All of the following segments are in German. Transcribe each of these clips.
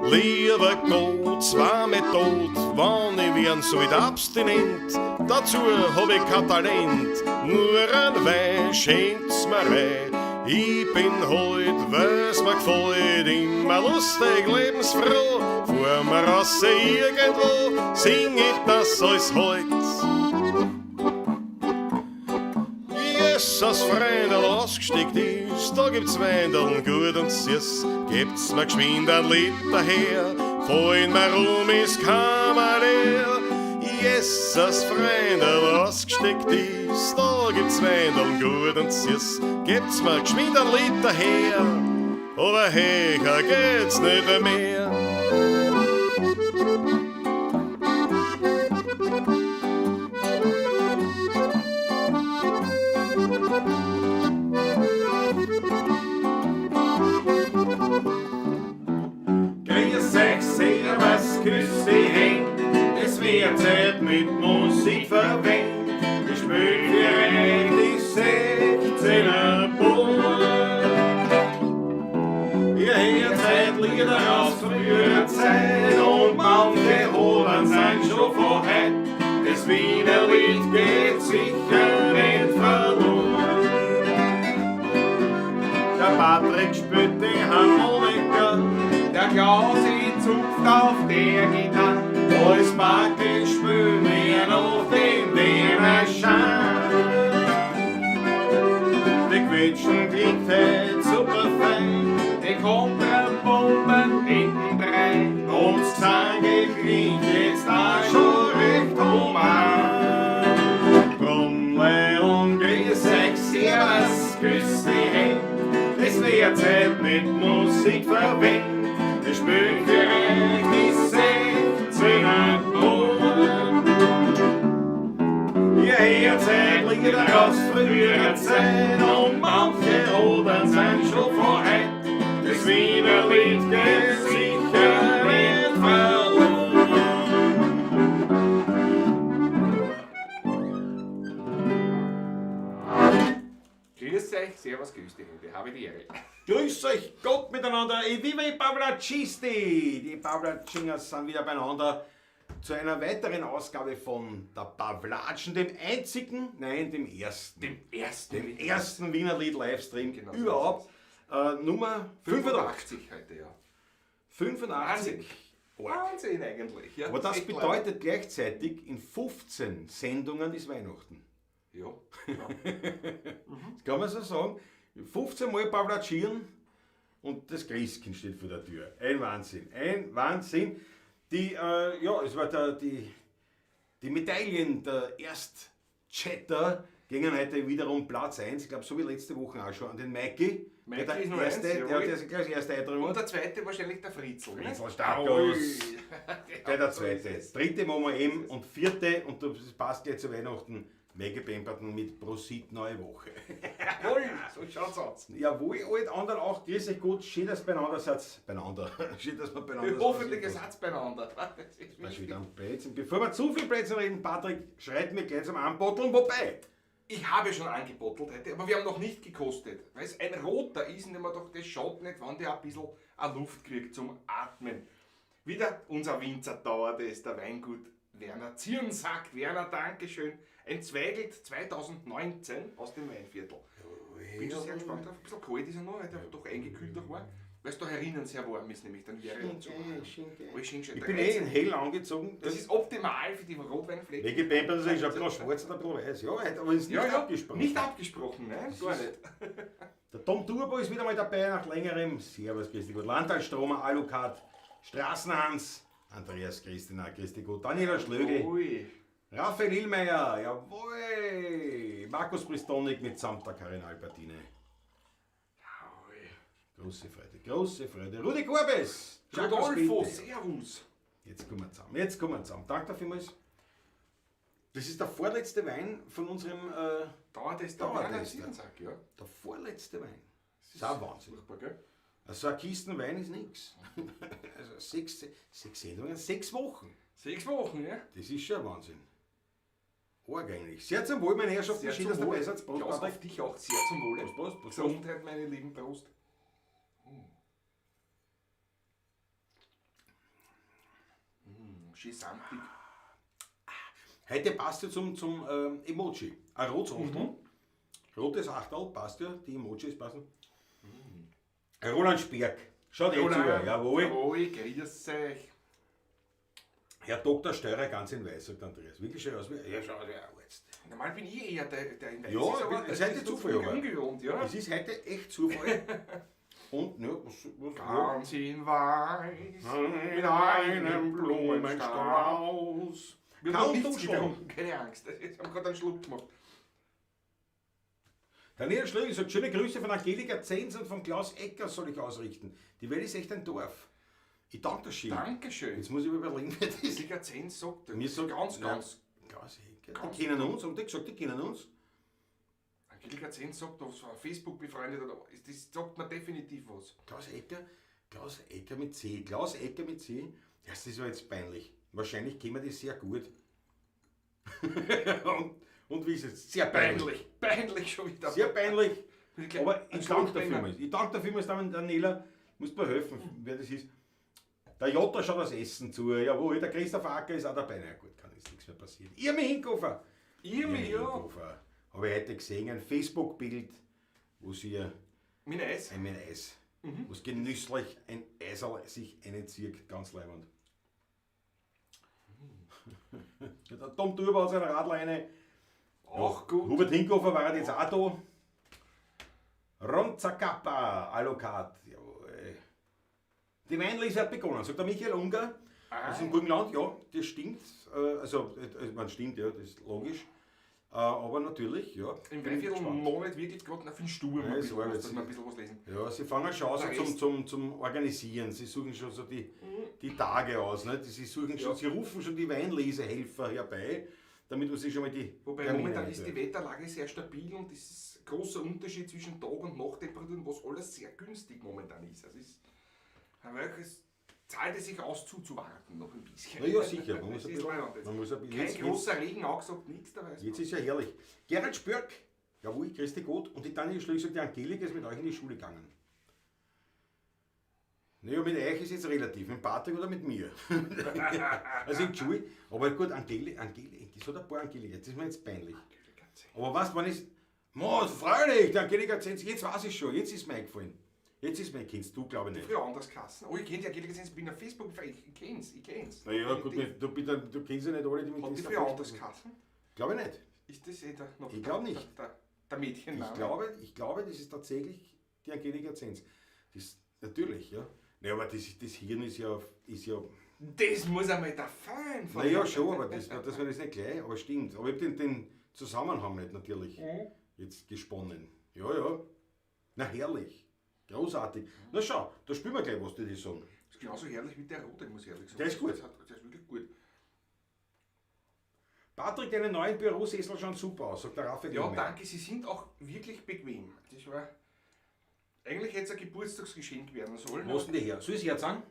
Liebe Gott, zwei mit Tod, wann ich werden so weit abstinent. Dazu hab ich kein Talent, nur ein Wein schenkt's mir rein. Ich bin heut, weil's mir gefällt, immer lustig, lebensfroh. Vor mir raus irgendwo, sing ich das als heut. Jesus, Freunde, ausgesteckt ist, da gibt's Weindeln gut und süß. Gibt's mir geschwind ein Lied daher, fallen mir ist Kammerleer. Jesus, Freunde, ausgesteckt ist, da gibt's Weindeln gut und süß. Gibt's mir geschwind ein Lied daher, aber höher geht's nicht mehr. Küss die Hände, es wird Zeit mit Musik verwendet. Ich spiel für euch die 16er Bull. Ihr hört Zeit Lieder aus früherer Zeit und manche holen sein schon vor heut. Das Wiener Lied geht sicher nicht verloren. Der Patrick spielt die Harmonika, der Klausi zupft auf der Gitarre. Alles mag ich spüren, wir noch den Wiener Schein. Die Quetschen klingt halt super fein, die Kontrabomben hintendrein. Und das Zange klingt jetzt auch schon recht human. Brummle und grüß euch, servus, küss die Hände. Es wird Zeit mit Musik verwendet. Ich spiel für euch die 16er Bull. Ihr hört Zeit Lieder aus früherer Zeit und manche Odern sind schon vor heut. Das Wiener Lied geht sicher nicht verloren. Grüß euch, servus, grüß die Hände, habe die Ehre. Grüß euch Gott miteinander, viva Pavlacisti! Die Pavlacingers sind wieder beieinander zu einer weiteren Ausgabe von der Pavlatschen, dem einzigen, nein, dem ersten. Dem ersten Wiener Lied Livestream Genau, überhaupt. Nummer 85. heute, ja. 85. Wahnsinn eigentlich. Ja, Aber das echt bedeutet gleichzeitig, in 15 Sendungen ist Weihnachten. Ja. Das kann man so sagen. 15 Mal Pavlatschieren und das Christkind steht vor der Tür. Ein Wahnsinn, ein Wahnsinn. Es war die Medaillen der Erstchatter gingen heute wiederum Platz 1. Ich glaube, so wie letzte Woche auch schon an den Mikey. Mikey der ist Nummer erste, eins, der jawohl. hat gleich das erste eingetragen. Und der zweite wahrscheinlich der Fritzl. Ne? Fritzl Staros. Der zweite. Dritte machen wir eben und vierte, und das passt gleich zu Weihnachten, Weggepemperten mit Prosit neue Woche. Jawohl, so schaut's aus. Jawohl, alle anderen auch, grüß euch gut, schön, dass ihr beieinander seid. Schön, dass wir beieinander sind. Hoffentlich ein Satz beieinander. Das ist Das ist wichtig. wieder ein Blödsinn. Bevor wir zu viel Blödsinn reden, Patrick, schreit mir gleich zum Anbotteln, wobei. Ich habe schon angebottelt heute, aber wir haben noch nicht gekostet. Weil es ein roter ist, nehmen wir doch das schaut nicht, wenn der ein bisschen an Luft kriegt zum Atmen. Wieder unser Winzer dauert es, der Weingut Werner Zirn sagt. Werner, Dankeschön. Ein Zweigelt 2019 aus dem Weinviertel. Bin schon sehr gespannt drauf. Ein bisschen kalt ist er noch, weil der doch eingekühlt noch war. Weil es da herinnen sehr warm ist, nämlich dann wäre er so. Ich bin in hell angezogen. Das ist optimal für die Rotweinflecken. Weggepempert, das ist ein bisschen schwarz und ein bisschen weiß. Ja, aber es ist nicht abgesprochen. Nicht abgesprochen, ne? Gar nicht. Der Tom Turbo ist wieder mal dabei nach längerem. Servus, Christi gut. Landtalstromer, Alucard, Straßenhans, Andreas Christina, Christi gut. Daniela Schlögl. Ui. Raphael Illmeier, jawohl! Markus Pristonik mitsamt der Karin Albertine. Große Freude, große Freude. Rudi Korbes! Rodolfo, servus! Jetzt kommen wir zusammen. Danke vielmals. Das ist der vorletzte Wein von unserem Dauertester. Ja. Der vorletzte Wein. Das ist auch Wahnsinn. Furchtbar, gell? Also ein Kisten Wein ist nichts. Also sechs Sendungen, 6 Wochen. 6 Wochen, ja? Das ist schon Wahnsinn. Arg eigentlich. Sehr zum Wohl, meine Herrschaft. Sehr Schön, zum dass du Wohl. dabei seid. Prost, Klaus, Patrick. auf dich auch sehr zum Wohle. Prost. Gesundheit, meine lieben Prost. schön samtig. Heute passt ja zum Emoji. Ein rotes Achtel. Rotes Achtel passt ja, die Emojis passen. Roland Sperg. Schaut eh zu, jawohl. Jawohl, grüß euch. Herr Dr. Steurer ganz in weiß, sagt Andreas. Wirklich schön aus. Ja, schau, der Arzt. Normal bin ich eher der in Weiß Ja, ist, aber es ist heute Zufall, aber. ungewohnt, ja. Es ist heute echt Zufall. Und, ja, was Ganz in Weiß, mit einem Blumenstrauß. Wir haben nichts getrunken, keine Angst. Ich habe gerade einen Schluck gemacht. Daniel Schlügel sagt, schöne Grüße von Angelika Zenz und von Klaus Ecker soll ich ausrichten. Die Welt ist echt ein Dorf. Ich danke dir schön. Dankeschön. Jetzt muss ich überlegen, wer das ist. Sieger 10 sagt er. Mir sagt, Ganz. Klaus Ecker. Die kennen uns, haben die gesagt, die kennen uns. Angelika 10 sagt, auf Facebook befreundet, oder das sagt mir definitiv was. Klaus Ecker mit C. Klaus Ecker mit C. Ja, das war jetzt peinlich. Wahrscheinlich kennen wir das sehr gut. und wie ist es? Sehr peinlich. Peinlich schon wieder. Sehr peinlich. Aber Ein ich danke Schluck dafür. länger. Ich danke dafür, Daniela. Musst mir helfen, wer das ist. Der Jota schaut das Essen zu. Jawohl, der Christoph Acker ist auch dabei. Na gut, kann jetzt nichts mehr passieren. Irmi Hinkofer. Irmi, ja. Hinkofer. Habe ich heute gesehen, ein Facebook-Bild, wo sie Mit Eis. ein Eis, wo es genüsslich ein Eisel sich einzieht, ganz leibend. Der Tom Turbo aus einer Radleine. Auch gut. Hubert Hinkofer war jetzt auch da. Ronzacappa, Alokat. Jawohl. Die Weinlese hat begonnen, sagt der Michael Unger. Das ist im Burgenland, ja, das stimmt. Man stimmt, ja, das ist logisch. Aber natürlich, ja. Im bin ich Dreiviertel gespannt. Monat wirklich gerade nach 5 Stunden, Ja, es war dass jetzt- wir ein bisschen was lesen. Ja, sie fangen schon Der an Rest- zum Organisieren. Sie suchen schon so die Tage aus. Ne? Sie suchen schon, Ja. sie rufen schon die Weinlesehelfer herbei, damit man sich schon mal die Wobei Termine momentan ist die einteilt. Wetterlage sehr stabil und es ist ein großer Unterschied zwischen Tag- und Nachttemperaturen, was alles sehr günstig momentan ist. Also es zahlt es sich aus zuzuwarten noch ein bisschen. Na ja, sicher. Man muss Das ein ist bisschen, leider das. man muss ein bisschen, Kein jetzt, großer Regen angesagt, nichts dabei. jetzt ist ja herrlich. Gerhard Spörk, jawohl, grüß dich gut. Und die Daniel Schlügel sagt, die Angelika ist mit euch in die Schule gegangen. Naja, mit euch ist jetzt relativ, mit Patrick oder mit mir. Also in die Schule. Aber gut, Angelika, es hat ein paar Angelika, das ist mir jetzt peinlich. Aber was, wann ist. Mord, freilich, der Angelika Zenz, jetzt weiß ich schon, jetzt ist mir eingefallen. Jetzt ist mir, kennst du, glaube ich nicht. Früher anders Kassen. Oh, ich kenne die Angelika Zenz, ich bin auf Facebook, ich kenn's. Naja, gut, du kennst ja nicht alle, die mit Hat die Insta früher Facebook anders sind. Kassen? Glaube ich nicht. Ist das eh noch Ich glaub nicht. Der Mädchenname? Ich glaube, das ist tatsächlich die Angelika Zenz. Das, natürlich, ja. Naja, aber das Hirn ist ja. Das muss einmal der Fan von. Naja, schon, aber das war das nicht gleich, aber stimmt. Aber ich habe den Zusammenhang nicht natürlich jetzt gesponnen. Ja. Na herrlich. Großartig. Na schau, da spielen wir gleich, was die sagen. Das ist genauso herrlich wie der Rote, muss ich ehrlich sagen. Der ist gut. Der ist wirklich gut. Patrick, deine neuen Bürosessel schauen super aus, sagt der Raphael. Ja, Lohmeier. danke, sie sind auch wirklich bequem. Das war. Eigentlich hätte es ein Geburtstagsgeschenk werden sollen. Wo ist denn die her? Soll ich es herzeigen?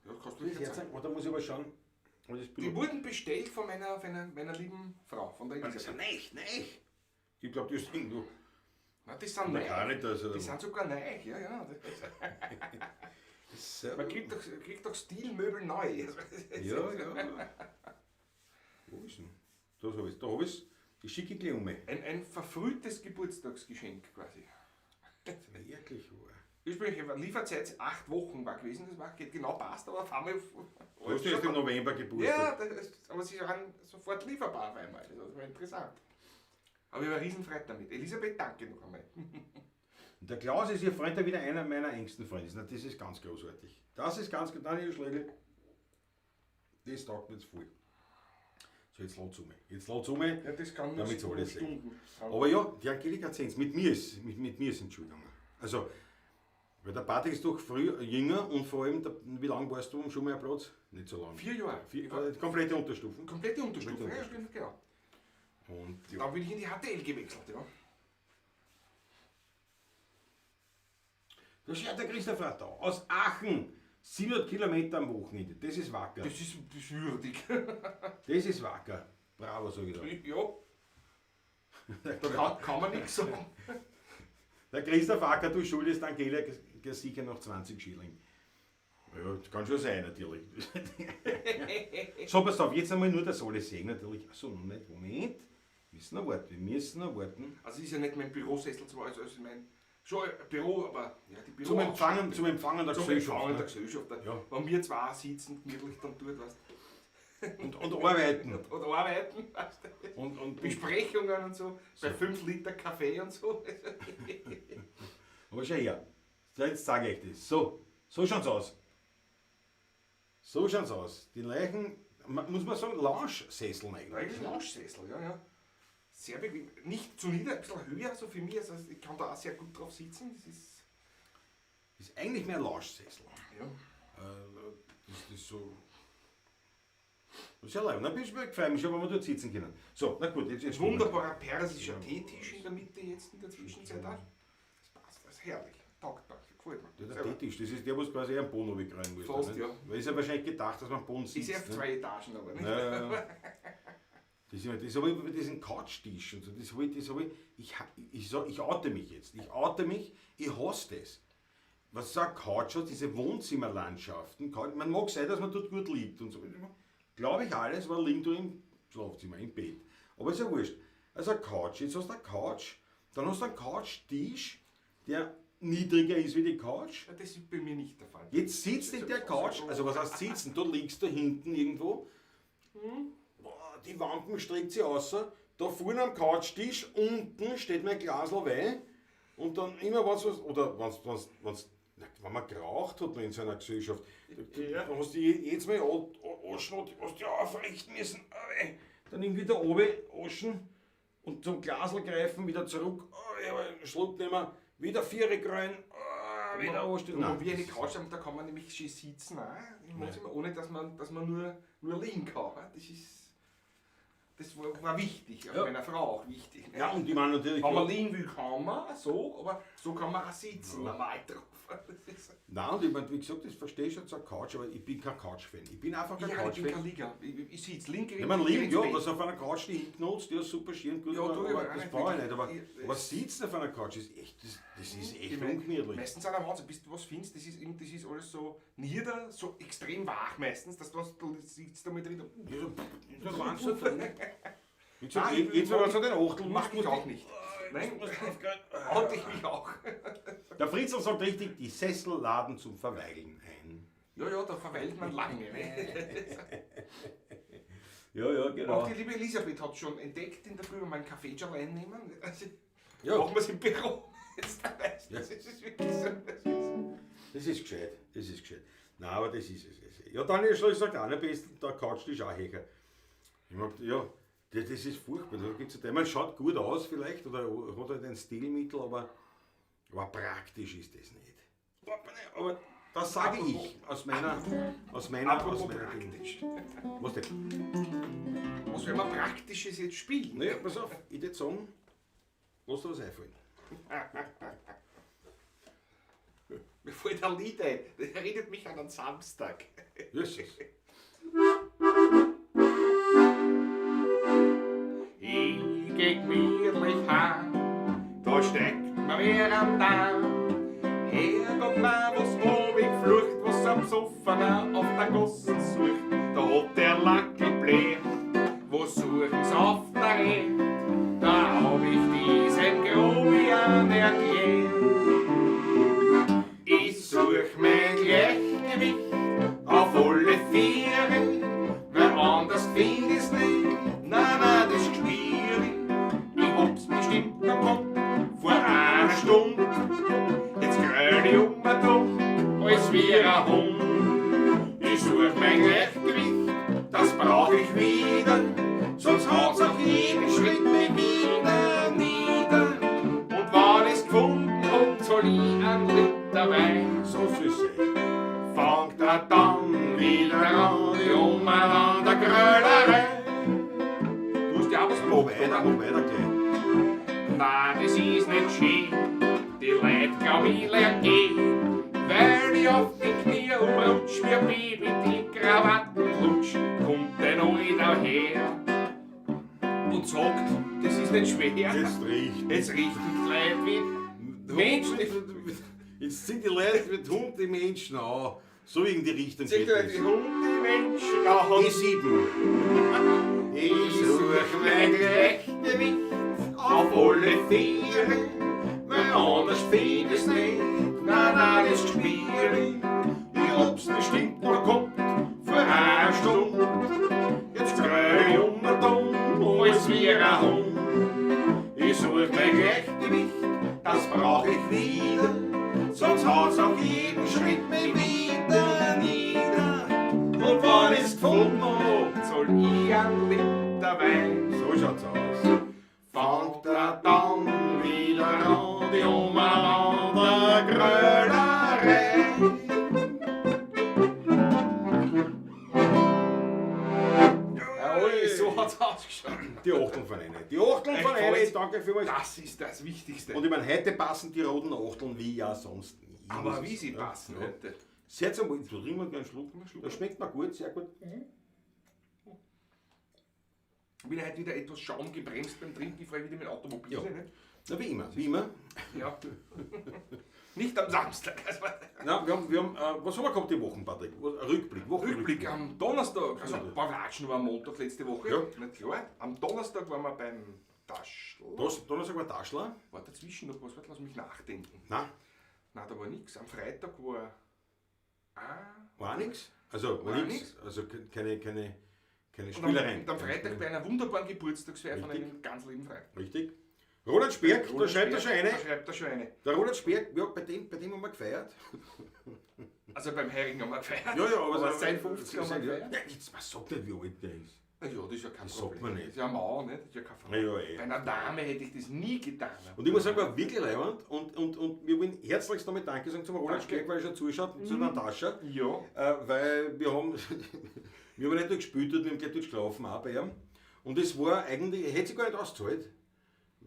Ja, kannst du Soll ich nicht es sagen. herzeigen? Oder muss ich aber schauen? ob das Die Bild- wurden bestellt von meiner lieben Frau, von der Das ist ja Elisabeth. nicht. Ich glaube, die ist irgendwo. Na, die sind Na, neu. gar nicht, also. Die sind sogar neu, ja. So. Man kriegt doch Stilmöbel neu. Ja. Wo ist denn? Da habe ich es. Die schicke ich um. Ein verfrühtes Geburtstagsgeschenk quasi. Wirklich wahr. Ursprünglich war Lieferzeit 8 Wochen war gewesen, geht genau passt, aber auf einmal. Du hast erst im November Geburtstag. Ja, aber sie waren sofort lieferbar auf einmal. Das war interessant. Aber ich war riesenfreude damit. Elisabeth, danke noch einmal. Und der Klaus ist ihr Freund, der wieder einer meiner engsten Freunde ist. Na, das ist ganz großartig. Das ist ganz gut. Daniel Schlegel. Das taugt mir jetzt voll. So, jetzt laut's um. Ja, das kann Damit nur soll ich sehen. Stunden. Aber ja, die Angelika Zenz, mit mir ist in Schule gegangen. Also, weil der Patrick ist doch früher jünger und vor allem, wie lange warst du am Schulmeierplatz? Nicht so lange. 4 Jahre. Komplette Unterstufen. Komplette Unterstufe. Komplette Ja, stimmt, genau. Und ja. Dann bin ich in die HTL gewechselt, ja. Da schaut der Christoph da. Aus Aachen. 700 Kilometer am Wochenende. Das ist wacker. Das ist würdig. Das ist wacker. Bravo, sag ich da. Ja, kann man nichts sagen. Der Christoph Acker, du schuldest Angelika sicher noch 20 Schilling. Ja, das kann schon sein, natürlich. So, pass auf, jetzt einmal nur der Solle Segen natürlich. Achso, noch nicht. Moment. Wir müssen noch warten. Also ist ja nicht mein Bürosessel, also mein schon ein Büro, aber ja, die Büro Zum Empfangen der Empfangen Gesellschaft. der Ne? Gesellschaft. Ja. Wenn wir zwei sitzen, gemütlich dann tut, weißt Und arbeiten. du. Oder arbeiten, weißt du. Und Besprechungen und so, bei 5 Liter Kaffee und so. aber schau her. Jetzt sage ich das. So schaut's aus. So schaut's aus. Die Leichen, muss man sagen, Lounge-Sesseln eigentlich. Eigentlich Lounge-Sessel, ja. Sehr bequem. Nicht zu nieder, ein bisschen höher, so für mich. Also ich kann da auch sehr gut drauf sitzen. Das Ist eigentlich mehr ein Lounge-Sessel. ja. Das ist so. Das ist ja leid. Dann bist du gefällt mich schon, wenn wir dort sitzen können. So, na gut, jetzt Wunderbarer persischer Teetisch in der Mitte jetzt in der Zwischenzeit auch. Das passt, das ist herrlich. Taugt mir, gefällt mir. Der Sehr gut. Teetisch, das ist der, wo es quasi einen Boden runterkriegen muss. Fast, nicht? ja. Weil ist ja wahrscheinlich gedacht, dass man am Boden sitzt. Ist auf ne? 2 Etagen aber nicht. Ja. Das habe ich über diesen Couchtisch und so, das habe ich oute mich jetzt. Ich hasse das. Was so ein Couch hat, diese Wohnzimmerlandschaften, man mag sein, dass man dort gut liegt und so. Glaube ich alles, weil liegen du im Schlafzimmer, im Bett. Aber ist ja wurscht. Also ein Couch, jetzt hast du eine Couch, dann hast du einen Couchtisch, der niedriger ist wie die Couch. Ja, das ist bei mir nicht der Fall. Jetzt sitzt in der Couch, also was heißt sitzen, du liegst da hinten irgendwo, boah, die Wampen streckt sie aus, da vorne am Couchtisch, unten steht mein Glasl Wein und dann immer was, oder wenn man geraucht hat in so einer Gesellschaft, Ja. da hast du jedes Mal Aschen, hast du aufrichten müssen, dann irgendwie da oben Aschen und zum Glasl greifen, wieder zurück, einen Schluck nehmen, wieder 4 rein, wieder Aschen. Und wie eine Couch haben, da kann man nämlich schön sitzen, auch im Wohnzimmer, ohne dass man nur liegen kann. Das war wichtig, Ja. meiner Frau auch wichtig. Ja, und ich meine natürlich. Wenn man liegen will, kann man so, aber so kann man auch sitzen, normal drauf. Das ist, Nein, und ich meine, wie gesagt, das verstehe ich schon zur Couch, aber ich bin kein Couch-Fan. Ich bin einfach kein ich bin kein Couch-Fan. Lieger. Ich sitze linke Ich meine, liegen, ja, was auf einer Couch die hingenutzt, ja, super schön, gut, Ja, aber, du, aber das nicht brauche ich wirklich. nicht. Aber sitzen auf einer Couch ist echt, das ist echt Ich mein, ungemütlich. Meistens an der Wand, bis du was findest, das ist alles so nieder, so extrem wach meistens, dass du sitzt damit drin. Ja, so, das war so drin. Jetzt Nein, jetzt aber so den Achtel. Mach ich auch nicht. Nein, und ich mich auch. Der Fritzl sagt richtig, die Sessel laden zum Verweilen ein. Ja, da verweilt man lange. Ne? Ja, genau. Auch die liebe Elisabeth hat schon entdeckt in der Früh, mal einen Kaffeeschal einnehmen. Also, Ja. machen wir es im Büro. Jetzt weißt du, Ja. das ist wirklich so. Das ist gescheit. Nein, aber das ist es. Ja, Daniel Schloss sagt auch am besten, der Couchtisch auch hecher. Ich mag, ja, das ist furchtbar. Da gibt's ja, man schaut gut aus vielleicht oder hat halt ein Stilmittel, aber praktisch ist das nicht. Aber das sage ich aus meiner Apropos Ding. praktisch. Was denn? Was will man Praktisches jetzt spielen? Naja, pass auf, ich würde sagen, lass dir was einfallen. Mir fällt ein Lied ein, das erinnert mich an einen Samstag. Jesus. Ich geh gemütlich heim, da steckt mir wer am Darm. Hergott mir, was hab ich Flucht, was am Sofa auf der Gossen sucht. Da hat der Lackel bläht, wo sucht's auf der Red. Da hab ich diesen Grobian erklärt. Ich such mein Gleichgewicht auf alle Viere, weil anders find ich's nicht. Nein, das ist schwierig. Ich hab's bestimmt kaputt vor einer Stunde. Jetzt gröl ich um mich drum, als wie ein Hund. Ich such mein Gleichgewicht, das brauch ich wieder, sonst hat's auf jeden Schritt mich wieder nieder. Und wann ich's gefunden hab, soll ich einen Liter Wein. So süß. Fangt dann wieder an, die umeinander Grölerei. Du hast ja was Mach weiter gleich. Nein, das ist nicht schön, die Leute glaub ich leer gehen, weil ich auf die Knie umrutsch, wie ein Baby die Krawatten lutsch, kommt der Neu daher und sagt, das ist nicht schwer. Jetzt riecht. Jetzt riecht die Leute wie Menschen. Jetzt sind die Leute mit Hund die Menschen an. So wegen die Richtung Seht geht ihr es. die Hund, die Menschen an. Die 7. Ich such mein Gleichgewicht auf alle Viere, weil anders geht es nicht. Nein, das ist schwierig. Ich hab's bestimmt noch gehabt für eine Stunde. Jetzt krieg ich alles wie ein Hund. Ich such mein Gleichgewicht, das brauch ich wieder. Sonst haut's auf jeden Schritt mich wieder nieder. Und wann ich's gefunden hab, soll ich ein Liter Wein. So schaut's aus. Fangt er dann wieder an, die umeinander Grölerei. Jawohl, so hat's ausgeschaut. Die Achtelvereine. Die Achtelvereine, Echt, danke vielmals. Das ist das Wichtigste. Und ich meine, heute passen die roten Achteln wie ja sonst nie. Aber wie sie passen Ja. heute. Setz einmal, so trinken wir einen Schluck. Das schmeckt mir gut, sehr gut. Ich bin heute wieder etwas schaumgebremst beim Trinken, ich fahre wieder mit Automobil. Ja. Nicht? Na, wie immer, wie immer. Ja. Nicht am Samstag. Also, Na, wir haben was haben wir gehabt die Wochen, Patrick? Rückblick, Rückblick am Donnerstag. Also ein paar Watschen war am Montag letzte Woche. Ja. Nicht klar. Am Donnerstag waren wir beim Taschl. Donnerstag war Taschler. War dazwischen noch was? Warte, lass mich nachdenken. Nein, Nein, da war nichts. Am Freitag war. war nichts. Also, War nichts. nix. Also keine Und Spielereien. am Freitag bei einer wunderbaren Geburtstagsfeier von Richtig. einem ganz lieben Freund. Richtig. Roland Sperg, da Roland schreibt er Sperg, schon eine. Da schreibt er schon eine. Der Roland Sperg, ja, bei dem haben wir gefeiert. Also beim Hering haben wir gefeiert. aber sein 50 haben wir gefeiert. Ja, jetzt, man sagt nicht, wie alt der ist. Ja, das ist ja kein Das Problem. sagt man nicht. Das ist ja eine Mauer, nicht? Das ist ja keine Frage. Ja, eh. Bei einer Dame hätte ich das nie getan. Und ich muss sagen, war wirklich leibend und wir wollen herzlichst damit Danke sagen zum Roland Danke. Sperg, weil er schon zuschaut, zu Natascha. Ja. Weil wir haben nicht nur gespielt, wir haben gleich durchgelaufen auch bei ihm. Und es war eigentlich, er hätte sich gar nicht ausgezahlt.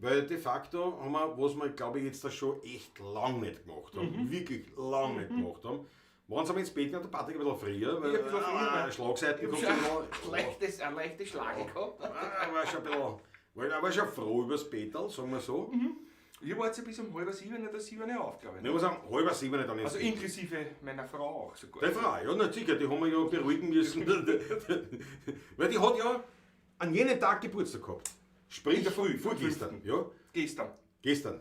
Weil de facto haben wir, was wir glaube ich jetzt da schon echt lang nicht gemacht haben, wirklich lang nicht gemacht haben, waren sie aber ins Bett gegangen, der Patrick ein bisschen früher, weil Ja, ein bisschen früher. Schlagseiten Ich kommt habe schon mal. eine leichte Schlage gehabt. Er war schon ein bisschen, er war schon froh über das Bettel, sagen wir so. Ich war jetzt bis um 6:30 oder 7 auf, glaube ich. Ich muss sagen, 6:30 dann ins Also Bett. inklusive meiner Frau auch sogar. Die Frau, ja, na sicher, die haben wir ja beruhigen müssen. Weil die hat ja an jenem Tag Geburtstag gehabt. Sprich, In der Früh, vorgestern. Ja. Gestern.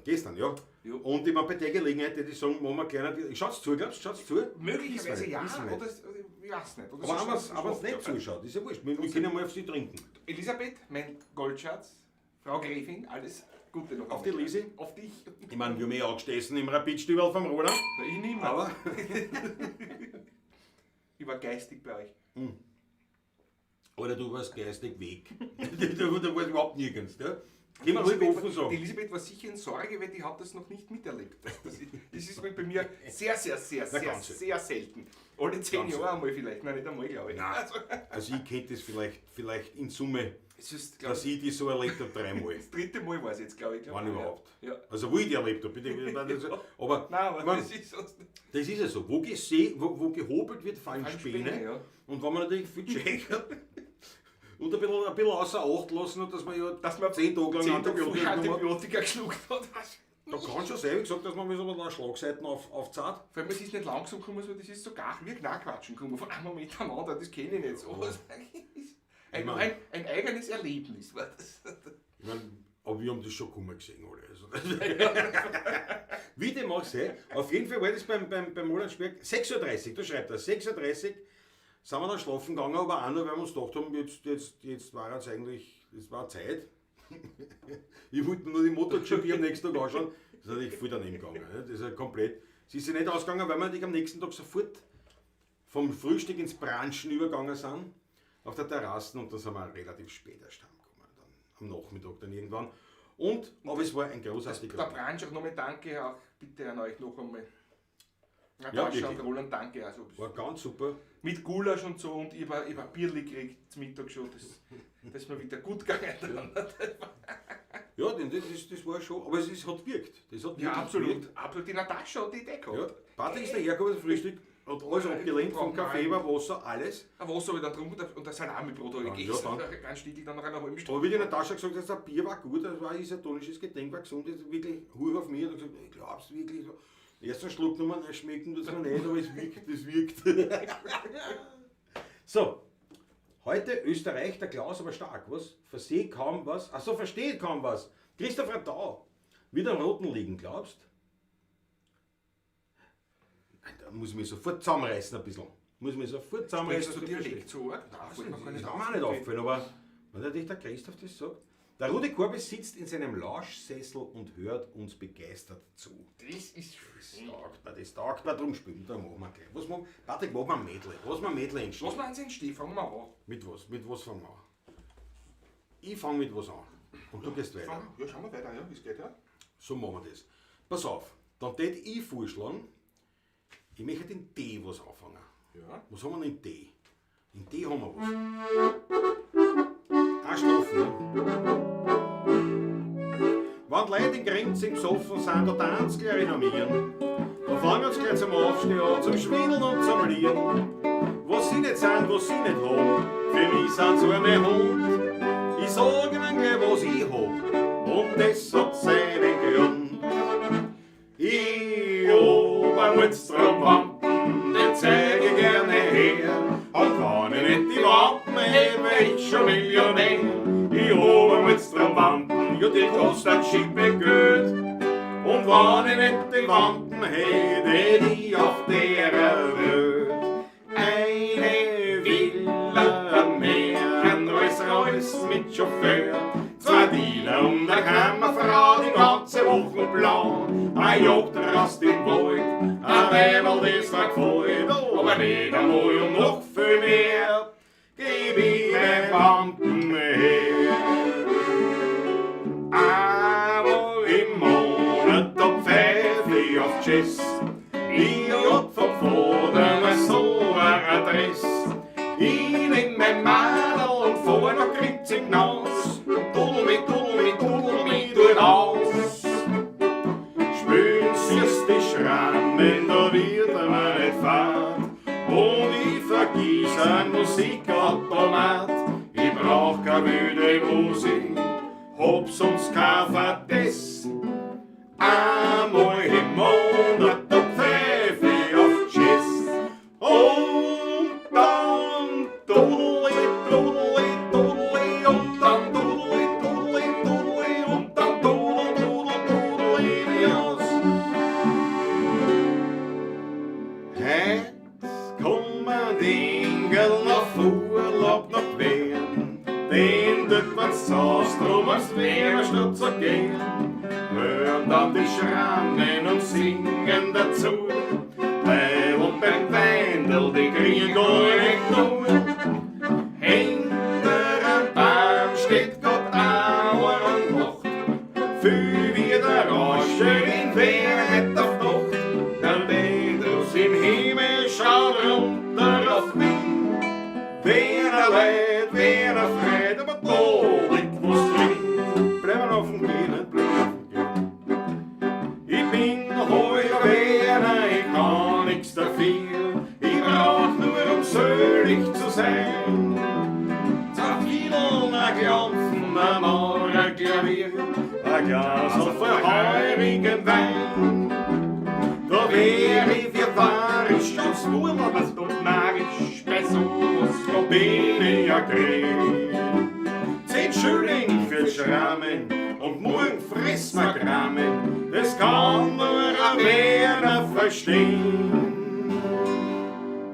Gestern, ja. Ja. Und ich meine, bei der Gelegenheit hätte ich sagen, machen wir gerne. Schaut's zu, glaubst du? Schaut's zu? Möglicherweise ja, Wissen wir oder nicht. ich weiß nicht. Oder Aber sie wenn man schlafen es nicht ja. zuschaut, ist ja wurscht. Wir können mal auf sie trinken. Elisabeth, mein Goldschatz, Frau Gräfin, alles Gute noch. Auf die Lisi. Auf dich. Ich meine, wir haben ja angestessen im Rapidstübel vom Roland. Na, ich nicht mehr. Aber Ich war geistig bei euch. Alter, du warst geistig weg. Du warst überhaupt nirgends. Gell? Können wir ruhig offen Die sagen. Elisabeth war sicher in Sorge, weil die hat das noch nicht miterlebt. Das ist bei mir sehr selten. Alle 10 Ganz Jahre einmal vielleicht, nein, nicht einmal, glaube ich. Nein. Also, Also ich könnte es vielleicht in Summe, es ist, glaub dass ich die so erlebt habe, 3 Mal. das 3. Mal war es jetzt, glaube ich. Wann überhaupt. Ja. Also wo ich die erlebt habe, bitte. Aber Nein, aber ich mein, das ist sonst nicht. das ist ja so. Wo gehobelt wird, fallen Fallen Späne. Späne, ja. Und wenn man natürlich viel checkert und ein bisschen außer Acht lassen hat, dass man ja Dass man 10 Tage lang 10 Tage Antibiotika genommen hat. Antibiotika geschluckt hat. Da kann schon sein, wie gesagt, dass man so eine Schlagseiten aufzahlt. Vor allem, es ist nicht langsam gekommen, sondern das ist so gar wie Knackquatschen gekommen. Von einem Moment am anderen, das kenne ich nicht so. Ein eigenes Erlebnis war das. Ich mein, aber wir haben das schon kommen gesehen, alle. Also, wie dem auch sei, auf jeden Fall war das beim Roland Sperg 6:30 Uhr, da schreibt er, 6:30 Uhr sind wir dann schlafen gegangen, aber auch nur, weil wir uns gedacht haben, jetzt war es eigentlich, es war Zeit. Ich wollte mir nur die MotoGP am nächsten Tag anschauen, das ist natürlich voll daneben gegangen. Ne? Das ist ja komplett. Sie ist ja nicht ausgegangen, weil wir natürlich am nächsten Tag sofort vom Frühstück ins Branchen übergegangen sind, auf der Terrasse, und dann sind wir relativ spät erst heimgekommen, dann am Nachmittag dann irgendwann. Aber es war ein großartiger Der Branch auch nochmal danke, auch bitte an euch noch einmal. Ja, Natascha wirklich. und Roland, danke. Also, War ganz super. mit Gulasch und so, und ich war Bierli gekriegt zum Mittag schon, das ist mir wieder gut gegangen. Ja, das war schon, aber es hat gewirkt. Das hat Ja, wirklich absolut. gewirkt. Absolut. Die Natascha hat die Idee gehabt. Ja, Patrick ist dahergekommen zum Frühstück, hat alles abgelehnt, vom Kaffee über Wasser, alles. Ein Wasser habe ich dann getrunken und das Salamibrot habe ich Ja, gegessen. dann- Ganz stickig dann nach einer halben Aber Stunde. wie die Natascha gesagt hat, das Bier war gut, das war ein isotonisches Getränk, war gesund, das ist wirklich hoch auf mich. Und ich gesagt, ich glaub's wirklich so. Erster Schluck genommen, schmecken das noch nicht, aber es wirkt. So, heute Österreich, der Klaus aber stark, was? Versteht kaum was. Achso, versteht kaum was. Christopher Dau, wieder am Roten liegen, glaubst? Da muss ich mich sofort zusammenreißen ein bisschen. Sprichst du Dialekt zu arg? Das ist mir auch nicht aufgefallen, aber wenn natürlich der Christoph das sagt. Der Rudi Korbes sitzt in seinem Lauschsessel und hört uns begeistert zu. Das ist Das taugt mir, drum spielen. Da machen wir gleich. Patrick, machen wir ein Medley. Was wir ein Medley entstehen? Was meinen Sie in Steh? Fangen wir an. Mit was fangen wir an? Ich fange mit was an. Und du gehst weiter. Ja, schauen wir weiter, ja, wie es geht, ja. So machen wir das. Pass auf, dann tät ich vorschlagen, ich möchte den D was anfangen. Ja. Was haben wir denn in D? In D haben wir was. Eine Strophe, ne? Wenn die Leute in Grenzen besoffen sind, da tanzen gleich renommieren. Da fangen sie gleich zum Aufstehen an, zum Schwindeln und zum Lieren. Was sie nicht sind, was sie nicht haben, für mich sind sie ein Hund. Ich sag ihnen gleich, was ich hab, und das hat seinen Grund. Ich Obermutstrom-Wampen, den zeig ich gerne her. Und wenn ich nicht die Wampen heb, wär ich schon Millionär. Ich Obermutstrom-Wampen, ja die kostet Schippe Geld. Und wenn ich nicht die Wampen hätte, ich auf der Welt eine Villa mehr, ein Rolls-Royce mit Chauffeur, 2 Dealer und eine Kammerfrau, die ganze Woche plan. Ein Jagd raus im Wald, ein Weiberl, das mir gefällt, aber nicht einmal und noch viel mehr, gib ich den Wampen her. Einmal im Monat, da pfeif ich auf Jazz. Ich hab vom Vater so eine Adresse. Ich nehm mein Madel und fahr nach Grinzing hinaus. Tuddel mich durch aus. Spülen siehst die Schrammen, da wird mir nicht fad. Und ich vergiss ein Musikautomat. Ich brauch keine wilde Musik, hab sonst kein Verdes. Einmal im Monat, da pfeif ich auf Jazz. Und dann dudeli, und dann dudeli, und dann dudeli aus. Heut kommen die Engel auf Urlaub nach Wien. Den tut man's Haus drum, als wär statt zu gehen. Hören dann die Schrammen und singen dazu. Und beim Weindel, die kriegen gar nicht nur. Hinter am Baum steht Gott Auer und lacht. Fühl wie der Rausche in Wehrheit auf Nacht. Der Venus im Himmel schaut runter auf mich. Wer leid, wer freit, aber da liegt was drin. Bleiben auf dem Gehen, ich bin heuer Werner, ich kann nix dafür. Ich brauch nur, um selig zu sein. Zwei Fiedeln, ein Klampfen, ein Maurer Klavier, ein Glas voll heurigen Wein. Da wär ich für wahrisch ganz wurmers und magisch, bei sowas, da bin ich ja krieg. 10 Schilling für Schrammen und morgen friss ma Kramen, das kann nur ein Werner verstehen.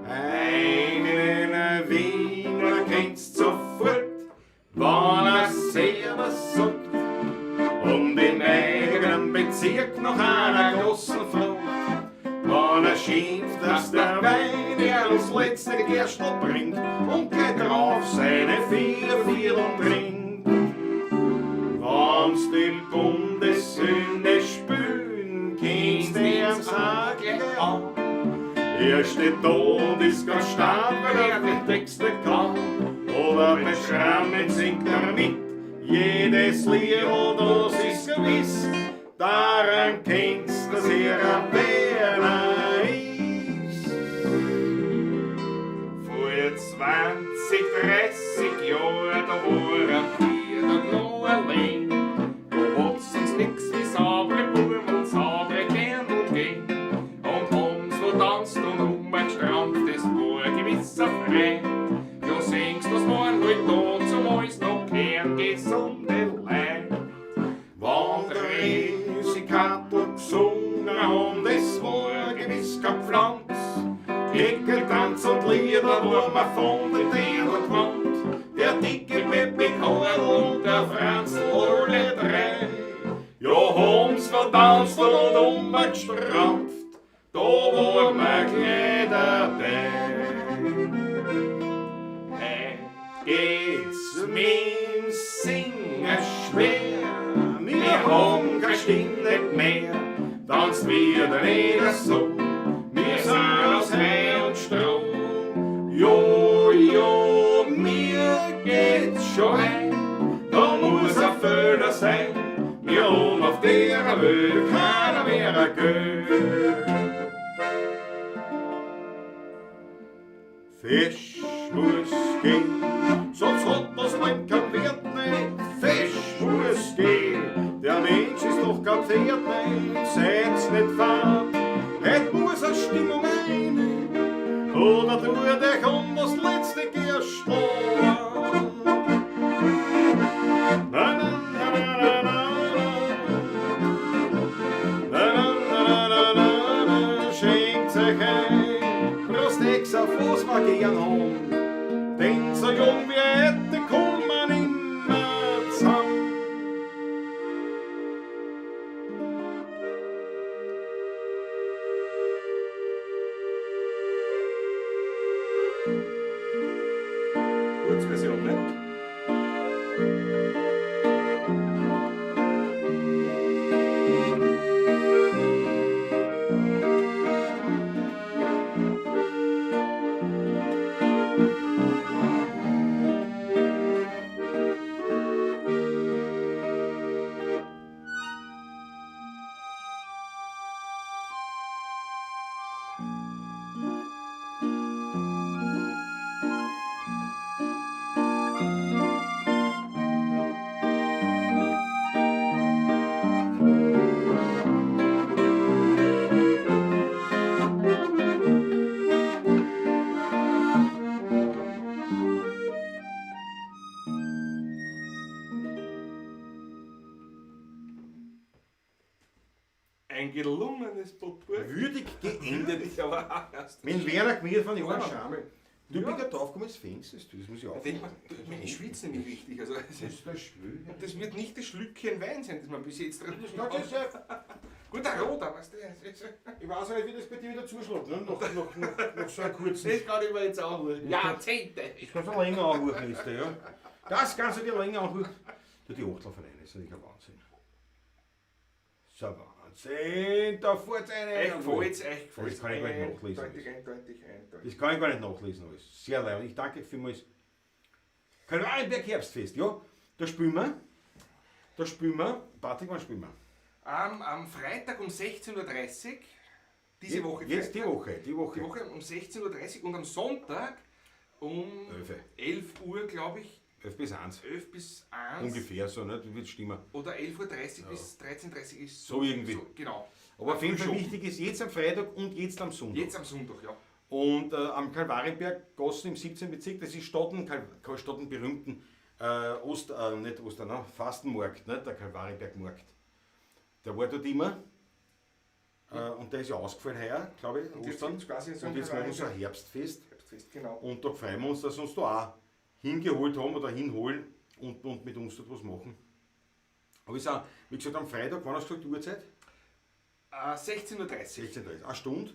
Einen Wiener kennst sofort, wann er Servus sagt, und im eigenen Bezirk noch einer großen Frau. Wenn er schimpft, dass der Wein er das letzte Gerstl bringt und gleich drauf seine 4 Viertel trinkt. Wenn's die Bundessünde spülen, kennst du ihr's auch gleich an. Er steht da und ist ganz stark, weil er die Texte kann. Oder bei Schrammen singt er mit, jedes Lied, das ist gewiss. Daran kennst du, dass er ein Werner ist. Vor 20, 30 Jahren, da war er hier und noch allein. Da hat's uns nix wie saubere Burm und saubere Dirndl gegeben. Städter, wo man von den Dänen gewohnt. Der dicke Peppi Karl und der Franzl, alle drei. Ja, haben's vertanzt und umgestrampft, da war mir gleich dabei. Geht's mit dem Singen schwer, wir haben keine Stimme nicht mehr, tanzt wieder nicht so, wir sind aus Heu und Stroh. Jo, jo, mir geht's schon ein, da muss ein Föder sein, wir haben auf der Welt keiner mehr ein Geld. Fisch muss gehen, sonst hat das Leben kein Wert nicht. Fisch muss gehen, der Mensch ist doch kein Pferd nicht. Seid's nicht fad, heut muss eine Stimmung rein, oder tut euch an das letzte Gerstlohn. Na, na, na, na, na, na, na, na, na, na, schenkt euch ein, Prost nix auf was wir gern haben, denn so jung wie heute kommen immer zusammen. Kurzversion, ne? Ein gelungenes Popurri. Würdig geendet. Aber auch erst. Mit Werner Gmier von Johann Ja. Schamel. Du Ja. bist ja draufgekommen, das Fenster, das muss ich auch. Denk mal, ich schwitze nämlich richtig. Also, Das ist der Schwül. das wird nicht das Schlückchen Wein sein, das man bis jetzt drin Das ist ja, Gut, der Roter, weißt du? ich weiß nicht, wie das bei dir wieder zuschlägt, ne? Nach so einem kurzen. Das kann ich mir jetzt auch holen. Jahrzehnte. Das kannst du länger anhören, ist der, ja. Das kannst du dir länger anhören. Du, die Achtel von einer ist natürlich ein Wahnsinn. So ein Wahnsinn, da fährt eine. Echt gefällt's, echt gefällt's. Das kann ich gar nicht nachlesen. Eindeutig, eindeutig. Das kann ich gar nicht nachlesen alles. Sehr leid. Ich danke vielmals. Kalvarienberg Herbstfest, ja. Da spielen wir. Patrick, wann spielen wir? Am Freitag um 16.30 Uhr. Diese Woche. Jetzt die Freitag. Woche. Die Woche um 16.30 Uhr und am Sonntag um 11 Uhr, glaube ich. 11 bis 1. 11 bis 1. Ungefähr so, ne? Das wird stimmen. Oder 11.30 Uhr bis 13.30 Uhr ist So irgendwie. genau. Aber auf jeden Fall Schon. wichtig ist, jetzt am Freitag und jetzt am Sonntag. Jetzt am Sonntag, ja. Und am Kalvarienberg, Gossen im 17. Bezirk, das ist Statten berühmten Fastenmarkt, ne? Der Kalvarienbergmarkt. Der war dort immer. Und der ist ja ausgefallen heuer, glaube ich, Und jetzt Ostern. gibt's quasi so Und ein jetzt machen wir so ein Kalvarienberg. Herbstfest. Herbstfest, genau. Und da freuen wir uns, dass sie uns da auch hingeholt haben oder hinholen und mit uns dort was machen. Aber ich sage, wie gesagt, am Freitag, wann hast du gesagt, die Uhrzeit? 16.30 Uhr. 16.30 eine Stunde.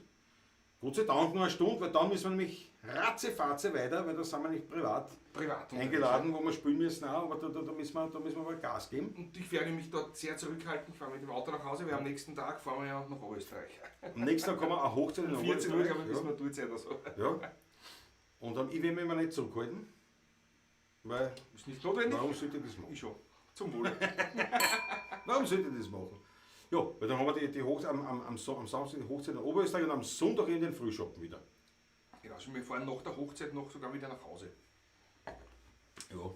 Gott sei Dank nur eine Stunde, weil dann müssen wir nämlich ratzefatze weiter, weil da sind wir nicht privat Privat. eingeladen, wo wir spielen müssen auch, aber da müssen wir mal Gas geben. Und ich werde mich dort sehr zurückhalten. Ich fahre mit dem Auto nach Hause, weil am nächsten Tag fahren wir ja nach Österreich. Am nächsten Tag kommen wir eine Hochzeit in Um 14 Uhr, glaube ich, Oberösterreich. müssen wir dort sein oder so. Ja. Und ich will mich immer nicht zurückhalten, weil Ist nicht notwendig? warum sollte ich das machen? Ich schon. Zum Wohle. Warum sollte ich das machen? Ja, weil dann haben wir die Hochzeit, am Samstag die Hochzeit in Oberösterreich und am Sonntag in den Frühschoppen wieder. Genau, also wir fahren nach der Hochzeit noch sogar wieder nach Hause. Ja.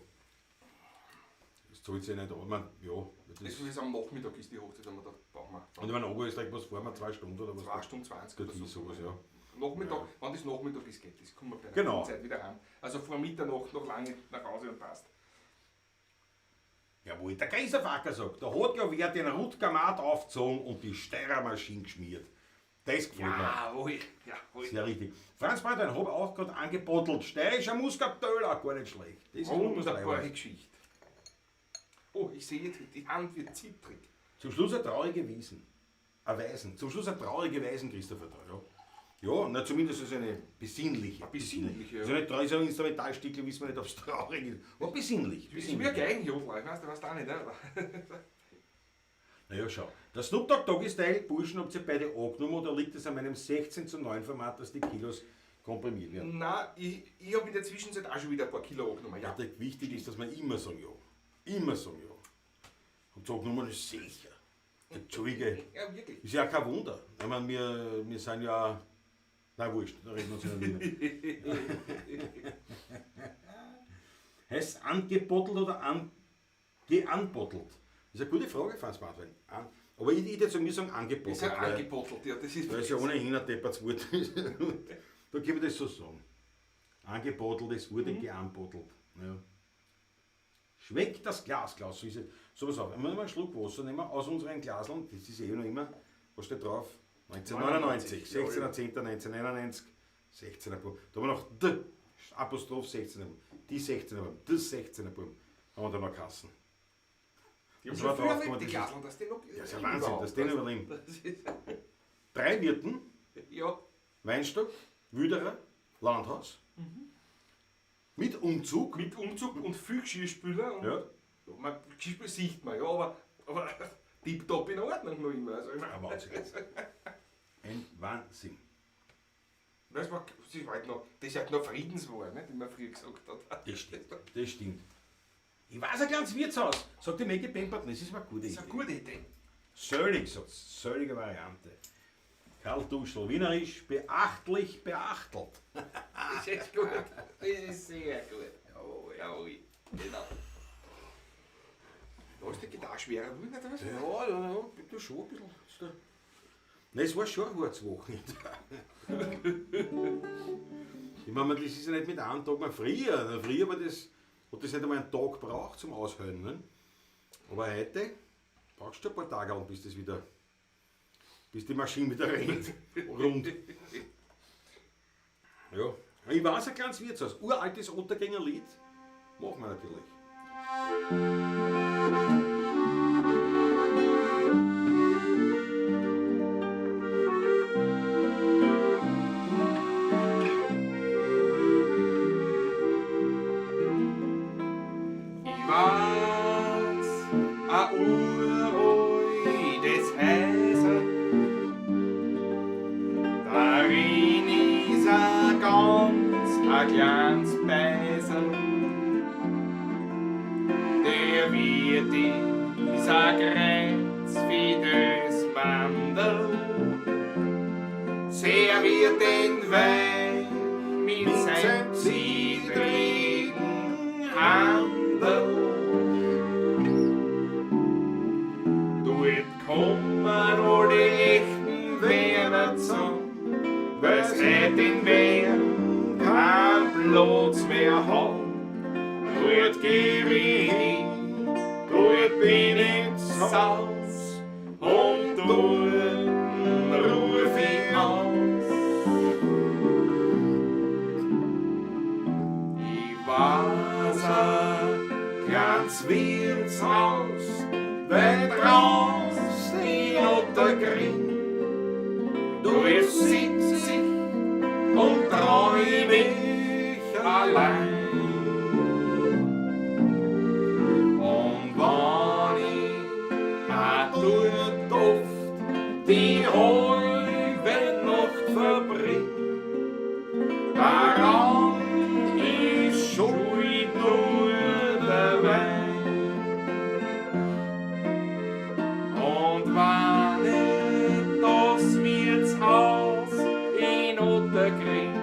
Das zahlt sich nicht an. Ich meine, ja. Das Also ist am Nachmittag ist die Hochzeit, wenn wir da brauchen wir. und ich meine, Oberösterreich, was fahren wir? 2 Stunden oder was? 2 Stunden 20 oder Das so. ist sowas, ja. Nachmittag, Ja. wenn das Nachmittag ist, geht das. Kommen wir bei der Genau. Zeit wieder heim. Also vor Mitternacht noch lange nach Hause und passt. Jawohl, der Geiserfacker sagt, da hat ja wer den Rutgermat aufgezogen und die Steirermaschine geschmiert. Das gefällt mir. Jawohl, jawohl. Sehr richtig. Franz Bradwein, habe auch gerade angebottelt. Steirischer Muskatöl, auch gar nicht schlecht. Das ist Wunderbare Geschichte. Oh, ich sehe, die Hand wird zittrig. Zum Schluss eine traurige Weisen. Zum Schluss eine traurige Weisen, Christopher. Ja, ja, na, zumindest ist eine besinnliche. Besinnliche, ja. Also nicht traurig, so ein Instrumentalstück, wissen wir nicht, ob es traurig ist. Aber besinnlich. Das ist wie ein Geigenjodler, ich weiß, du weißt auch nicht, oder? Naja, schau. Der Snoop Dogg Doggy Style, Burschen, habt ihr beide angenommen oder liegt es an meinem 16:9 Format, dass die Kilos komprimiert werden? Nein, ich habe in der Zwischenzeit auch schon wieder ein paar Kilo angenommen, ja. Ja, wichtig ist, dass man immer sagen ja. Immer sagen ja. Und sagen nur, ist sicher. Entschuldige. Ja, wirklich. Ist ja kein Wunder. Ich meine, wir sind ja. Nein, wurscht, da reden wir uns nicht wieder. Heißt es angebottelt oder geanbottelt? Das ist eine gute Frage, Franz Bradwein. Aber ich würde zu mir sagen angebottelt. Das ist ja angebottelt, ja, das ist. Weil es ja ohnehin ein deppertes Wort ist. Da können wir das so sagen. Angebottelt, es wurde geanbottelt. Ja. Schmeckt das Glas, Klaus, so ist es. So was auch. Wenn wir einen Schluck Wasser nehmen aus unseren Glaseln, das ist noch immer, was steht drauf? 1999, 16.10.1991, 16er Bum. Da haben wir noch D, Apostroph 16er Bum, die 16er Bum, das 16er Bum, haben wir da noch Kassen. Die haben Das schon war früher drauf mit gekommen, die das Glasl, dass die noch. Ja, ist ja Wahnsinn, dass den übernehmen. Das ist, 3 Wirten, ja, Weinstock, Wüderer, Landhaus, mit Umzug. mit Umzug und viel Geschirrspüler. Und Ja, man, Geschirrspüler sieht man, ja, aber tipptopp in Ordnung noch immer. Also, ich meine, ein Wahnsinn. Ein Wahnsinn. das ist halt noch, das ist halt noch Friedenswahl, nicht, wie man früher gesagt hat. Das stimmt, das stimmt. Ich weiß ein kleines Wirtshaus, sagt die Maggie Pemberton, das ist eine gute Das Idee. ist eine gute Idee. Sölig, sagt sie, sölige Variante. Karl Duschel, wienerisch, beachtlich beachtelt. Das ist echt gut. Das ist sehr gut. Jawohl, genau. Da ist die Gitarre schwerer geworden, oder was? Ja, bitte schon ein bisschen. Nein, es war schon ein hartes Wochenende. Ich meine, das ist ja nicht mit einem Tag mehr früher. Früher war das, hat das nicht einmal einen Tag gebraucht zum Aushöhlen. Ne? Aber heute brauchst du ein paar Tage, bis die Maschine wieder rennt. Rund. Ja. Ich weiß ein kleines Wirtshaus. Uraltes Untergängerlied. Machen wir natürlich. Ich weiß, ein uraltes Häuser, darin ist ein kleines Beißer. Der wird ist ein Kreuz wie das Mandel, serviert den Wein mit seinem zittrigen Handel. Dort kommen all die echten Werner zusammen, weil's heute in Wien kein Platz mehr hat. Dort geh ich hin, dort bin ich zu Haus und dort ruf ich aus. Ich weiß ein kleines Wirtshaus, weil draußen in Ottergring, dort sitz ich und träum ich allein. Dort oft die halbe Nacht verbringt, daran ist schuld nur der Wein. Und wenn ich das Wirtshaus in Ottergring,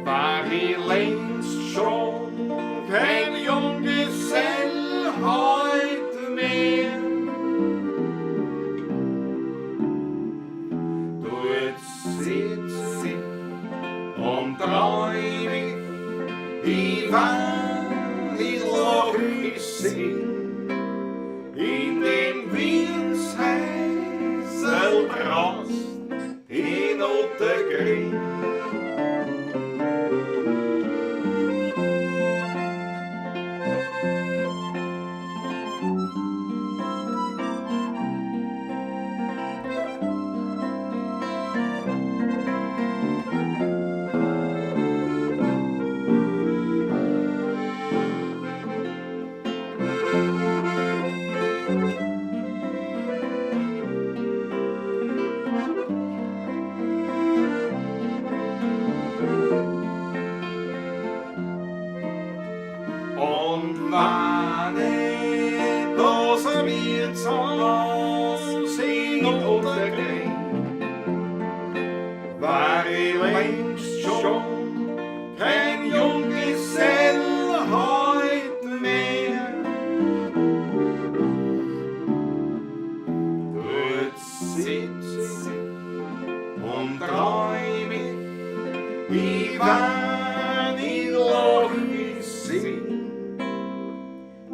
war ich längst schon kein Junggesell heute mehr. Dort sitz ich und träum ich wann ich lach ich sing, in dem Wirtshäusl kein Junggesell heut mehr. Dort sitz und träume ich, wann ich Loch sing.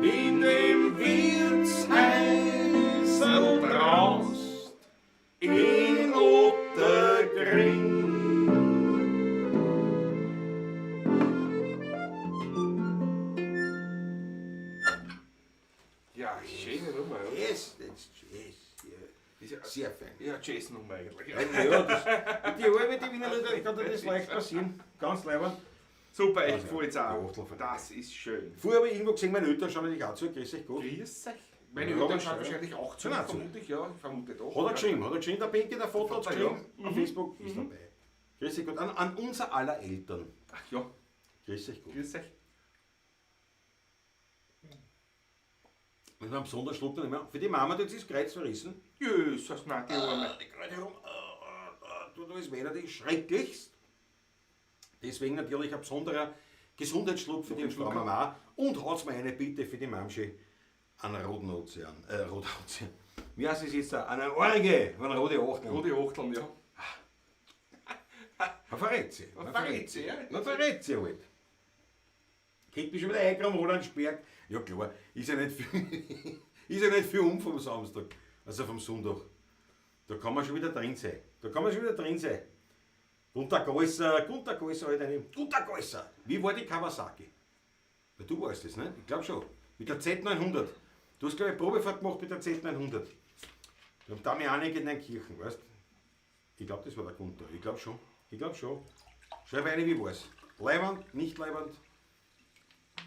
In dem Wirtshäusl Trost in Ottergring. Ja, schöne Nummer, oder? Yes, that's yes. Ist ja Sehr fein. ja, Jazz-Nummer eigentlich. Ja, die halbe, die Wiener Lieder, ich kann dir das leicht passieren. Ganz leibend. Super, Also, echt gefällt die auch. Achtel von Das ist schön. Früher habe ich irgendwo gesehen, meine Eltern schauen dich auch zu. Grüß euch gut. Grüß euch. Meine Ja, Eltern aber schauen schon, wahrscheinlich auch zu, Schon auch zu. vermute ich, ja. Ich vermute doch. Hat er geschrieben, der Pinky, der Foto hat Foto, geschrieben. ja. Auf Facebook ist dabei. Grüß euch gut. An unser aller Eltern. Ach ja, Grüß euch gut. grüß euch. Und am Sonntag schluckt er nicht mehr. Für die Mama tut sie das Kreuz verrissen. Jesus, nein, die Arme. Die Kreuz herum. Tut alles weh, natürlich schrecklichst. Deswegen natürlich ein besonderer Gesundheitsschluck für die Frau Mama. Und hat's mir eine Bitte für die Mamsche an Roten Ozean. Roter Ozean. Wie heißt es jetzt da? Eine Orge von Rote Achteln. Rote Achteln, ja. Ein Verrätze. Ein Verrätze, ja. Ein Verrätze halt. Kriegt mich schon wieder eingramm oder einen Sperr. Ja klar, ist ja nicht viel, ist ja nicht viel vom Samstag, also vom Sonntag. Da kann man schon wieder drin sein. Gunter Gäuser, halt eine. Gunter Gäuser! Wie war die Kawasaki? Ja, du weißt es, ne? Ich glaube schon. Mit der Z900. Du hast, glaube ich, Probefahrt gemacht mit der Z900. Da haben Damianik in den Kirchen, weißt du? Ich glaube, das war der Gunter. Ich glaube schon. Schreib eine, wie war's. Leiband, nicht Leiband.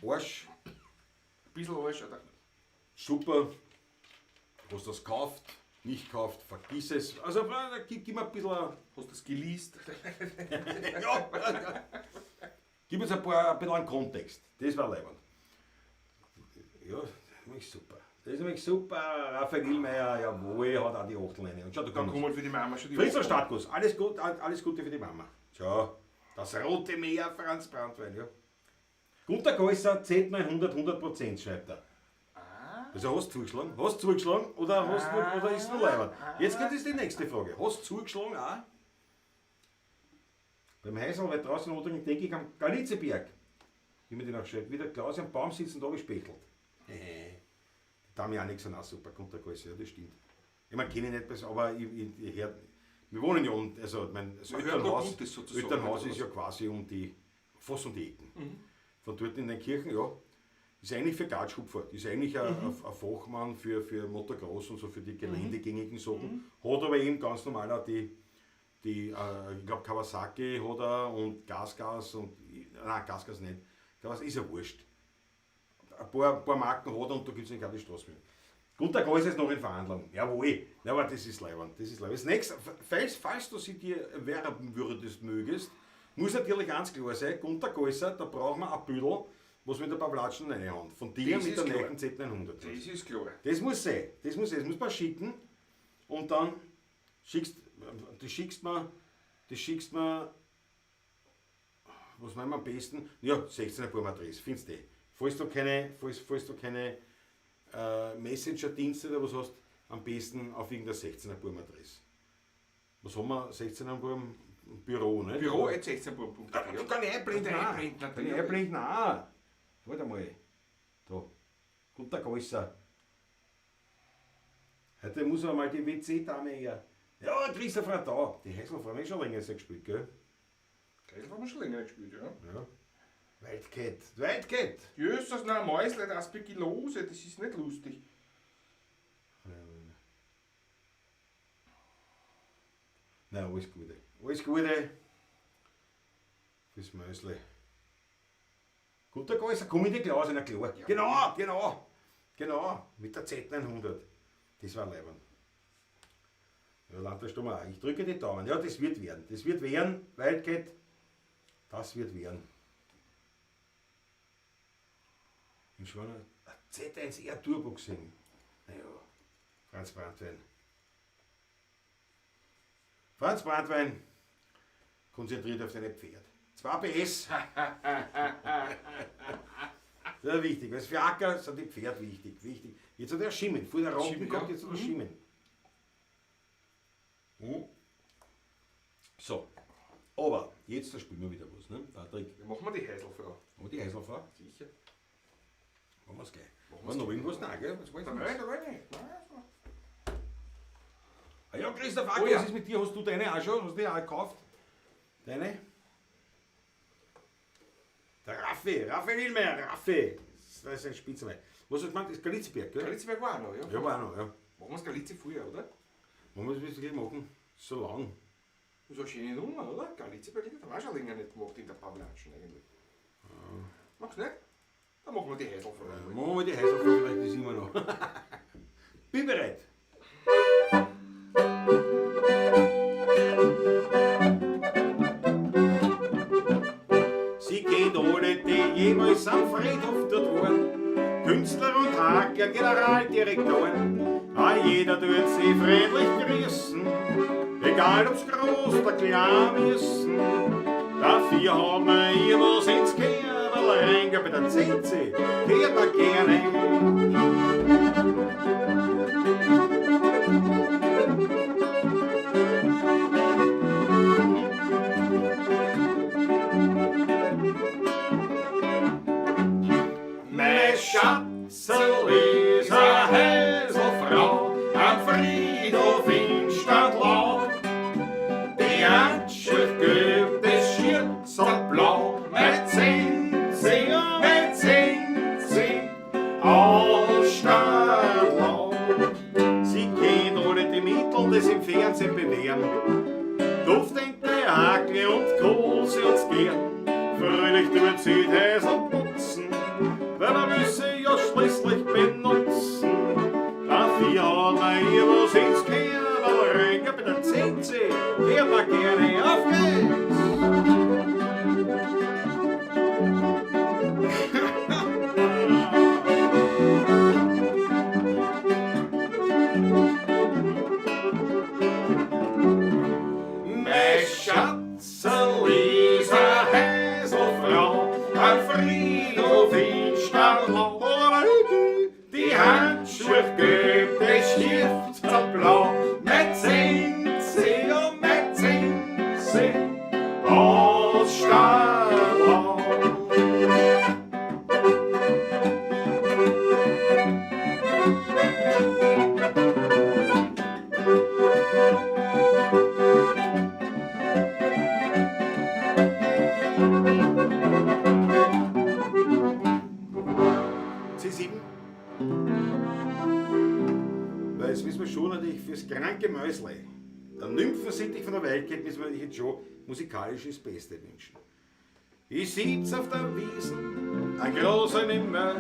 Arsch. Ein bisschen Arsch, oder? Super. Hast das gekauft, nicht gekauft, vergiss es. Also gib mir ein bisschen. Hast du das geleast? Gib uns ein bisschen einen Kontext. Das war leibend. Ja, das ist nämlich super. Raphael Illmeier, jawohl, hat auch die Achtel rein. Und schau, Dann kommen für die Mama schon die Fritz Achteln. Stadtguss, alles Gute für die Mama. Schau, das Rote Meer, Franz Brandwein, ja. Gunter Gäuser, Z900, 100% schreibt er. Also hast du zugeschlagen? Oder ist es nur leibend? Jetzt geht es die nächste Frage. Hast du zugeschlagen auch? Beim Heisel, weil draußen in Ottergring denke ich am Galitzeberg. Wie man den auch schreibt. Wie der Klaus am Baum sitzt und da gespechtelt. Da haben ja auch nichts an, auch super, Gunter Gäuser, ja, das stimmt. Ich meine, kenne ich nicht besser, aber ich hör, wir wohnen ja und also mein das Man hört noch Elternhaus, Gutes sozusagen, Elternhaus oder ist ja was? quasi fast um die Ecken. Von dort in den Kirchen, ja. Ist eigentlich für Gatschhupfer. Ist eigentlich ein Fachmann für Motocross und so für die geländegängigen Sachen. Hat aber eben ganz normal auch die ich glaube Kawasaki hat er und Gasgas und, nein, Gasgas nicht. Kawasaki ist ja wurscht. Ein paar Marken hat er und da gibt es nicht auch die Straße mehr. Gunter Gäuser ist noch in Verhandlung. Jawohl, ja, aber das ist leibend. Das nächste, falls du sie dir werben mögest, muss natürlich ganz klar sein, Gunter Gäuser, da brauchen wir ein Büdel, was wir in der Pavlatschen reinhauen. Von dir Das mit ist der klar. neuen Z900. Das ist klar. Das muss sein. Das muss man schicken und dann schickst mir, was meinen wir am besten? Ja, 16er Adresse, findest du. Falls du keine Messenger-Dienste oder was hast, am besten auf irgendeiner 16er Adresse. Was haben wir? 16er Büro, ne? Büro at 16.de. Da kann ich einblenden. Kann ich einblenden auch. Warte mal. Da. Gunter Gäuser. Heute muss er mal die WC-Dame her. Ja, Christopher da. Die Häuselfrau haben schon länger gespielt, gell? Das haben wir schon länger gespielt, ja. Ja. Wildcat. Jesus, nein, Mäusle, das Spikilose, das ist nicht lustig. Nein, alles Gute. Alles Gute fürs Mäusle. Guter Gäuser, komm in die Klaus, in der Klar. Ja. Genau. Mit der Z900. Das war leibend. Ja, Landesstürmer auch. Ich drücke die Daumen. Ja, das wird werden. Wildcat. Das wird werden. Ich schaue noch. Z1R Turbo gesehen. Naja, Franz Brandwein konzentriert auf seine Pferd. 2 PS. Das ist wichtig, weil für Acker sind die Pferde wichtig. Jetzt hat er Schimmen, vor der Roten kommt jetzt hat er Schimmen. So, aber jetzt da spielen wir wieder was, ne? Patrick. Wie machen wir die Häselfrau? Oh, die Heiselfrau? Sicher. Machen wir es gleich. War noch irgendwas? Nein, gell? Was wollen Nein, wir? nein, nicht. Ah ja, Christoph Acker, Oh ja. was ist mit dir? Hast du deine auch schon? Hast du die auch gekauft? Deine? Der Raffi will mehr, Raffi. Das ist ein Spitzenwein. Was hast du gemeint? Das ist Galitzberg, gell? Galitzberg war auch noch, ja? Ja, war auch noch, ja. Machen wir das Galizien früher, oder? Wollen wir das wirklich machen? So lang. Das ist eine schöne Nummer, oder? Galizienberg haben wir auch schon länger nicht gemacht in der Pavlatschen eigentlich. Magst du nicht? Dann machen wir die Häselfrau. Machen wir die Heiselfrau, vielleicht ist immer noch. Bin bereit. Sie geht alle, die jemals am Friedhof dort waren. Künstler und Hacker, Generaldirektoren. Jeder tut sie friedlich grüßen. Egal ob's groß oder klein müssen. Dafür haben wir ihr was ins Kerbel reingehört. Bei der Zinse hört er gerne. Mein Schatzel ist eine Häselfrau am Friedhof in Stadtlau. Die Handschrift gelb, das Schürzel blau. Mein Zinsi, aus Stadtlau. Sie kennt alle die Mittel, das im Fernsehen bewähren. Duftende Hakel und Kohl sie uns gern. Fröhlich tut sie Häsel putzen, weil man will sie ja schließlich benutzen. Dafür hat man ihr was ins Kerbel reingehört. Bei der Zinse hört man gerne. Auf geht's! Mein Schatzel ist eine Häselfrau am Friedhof in Stadtlau. Die Handschrift gelb, das Schriftzeichen blau. Mein Zinsi, aus Stadtlau. C7. Weil jetzt müssen wir schon natürlich fürs kranke Mäusle, der Nymphensittich von der Waldkeit, müssen wir natürlich jetzt schon musikalisch das Beste wünschen. Ich sitz auf der Wiesen, ein großer Nimmer,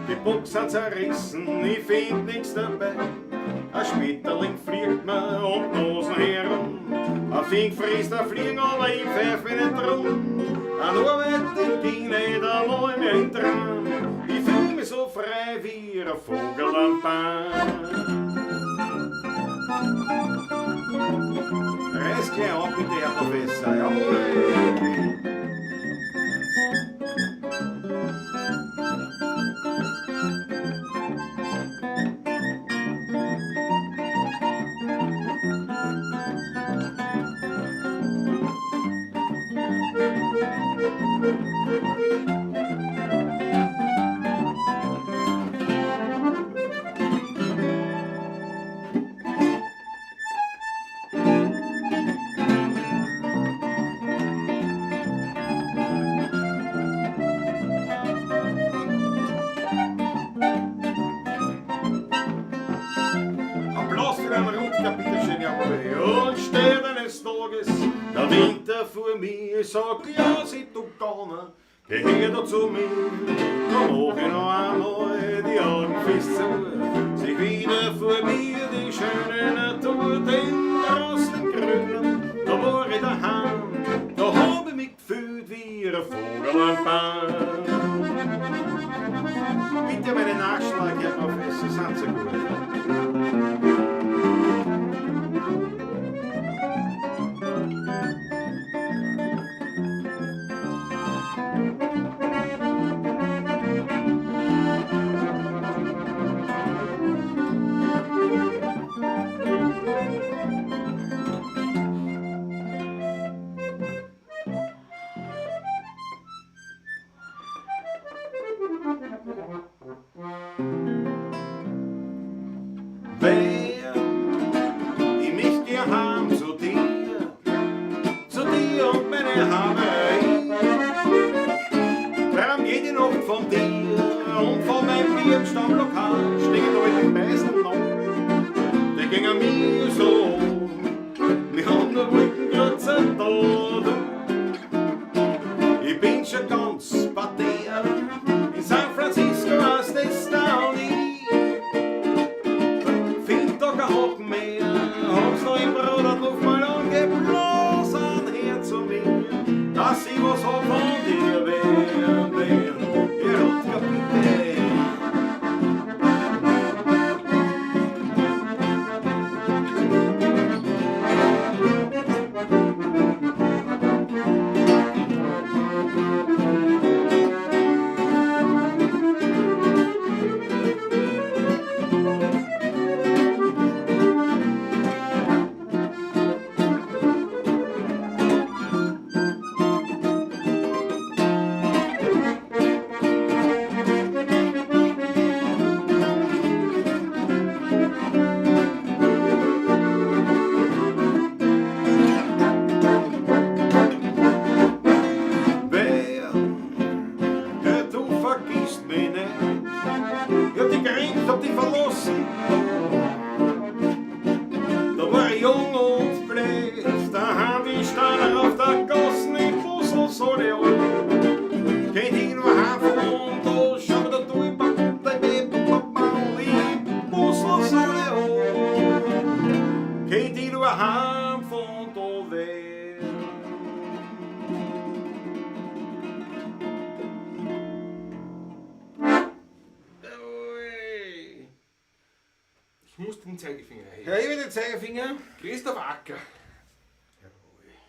die Box hat zerrissen, ich find nix dabei. Ein Schmetterling fliegt mir um die Nosen herum, ein Fink frisst ein Fliegen, aber ich pfeif mich nicht drum. An Arbeit ging nicht einmal mehr in Traum, ich fühl mich so frei wie ein Vogel am Bahn. Reiß gleich ab, bitte, Herr Professor, jawohl! Applaus für einen Rundker, bitteschön, jawohl. Und steht eines Tages der Winter vor mir, ich sag, ja, sieh du Gauner, geh her da zu mir. Dann mach ich noch einmal die Augen fest zu, sich wieder vor mir die schöne Natur, den großen Grünen, da war ich daheim, da hab ich mich gefühlt wie ein Vogel am Baum. Bitte meine Nachschlag, Herr Professor, sind Sie gut. jede Nacht von dir und von meinem lieben Stammlokal steht heute ein Beißen noch. Der ging an mir so, wir haben nur Rückenkratzer da. Ich bin schon ganz pater, in San Francisco aus das Downey. Viel Tag hocken mehr, hab's noch im Bruder drauf mal angeblasen her zu mir, dass ich was hab von dir werden. Ja, Rutger, bitte. Ich muss den Zeigefinger erheben. Ja, ich will den Zeigefinger. Christoph Acker.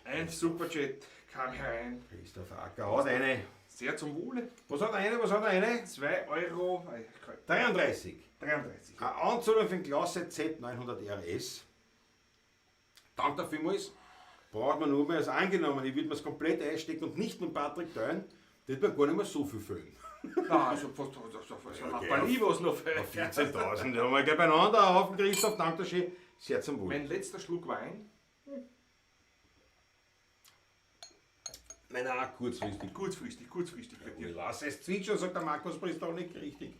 Ein Superjet kam herein. Christoph Acker hat eine. Sehr zum Wohle. Was hat er eine? 2 Euro. 33. 33. Eine Anzahlung für den Klasse Z900 RS. Dank dafür vielmals. Braucht man nur mehr als angenommen, ich würde mir es komplett einstecken und nicht mit Patrick teilen, das wird mir gar nicht mehr so viel füllen. Na, also fast ein paar Livos noch für. 14.000, da haben wir gleich beieinander. Ein Haufen Christoph, danke schön. Sehr zum Wohl. Mein letzter Schluck Wein. Nein, nein, kurzfristig. Kurzfristig. Ich lasse es zwitschern, sagt der Markus Priester nicht richtig.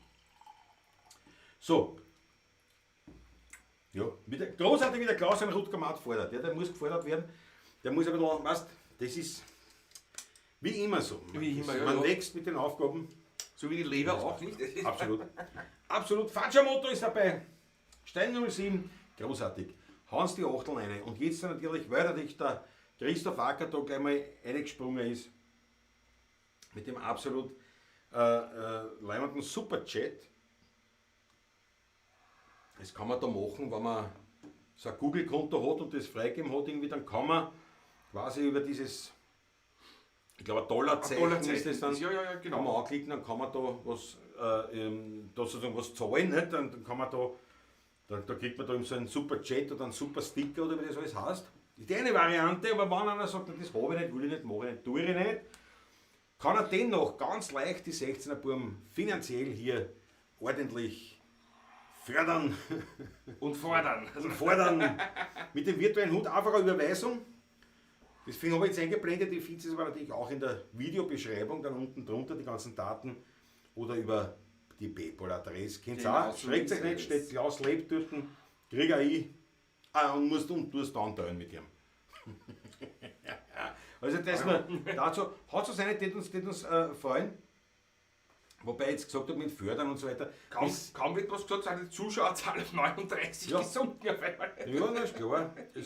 So. Ja, großartig wie der Klaus einen Rutger Matt fordert. Der muss gefordert werden. Der muss ein bisschen, weißt, das ist wie immer so. Man wächst mit den Aufgaben. So wie die Leber auch, nicht? Absolut. Absolut. Fatschermotor ist dabei. Stein 07. Großartig. Hauen Sie die Achteln rein. Und jetzt natürlich, weil natürlich der Christoph Acker da gleich mal reingesprungen ist, mit dem absolut leimenden Superchat. Das kann man da machen, wenn man so ein Google-Konto hat und das freigegeben hat, irgendwie, dann kann man quasi über dieses, ich glaube, Dollarzeichen ist das dann, ja, genau. kann man anklicken, dann kann man da was, da sozusagen was zahlen, nicht? Dann kann man da kriegt man da so einen Superchat oder einen Supersticker oder wie das alles heißt. Das ist die eine Variante, aber wenn einer sagt, das habe ich nicht, will ich nicht, mache ich nicht, tue ich nicht, kann er dennoch ganz leicht die 16er Buben finanziell hier ordentlich fördern und fordern. Mit dem virtuellen Hut einfach eine Überweisung. Deswegen habe ich jetzt eingeblendet, die Feeds ist aber natürlich auch in der Videobeschreibung, dann unten drunter die ganzen Daten oder über die PayPal-Adresse. Kennt ihr auch? Schreckt euch nicht, steht Klaus lebt dort, krieg auch ich. Und tust dann teilen mit ihm. Also das nur dazu. Hat so seine, die uns freuen. Wobei ich jetzt gesagt habe mit Fördern und so weiter. Kaum wird was gesagt, sind die Zuschauerzahl auf 39 gesunken auf einmal. Ja, das ist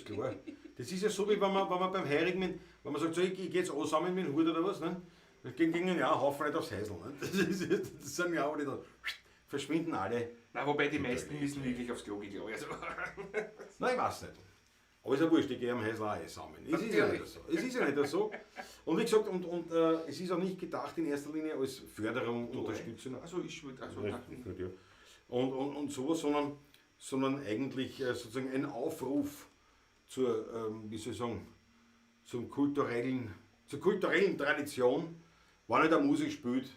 klar. Das ist ja so, wie wenn man beim Heirigen, wenn man sagt, so, ich gehe jetzt zusammen mit dem Hut oder was, ne? Dann gehen ja ein Haufen nicht aufs Häusl. Ne? Das sind ja alle da. Verschwinden alle. Nein, wobei die meisten müssen wirklich aufs Klo gehen, also. Nein, ich weiß nicht. Aber ist ja wurscht, ich gehe am Häusl auch zusammen. Es ist ja nicht so. Und wie gesagt, es ist auch nicht gedacht in erster Linie als Förderung, Unterstützung. Also ich würde, ja. Und sowas, sondern eigentlich sozusagen ein Aufruf zur, wie soll ich sagen, zur kulturellen Tradition, wenn nicht eine Musik spielt,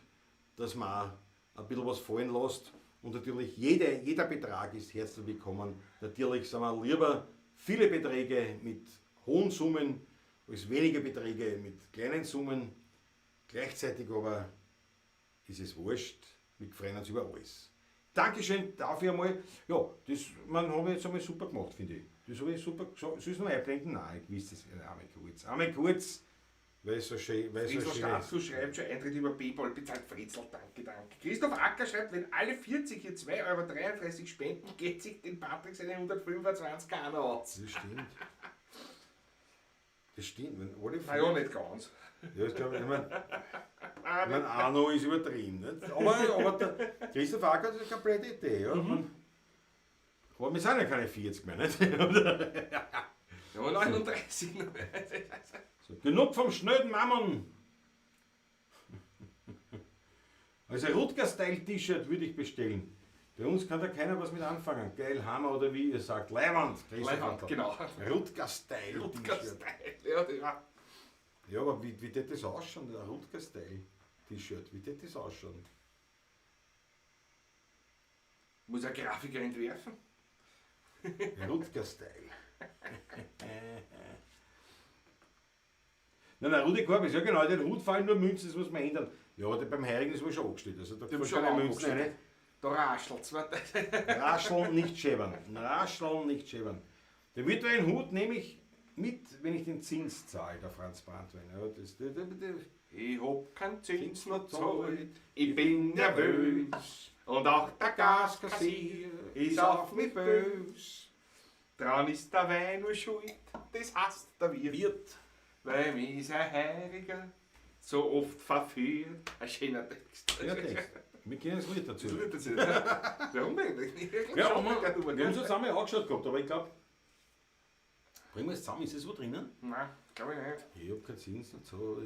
dass man auch ein bisschen was fallen lässt. Und natürlich jeder Betrag ist herzlich willkommen. Natürlich sind wir lieber viele Beträge mit hohen Summen als wenige Beträge mit kleinen Summen. Gleichzeitig aber ist es wurscht, wir freuen uns über alles. Dankeschön dafür einmal. Ja, das habe ich jetzt einmal super gemacht, finde ich. Das habe ich super gesagt. Soll ich es noch einblenden? Nein, ich weiß das. Einmal kurz, weil es so schön, Fritzl ist. Status schreibt schon Eintritt über PayPal, bezahlt Fritzl, danke. Christoph Acker schreibt, wenn alle 40 hier 2,33 € spenden, geht sich den Patrick seine 125 Kanner aus. Das stimmt. Das stimmt, wenn alle Naja, nicht ganz. Ja, das glaube ich. Ich meine, Arno ist übertrieben. Nicht? Aber der Christoph Acker hat eine komplette Idee. Ja? Aber wir sind ja keine 40 mehr. Nicht? Ja, 39. So, genug vom schnöden Mammon. Also ein Rutger-Style-T-Shirt würde ich bestellen. Bei uns kann da keiner was mit anfangen. Geil, Hammer oder wie ihr sagt. Leiwand. Leibwand, genau. Rutger-Style-T-Shirt. Rutger-Style, ja. Ja, aber wie wird das ausschauen, der Rutger-Style-T-Shirt? Wie wird das ausschauen? Muss ein Grafiker entwerfen? Rutger-Style. Nein, Rudi Korb ist ja genau, den Hut fallen nur Münzen, das muss man ändern. Ja, aber beim Heirigen ist man schon angestellt. Also da fallen keine Münzen rein. Da raschelt's. Rascheln, nicht schäbern. Rascheln, nicht schäbern. Der virtuellen Hut nehme ich mit, wenn ich den Zins zahle, der Franz Brandwein. Ja, Ich hab keinen Zins mehr zahlt, ich bin nervös. Und auch der Gaskassier ist auf mich bös. Dran ist der Wein nur schuld, das hasst der Wirt. Weil mich sein Heiriger so oft verführt. Ein schöner Text. ja, Text. Wir kennen das Lied dazu. Warum nicht? Ja, wir haben so zusammen angeschaut gehabt, aber ich glaube, bringen wir es zusammen, ist das wo drinnen? Nein, glaube ich nicht. Ich habe keinen Zins dazu.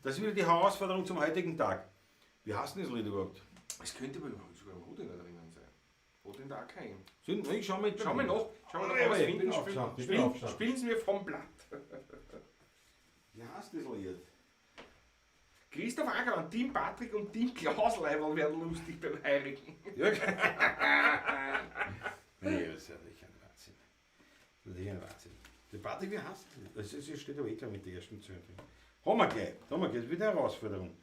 Das ist wieder die Herausforderung zum heutigen Tag. Wie heißt denn das Lied überhaupt? Es könnte aber sogar ein Rudin drinnen sein. Rudin da kein. Ich schau mal Schau mal nach. Schau mal nach, was finden. Spielen Sie mir vom Blatt. Wie heißt das Lied? Christoph Ackermann, Team Patrick und Team Klaus Leiberl werden lustig beim Heirigen. Ja, nee, das ist ja sicher ein Wahnsinn. Das ist sicher ein Wahnsinn. Der Patrick, wie heißt das? Das steht aber eh klar mit der ersten Zöhn drin. Haben wir gleich. Das ist wieder eine Herausforderung.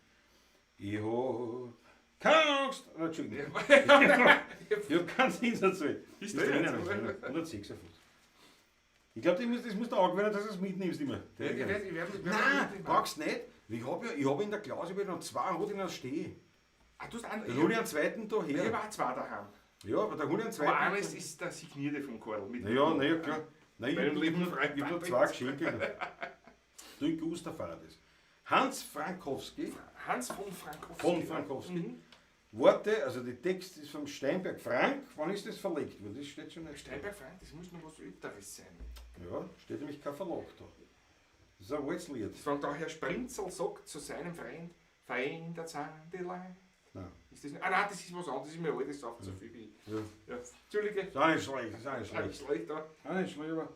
Ich hab keine Angst. Oh, Entschuldigung. Ich hab keinen Sinn dazu. Ist das drinnen? 156. Ich glaube, das musst du angewöhnen, dass du es mitnimmst immer. Nein, brauchst du nicht. Ich hab in der Klaus noch 2 Rudiner stehen. Ah, du hast einen. Dann hol ich einen zweiten da her. Ich war 2 daheim. Ja, aber da hol ich einen zweiten. Aber eines ist der Signierte vom Karl. Naja, klar. Nein, Beim lieben Freund ich hab da 2 Geschenke. Du, in Gustav war das. Hans Frankowski. Hans von Frankowski. Von Frankowski. Worte, also der Text ist vom Steinberg Frank. Wann ist das verlegt? Weil das steht schon nicht. Steinberg Frank, das muss noch was Älteres sein. Ja, steht nämlich kein Verlag da. Das ist ein altes Lied. Das fängt auch Herr Sprinzel sagt zu seinem Freund, verändert sein die Leid. Nein. Ist das nicht? Ah nein, das ist was anderes, das ist mir altes Saft so viel wie. Ja. Ja. Entschuldige. Ist auch nicht schlecht, ist auch nicht schlecht. Schlecht da. Auch nicht schlecht, aber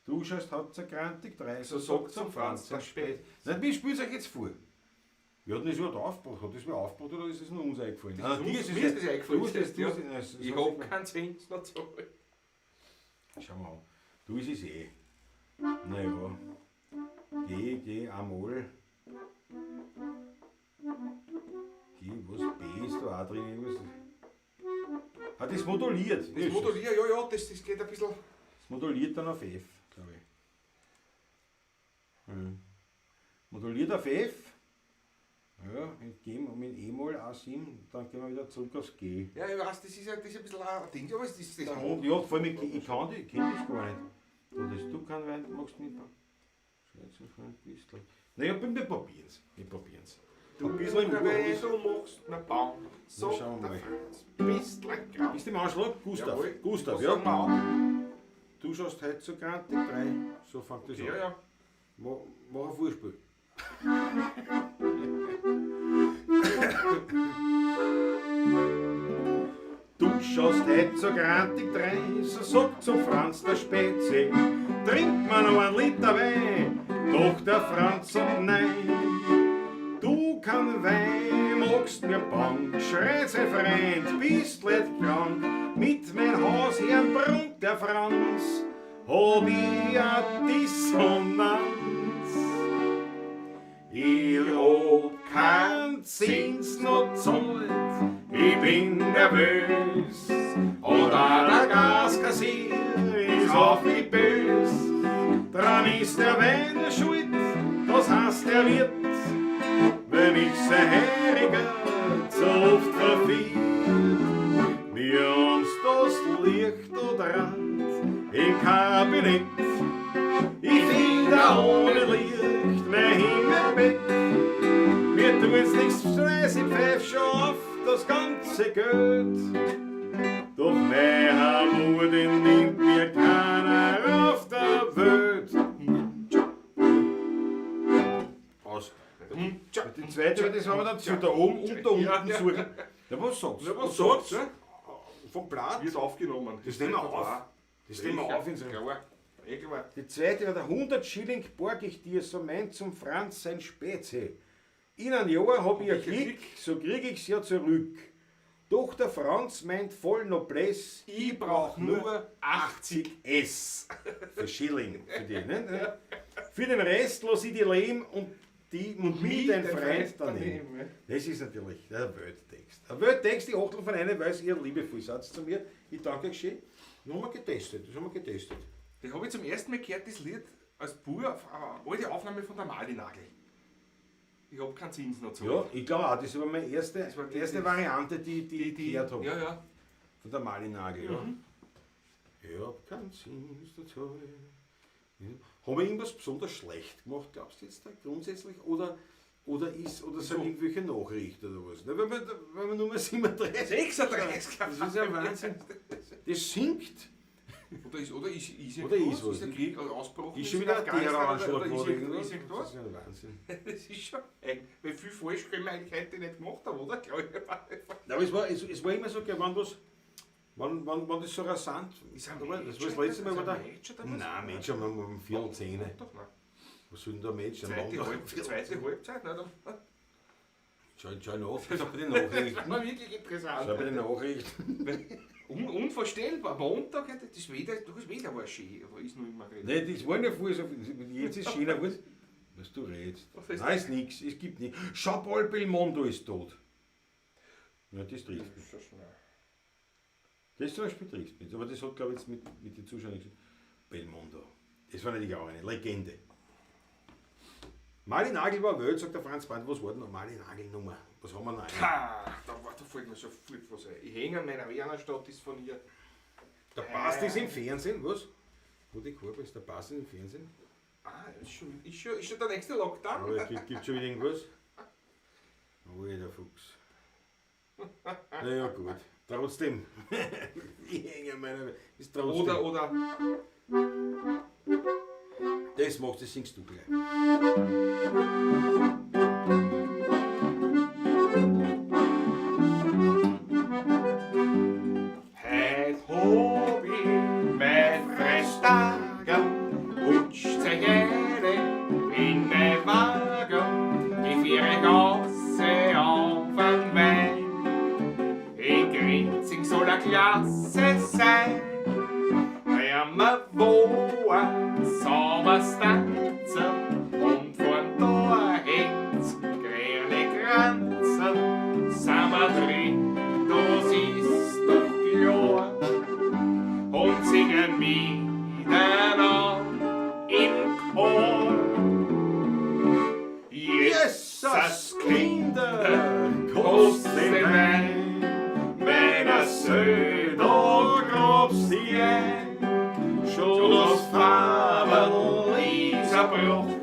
du schaust, hat zerkrantig 3, So sagt zum Franz, der spät. Nein, wie spielt es euch jetzt vor? Wie hat denn das überhaupt aufgebracht? Hat das wer aufgebracht oder ist es nur uns eingefallen? Das ist uns, mir ist das eingefallen. Ich hab keinen Zins noch zu. Schau mal an. Du ist es eh. Na ja. G, einmal. G, was? B ist da auch drin. Irgendwas. Hat das moduliert? Das moduliert, ja, das geht ein bisschen. Das moduliert dann auf F, glaube ich. Moduliert auf F. Ja, mit G mit E-Moll A7, dann gehen wir wieder zurück aufs G. Ja, ich weiß, das ist ein bisschen ein Ding, aber es ist das. Ja, vor allem, ich kenne das gar nicht. Du kannst Wein, magst du nicht. Naja, wir probieren es. Du bist ein Wein, du machst mir Baum. So, schauen wir mal. Bist lecker. Ist im Anschlag? Gustav. Jawohl. Gustav, Was ja. sagen wir auch? Du schaust heute so grantig 3. So fängt das Okay, an. ja. Mach ein Vorspiel. Du schaust heute so grantig 3, so sagt zum Franz der Spezi, trink mir noch ein Liter Wein, doch der Franz sagt nein. Du kann Wein, magst mir Bank, schreit sein Freund, bist nicht krank, mit mein Hausherrn brummt der Franz, hab ich a Dissonanz. Ich hab kein dann sind's noch zahlt. Ich bin nervös und auch der Gaskassier ist auf mich bös. Dran ist der Wein schuld, das heißt er wird, wenn ich sein Heriger so oft verfiel. Wir haben's das Licht oder im Kabinett. Ich fiel da ohne Licht mehr im Bett. Mir tut's nichts Stress, ich pfeif schon auf das ganze Geld. Doch mehr Mut nimmt mir keiner auf der Welt. Aus. Die zweite, das haben wir dann zu da oben und da unten suchen. Ja, was sagst du? Was sagst du? Vom Blatt? Wird aufgenommen. Das nehmen wir auf. Das nehmen wir auf in so Klar. Klar. Die zweite war der 100 Schilling borg ich dir, so meint zum Franz sein Spätzle. In einem Jahr hab ich einen Klick, so krieg ich's ja zurück. Doch der Franz meint voll Noblesse, Ich brauch nur 80. S. Für Schilling. Für, die, ne? Für den Rest lass ich die leben und mich dein Freund daneben. Das ist natürlich der Welttext. Der Welttext, die Achtel von einer weiß ihr liebevoll Satz zu mir. Ich danke euch schön. Das haben wir getestet. Das habe ich zum ersten Mal gehört, das Lied als Bub auf eine alte Aufnahme von der Malinagel. Ich habe keinen Zins noch zu. Ja, ich glaube auch, das war meine erste, Das war die- erste Variante, die ich gehört habe. Ja. Von der Malinagel, ja. Ich hab keinen Zins dazu. Ja. Habe ich irgendwas besonders schlecht gemacht, glaubst du jetzt da grundsätzlich? Oder sind irgendwelche Nachrichten oder was? Na, wenn man nur 37. 36. Das ist ja Wahnsinn. Das singt. Oder ist was? Ist der Krieg ausgebrochen? Ist schon wieder ein Terroranschlag oder geworden. ist Das irgendwas? ist ja ein Wahnsinn. Das ist schon. Weil viel falsch können wir eigentlich heute nicht gemacht haben, oder? Ja, aber es war immer so, wann das so rasant Ist ein das war Match, das letzte Mal, ist wo ein der. Match oder was? Nein, Mensch, um 4:10. Doch, nein. Was soll denn der Mensch? Zweite Halbzeit, ne? Schau nach, schau bei den Nachrichten. Das war wirklich interessant. Schau bei den Nachrichten. Unvorstellbar. Montag, das Wetter war schön, aber ist noch immer reden. Nein, das war nicht viel so. Jetzt ist schöner, was du redest. Was ist Nein, ist nichts, es gibt nichts. Jean-Paul Belmondo ist tot. Ja, das trifft mich. Das zum Beispiel trifft mich. Aber das hat, glaube ich, jetzt mit den Zuschauern gesagt. Belmondo. Das war natürlich auch eine Legende. Malinagel war Welt, sagt der Franz Brandt. Was war denn noch Malinagel-Nummer? Was haben wir noch? Da fällt mir sofort was ein. Ich hänge an meiner Wienerstadt, ist von ihr. Der Pass ist im Fernsehen, was? Wo die Kurve ist, der Pass ist im Fernsehen. Ist schon der nächste Lockdown? Aber gibt schon wieder irgendwas? Oh, der Fuchs. Naja, gut. Trotzdem. Ich hänge an meiner. Ist trotzdem. Oder. Das machst du, das singst du gleich. Het hobby met Fressdagen rutscht sich jede in den Wagen. Die vier Gasse auf den Wein. In Grinzing soll eine Klasse sein. Wer mir wo ein sauberes Tanzen und von da hängt grüne Kranzen. Sind wir drin, das ist doch klar. Und singen miteinander im Chor. Jesus, Kinder, kost den Wein, wenn er söd, da grabst die ein. Schon das Fabel ist erbrocht,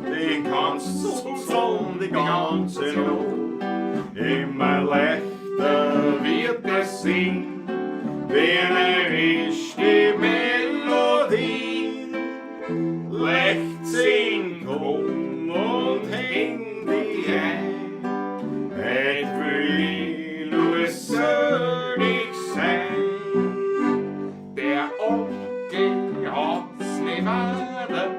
den kannst du zahlen die ganze Nacht. Immer leichter wird es singen, wenn ist die Melodie. Lechtsinn, komm und häng dich ein. Ich will nur södig sein. Der Onkel hat's nicht werden,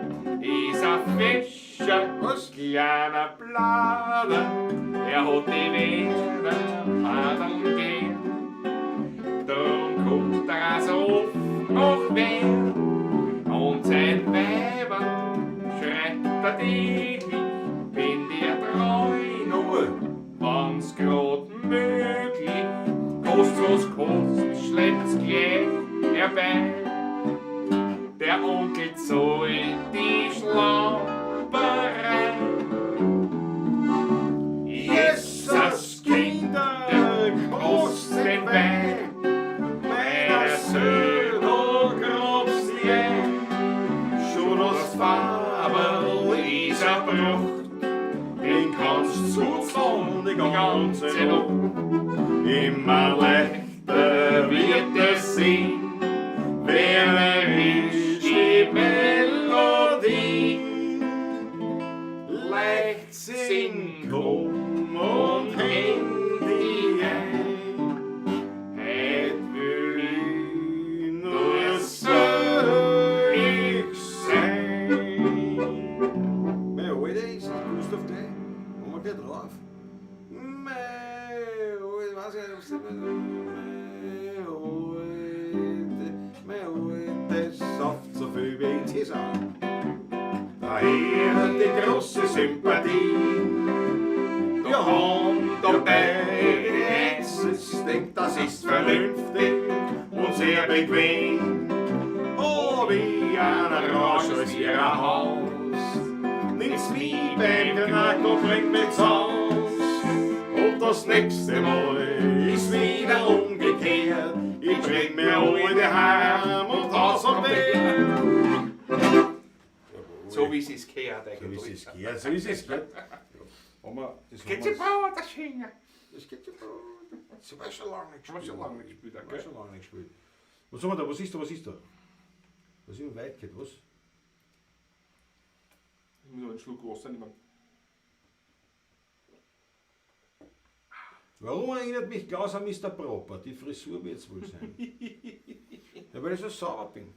ist ein Fischer aus kleiner Blade. Hat die Werde paddeln gehen. Dann kommt er so noch wer und sein Weiber schreit er dich, bin dir treu, nur Zuzaun die ganze Nacht. Immer leichter wird es sehen, wer ist die Melodie. Leichtsinn, komm und häng dich ein. Heut will ich nur selig sein. Mein Alter ist Gustav gleich. Wo man gleich drauf? Mein Alter, weiß ich nicht, ob sie mein Alter sauft so viel wie in Cäsar. Daher die große Sympathie. Wir haben dabei eins, denkt, das ist vernünftig und sehr bequem. Oh, wie ein Orange aus ihrer Haus, nimmt's wie beim Knack und bringt mit's Haus. Und das nächste Mal ist wieder umgekehrt. Ich bring mir alle heim und Haus und Wehr. So wie es gehört So eigentlich. ist es gehört, so ist es gehört. Das Geht sie Bauer, das Schinger. Das geht ja so war schon lange nicht Haben wir gespielt. schon lange nicht gespielt, War gell? schon lange nicht gespielt. Was haben wir da? Was ist da? Was ist da? Was ist im Weit geht? Was? Ich muss noch einen Schluck Wasser nehmen. Warum erinnert mich Klaus an Mr. Proper? Die Frisur wird es wohl sein. Ja, weil ich so sauber bin.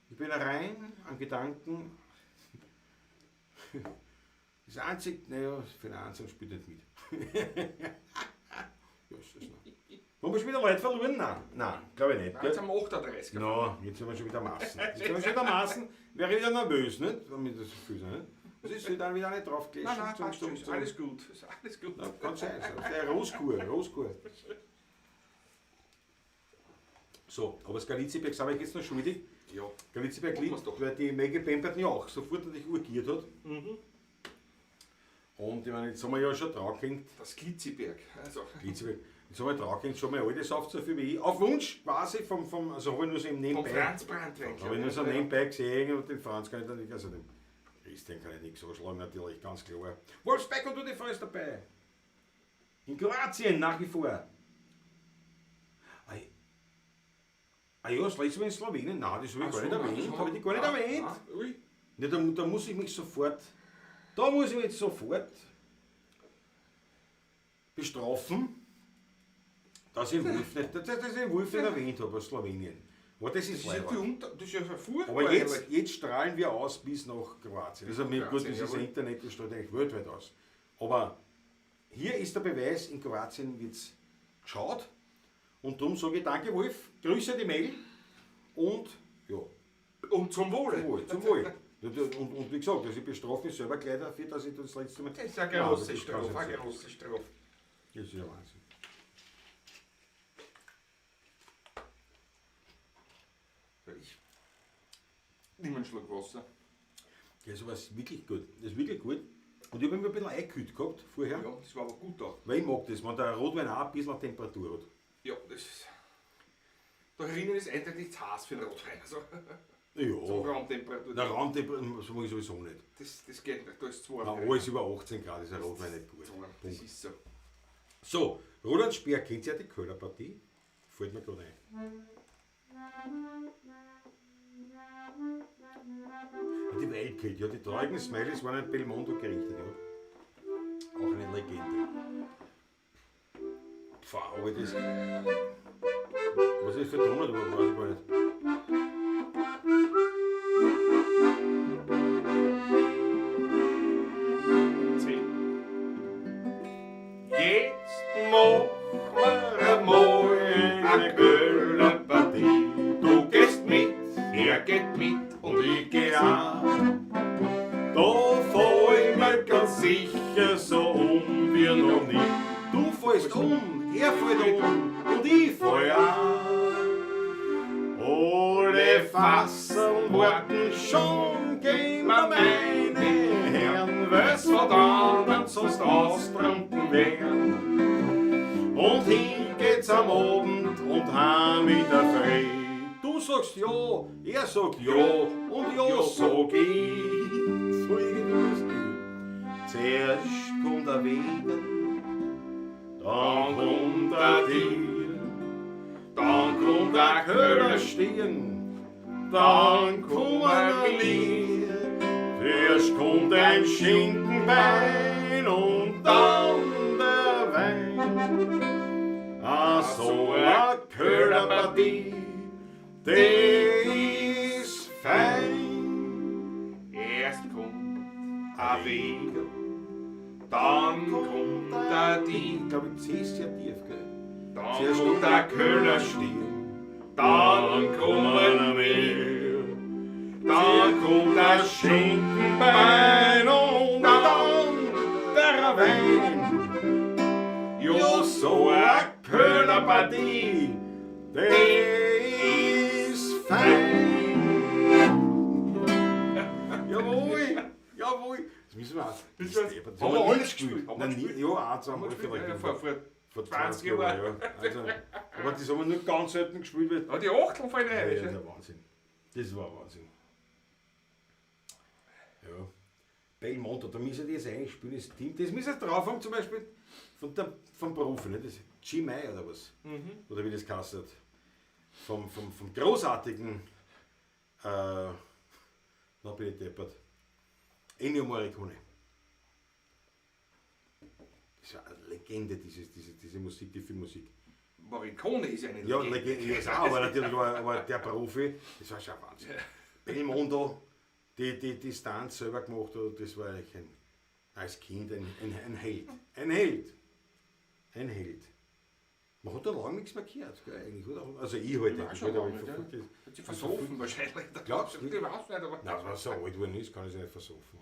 Ich bin rein an Gedanken. Das einzige, naja, für den Einzelnen spielt nicht mit. Ja, ist das noch. Haben wir schon wieder Leute verloren? Nein, glaube ich nicht. Jetzt Gell? haben wir 38 No, jetzt haben wir schon wieder Massen. Jetzt haben wir schon wieder Massen. Wäre wieder nervös, nicht? Wenn wir das so viel sind. Nicht? Was ist dann wieder nicht drauf gelesen? Nein, passt schon. Ist alles gut. Ist alles gut. Ja, kann sein. So. Der Roskur. So, aber das Galizieberg habe ich jetzt noch schuldig. Ja. Galizieberg Machen wir's liegt, doch. weil die Maggie Pemberton ja auch sofort natürlich urgiert hat. Mhm. Und ich meine, jetzt haben wir ja schon draufgehängt. Das Glitziberg. Also, Galizieberg. Jetzt haben wir draufgehängt, schon mal alle sauft so viel wie ich. Auf Wunsch quasi vom also habe ich nur so im vom Nebenbei. Franz Brandwein. Habe ich nur so nebenbei gesehen und den Franz kann ich dann nicht, also den Christian kann ich nichts anschlagen, natürlich, ganz klar. Wolfsberg und du die Fall ist dabei. In Kroatien nach wie vor. Ah ja, das letzte Mal in Slowenien, nein, das habe ich gar nicht erwähnt. Habe ich die gar nicht erwähnt? Ui. Ja, da muss ich mich sofort, da muss ich mich jetzt sofort bestrafen, dass ich den Wolf nicht, dass ich den Wolf nicht erwähnt habe aus Slowenien. Aber das Das ist ist ja leider. das ist ja furchtbar. Aber jetzt, eigentlich. jetzt strahlen wir aus bis nach Kroatien. Also mit gut, Kroatien, das ist jawohl. Internet, das strahlt eigentlich weltweit aus. Aber hier ist der Beweis, in Kroatien wird es geschaut. Und darum sage ich danke Wolf, grüße die Mail und ja, Und zum Wohle. zum Wohl, zum Wohl. Und wie gesagt, also ich bestrafe mich selber gleich dafür, dass ich das letzte Mal... Das ist eine Ja, große das kann Strophe. ich Eine nicht große Strophe. Das ist ja Wahnsinn. So, ich nehme einen Schluck Wasser. Das war wirklich gut. Das ist wirklich gut. Und ich habe mich ein bisschen eingekühlt gehabt vorher, Ja, das war aber gut da. weil ich mag das, wenn der Rotwein auch ein bisschen Temperatur hat. Ja, das ist. Da drinnen ist eindeutig zu heiß für den Rotwein. Also, so Ja, Raumtemperatur. der Raumtemperatur so mag ich sowieso nicht. Das geht nicht, da ist zu warm. Na, alles über 18 Grad ist ein Rotwein nicht gut. Zu warm. Das Punkt. ist so. So, Roland Speer, kennt ihr die Köhlerpartie? Fällt mir gerade ein. Die Wildkind, ja, die traurigen Smileys waren in Belmondo gerichtet, ja. Auch eine Legende. Pfah, aber das. Was ist für Tonart, aber weiß ich gar nicht. Jetzt machen wir einmal eine Köhlerpartie. Du gehst mit, er geht mit und ich geh auch. Da fall ich mir ganz sicher so um wie noch nie. Du fällst um, er fällt um und ich fall auch. Alle Fassen warten schon, gehen wir meine Herren, weil's verdammt sonst austrunken werden. Und hin geht's am Abend und heim wieder frei. Du sagst ja, er sagt ja und ja sag ich. So irgendwie das geht. Zuerst kommt der Wegen, Dann kommt der Tier, dann kommt der Köder Köder, stehen, dann kommen wir. Zuerst kommt ein Schinkenbein und dann der Wein. Ah, so a Köderpartie, die ist fein. Erst kommt ein Wegel, dann kommt der Ich Dien, glaube, C ist sehr tief, gell? dann Zuerst kommt der Köder, stehen, dann kommen wir. Dann kommt der Schinkenbein und dann der Wein. Jo, so a Köderpartie, die ist fein. Jawohl, jawohl. Das müssen wir auch. Das haben wir nie alles gespielt. Haben wir Nein, nie, gespielt? ja, auch zweimal vielleicht. Vor Vor 20 Jahren. Jahren. Ja. Also, aber das haben wir nur ganz selten gespielt. Weil, Ja, die Achtel fallen ja, rein. das war Wahnsinn. Das war Wahnsinn. Ja. Belmondo, da müssen die jetzt eigentlich spielen, das Team. Das müssen sie drauf haben, zum Beispiel vom Beruf, ne? Das G-Mai oder was? Oder wie das geheißen hat. Vom großartigen, na bin ich deppert, Ennio Morricone. Das war eine Legende, diese Musik, die Filmmusik. Morricone ist eine Ja, Legende. Legende, ja, aber natürlich war der Profi, das war schon Wahnsinn. Belmondo, die Stunts selber gemacht hat, das war eigentlich als Kind ein Held. Ein Held. Ein Held. Man hat da lange nichts markiert, gell, eigentlich, oder? Also ich halt Ja, nicht. schon aber lange, ich ja. verfolge das. Hat sie versoffen wahrscheinlich. Glaubst du? Ich weiß nicht, aber... Nein, wenn er so alt geworden ist, kann er sich nicht versoffen.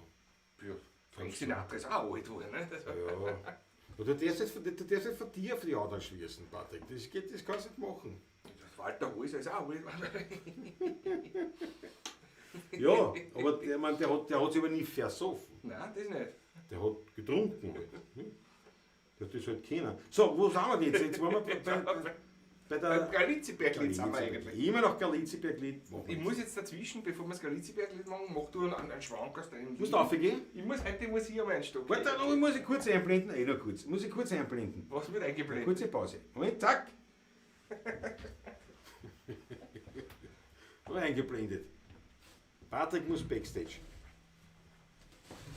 Ja, Frank Sinatra ist auch alt geworden, ne? Das- Ja. Aber du darfst nicht von dir auf die anderen schließen, Patrick. Das kannst du nicht machen. Das Walter Häuser ist auch alt. Ja, aber der hat sich aber nie versoffen. Nein, das nicht. Der hat getrunken halt. Der hat das halt kennen. So, wo sind wir denn jetzt? Jetzt waren wir bei Beim der Galizierberglied sind wir eigentlich. Immer noch Galiziberglied. Ich muss jetzt dazwischen, bevor wir das Galizierberglied machen, mach du einen Schwank aus deinem Musst du raufgehen? Heute muss ich einmal einen Stock Warte, geben. noch, muss ich kurz einblenden. Noch kurz. Muss ich kurz einblenden. Was wird eingeblendet? Kurze Pause. Moment, zack. Nur eingeblendet. Patrick muss Backstage.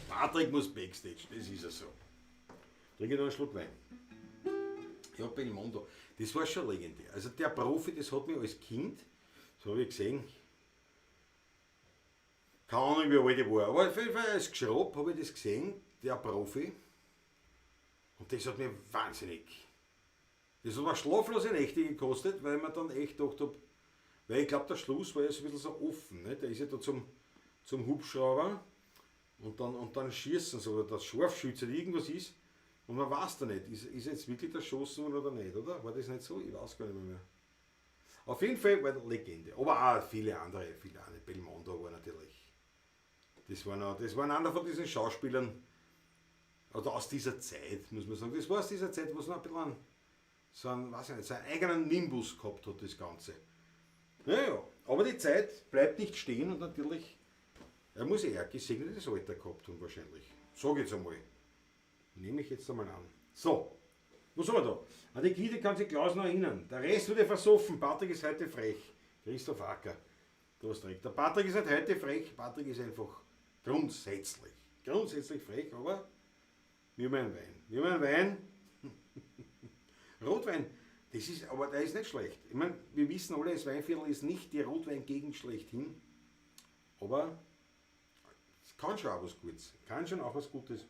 Patrick muss Backstage, das ist ja so. Trinke noch einen Schluck Wein. Ja, Belmondo, das war schon legendär. Also der Profi, das hat mich als Kind, so habe ich gesehen, keine Ahnung wie alt ich war, aber auf jeden Fall als Geschropp habe ich das gesehen, der Profi. Und das hat mich wahnsinnig. Das hat mir schlaflose Nächte gekostet, weil ich mir dann echt gedacht habe, weil ich glaube, der Schluss war ja so ein bisschen so offen. Ne? Der ist ja da zum Hubschrauber und dann schießen so, oder das Scharfschütze oder irgendwas ist. Und man weiß da nicht, ist jetzt wirklich erschossen worden oder nicht, oder? War das nicht so? Ich weiß gar nicht mehr. Auf jeden Fall war eine Legende. Aber auch viele andere. Belmondo war natürlich. Das war einer von diesen Schauspielern, oder aus dieser Zeit, muss man sagen. Das war aus dieser Zeit, wo es noch ein bisschen seinen eigenen Nimbus gehabt hat, das Ganze. Naja, aber die Zeit bleibt nicht stehen und natürlich, er muss eher gesegnetes Alter gehabt haben wahrscheinlich. Sag jetzt einmal. Nehme ich jetzt einmal an. So, wo sind wir da? An die Glieder kann sich Klaus noch erinnern. Der Rest wurde versoffen. Patrick ist heute frech. Christoph Acker. Du hast recht. Der Patrick ist nicht heute frech. Patrick ist einfach grundsätzlich frech, aber wie mein Wein. Wie mein Wein. Rotwein, das ist, aber der ist nicht schlecht. Ich meine, wir wissen alle, das Weinviertel ist nicht die Rotweingegend schlechthin, aber es kann schon auch was Gutes. Kann schon auch was Gutes.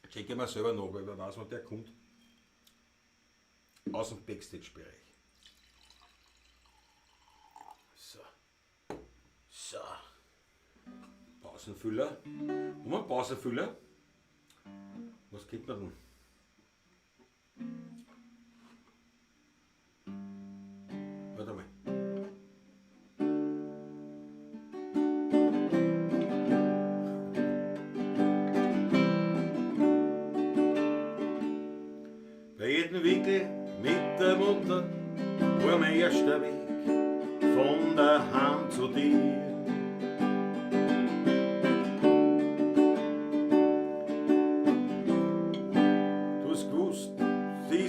Check ich mal selber noch, weil wer weiß, wann der kommt. Aus dem Backstage-Bereich. So. Pausenfüller. Und ein Pausenfüller. Was gibt man denn? Warte mal. Bei jedem Winkel mit der Mutter war mein erster Weg von daheim zu dir.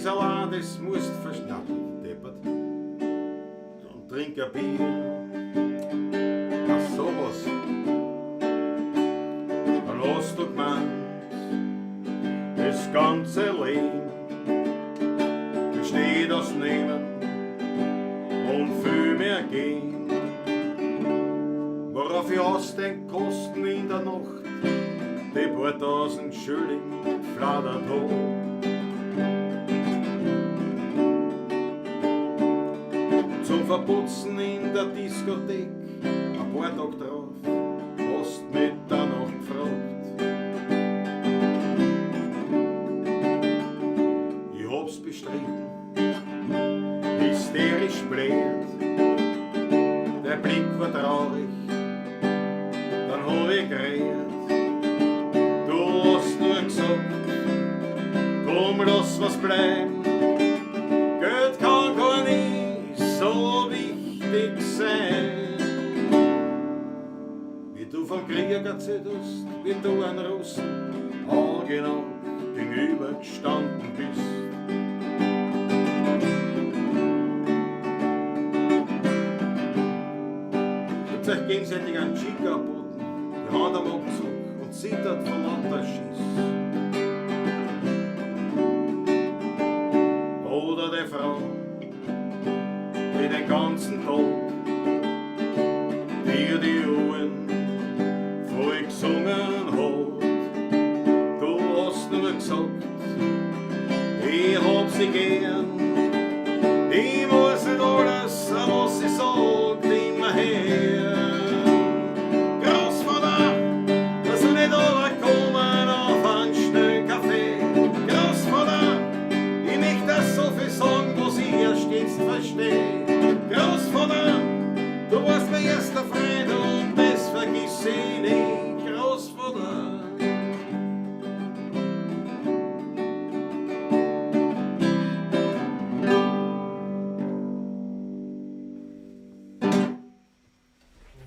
das allein, das musst verschnappen, deppert. Und trink ein Bier. Ach, sowas. Dann hast du gemeint, das ganze Leben besteht aus Nehmen und viel mehr Gehen. Worauf ich ausdenk, kosten in der Nacht die paar tausend Schilling flattert hoch. Zum Verputzen in der Diskothek, ein paar Tage drauf, hast mich danach gefragt. Ich hab's bestritten, hysterisch blöd, der Blick war traurig, dann hab ich geredet. Du hast nur gesagt, komm, lass was bleiben, Geld kann gar nicht so wichtig sein. Wie du vom Krieger erzählt hast, wie du ein Russen genau gegenüber gestanden bist. Habt euch gegenseitig einen Chica geboten, die Hand am Abzug und zittert von lauter Schiss. Oder die Frau, die den ganzen Tag dir die Ohren voll gesungen hat. Du hast nur gesagt, ich hab sie gern, ich muss nicht alles, was sie sagt, immer her. Großvater, dass du nicht runterkommen auf einen schnellen Kaffee. Großvater, ich möchte das so viel sagen, was ich erst jetzt verstehe. Großvater, du warst mein erster Freund und das vergiss ich nicht. Großvater.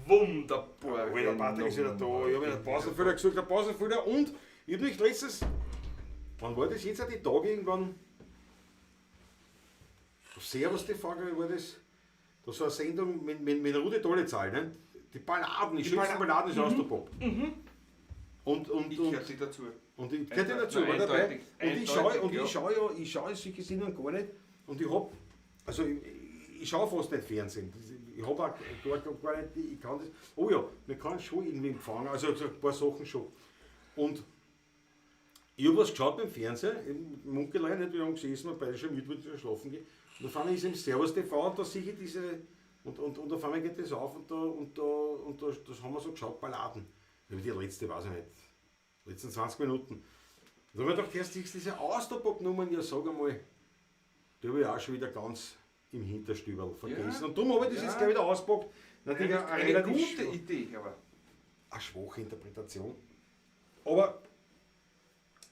Wunderbar. Der Patrick ist wieder da. Ich habe einen Pausenfüller gesucht, einen Pausenfüller und ich habe nicht letztes. Wann war das jetzt? Die Tage irgendwann? Servus TV, wie war das? Da so eine Sendung mit Rudi Dollezahl, ne? Die Balladen, die schönsten Balladen ist aus der Pop. Und Ich gehöre sie dazu. Und ich gehöre dazu, Nein, war dabei. eindeutig. Und ich schaue solche Sendungen gar nicht. Und ich habe, also ich schaue fast nicht Fernsehen. Ich habe auch gar nicht, ich kann das. Oh ja, man kann schon irgendwie empfangen, also ein paar Sachen schon. Und ich habe was geschaut beim Fernsehen, im Munkelein, nicht, wir haben gesessen, beide schon mit schlafen gehen. Und da fand ich es im Servus TV und da sehe ich diese, und auf einmal geht das auf und da das haben wir so geschaut, Balladen. Die letzte, weiß ich nicht, letzten 20 Minuten. Da habe ich gedacht, erst diese Austropop-Nummern, ja sag einmal, die habe ich auch schon wieder ganz im Hinterstübel vergessen. Ja. Und darum habe ich das jetzt gleich wieder ausgepackt. Natürlich Eine gute Idee, aber. eine schwache Interpretation. Aber,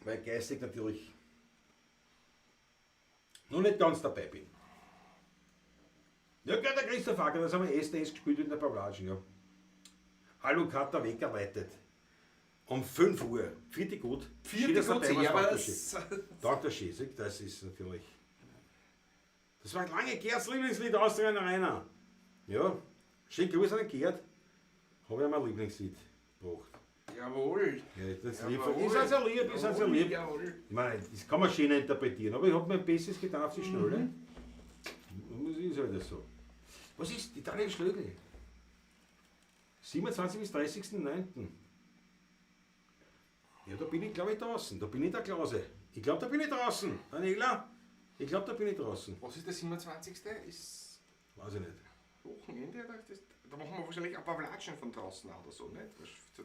weil ich geistig natürlich noch nicht ganz dabei bin. Ja, gell, der Christoph Acker, das haben wir SDS gespielt in der Pavlage, ja. Alucard weggeleitet. Um 5 Uhr. Vierte gut. Vierte gut, ja, aber Dr. Schesig, das ist natürlich. Das war ein lange Gerds Lieblingslied aus der Arena. Ja, schön Gruß an den Gerd. Habe ich mein Lieblingslied gebracht. Jawohl. Ja, das lieb. Ist also lieb, ist also lieb. Jawohl. Ich meine, das kann man schön interpretieren, aber ich habe mein Bestes getan auf die Schnelle. Das ist halt so. Was ist die Daniel Schlögl? 27. bis 30.09. Ja, da bin ich glaube ich draußen. Da bin ich der Klause. Ich glaube, da bin ich draußen. Daniela, ich glaube, da bin ich draußen. Was ist der 27.? Ist Weiß ich nicht. Wochenende? Oder? Da machen wir wahrscheinlich ein paar Latschen von draußen oder so, nicht?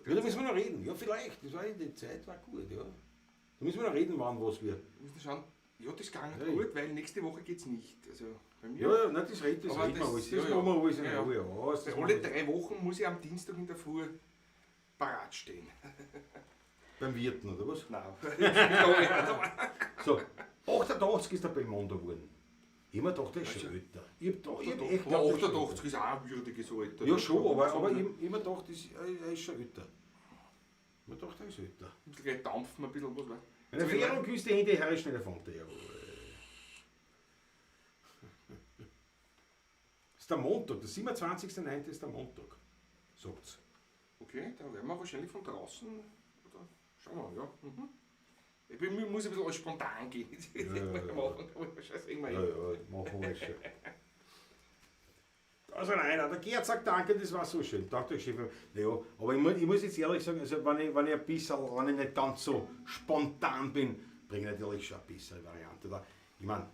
Ja, da müssen wir noch reden. Ja, vielleicht. Das war die Zeit war gut, ja. Da müssen wir noch reden, wann was wird. Wir müssen schauen. Ja, das geht Ja, gut, weil nächste Woche geht es nicht. Also bei mir. Ja, nein, das reden wir Aber alles. Das ja, machen ja. wir alles in Ja, ja. Ruhe aus. Bei alle 3 Wochen muss ich am Dienstag in der Früh parat stehen. Beim Wirten, oder was? Nein. So, 88 ist der Belmondo geworden. Ich hab mir gedacht, der ist schon älter. Ich hab echt gedacht, der ist schon 88 ist auch ein würdiges Alter. älter. Ja schon, aber ich hab mir gedacht, er ist schon älter. Ich hab mir gedacht, er ist älter. Ein bisschen dampfen, ein bisschen was. Eine Währung küsst die Hände, Herr Schnellefonte, jawohl. der Montag, der 27.09. ist der Montag. Sagt's. Okay, dann werden wir wahrscheinlich von draußen. Oder? Schauen wir, ja. Mhm. Ich muss ein bisschen alles spontan gehen. Machen wir schon. Also nein, der Gerd sagt danke, das war so schön. Danke euch, Chef. Ja, aber ich muss jetzt ehrlich sagen, also wenn ich ein bisschen, wenn ich nicht ganz so spontan bin, bringe ich natürlich schon eine bessere Variante. Ich meine,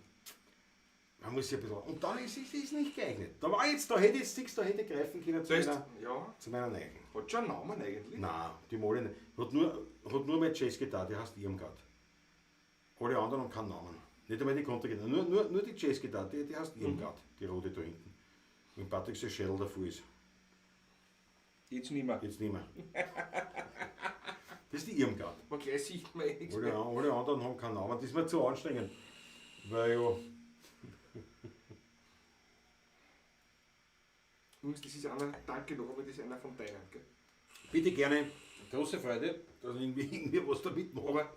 man muss ja ein bisschen. Und dann ist es nicht geeignet. Da war jetzt, da hätte ich greifen können zu meiner Neige. Hat schon einen Namen eigentlich? Nein, die Mole nicht. Hat nur meine Jazzgitarre, die heißt Irmgard. Alle anderen haben keinen Namen. Nicht einmal die Kontergitarre. Nur die Jazzgitarre, die heißt Irmgard, die rote da hinten. Und Patrick sein Schädel davor ist. Jetzt nicht mehr. Jetzt nicht mehr. Das ist die Irmgard. Man gleich sieht man nichts Alle mehr. anderen haben keinen Namen. Das ist mir zu anstrengend. Weil ja. Das ist einer, danke noch, aber das ist einer von deinen. Gell? Bitte gerne. Große Freude, dass ich irgendwie was damit mache. Aber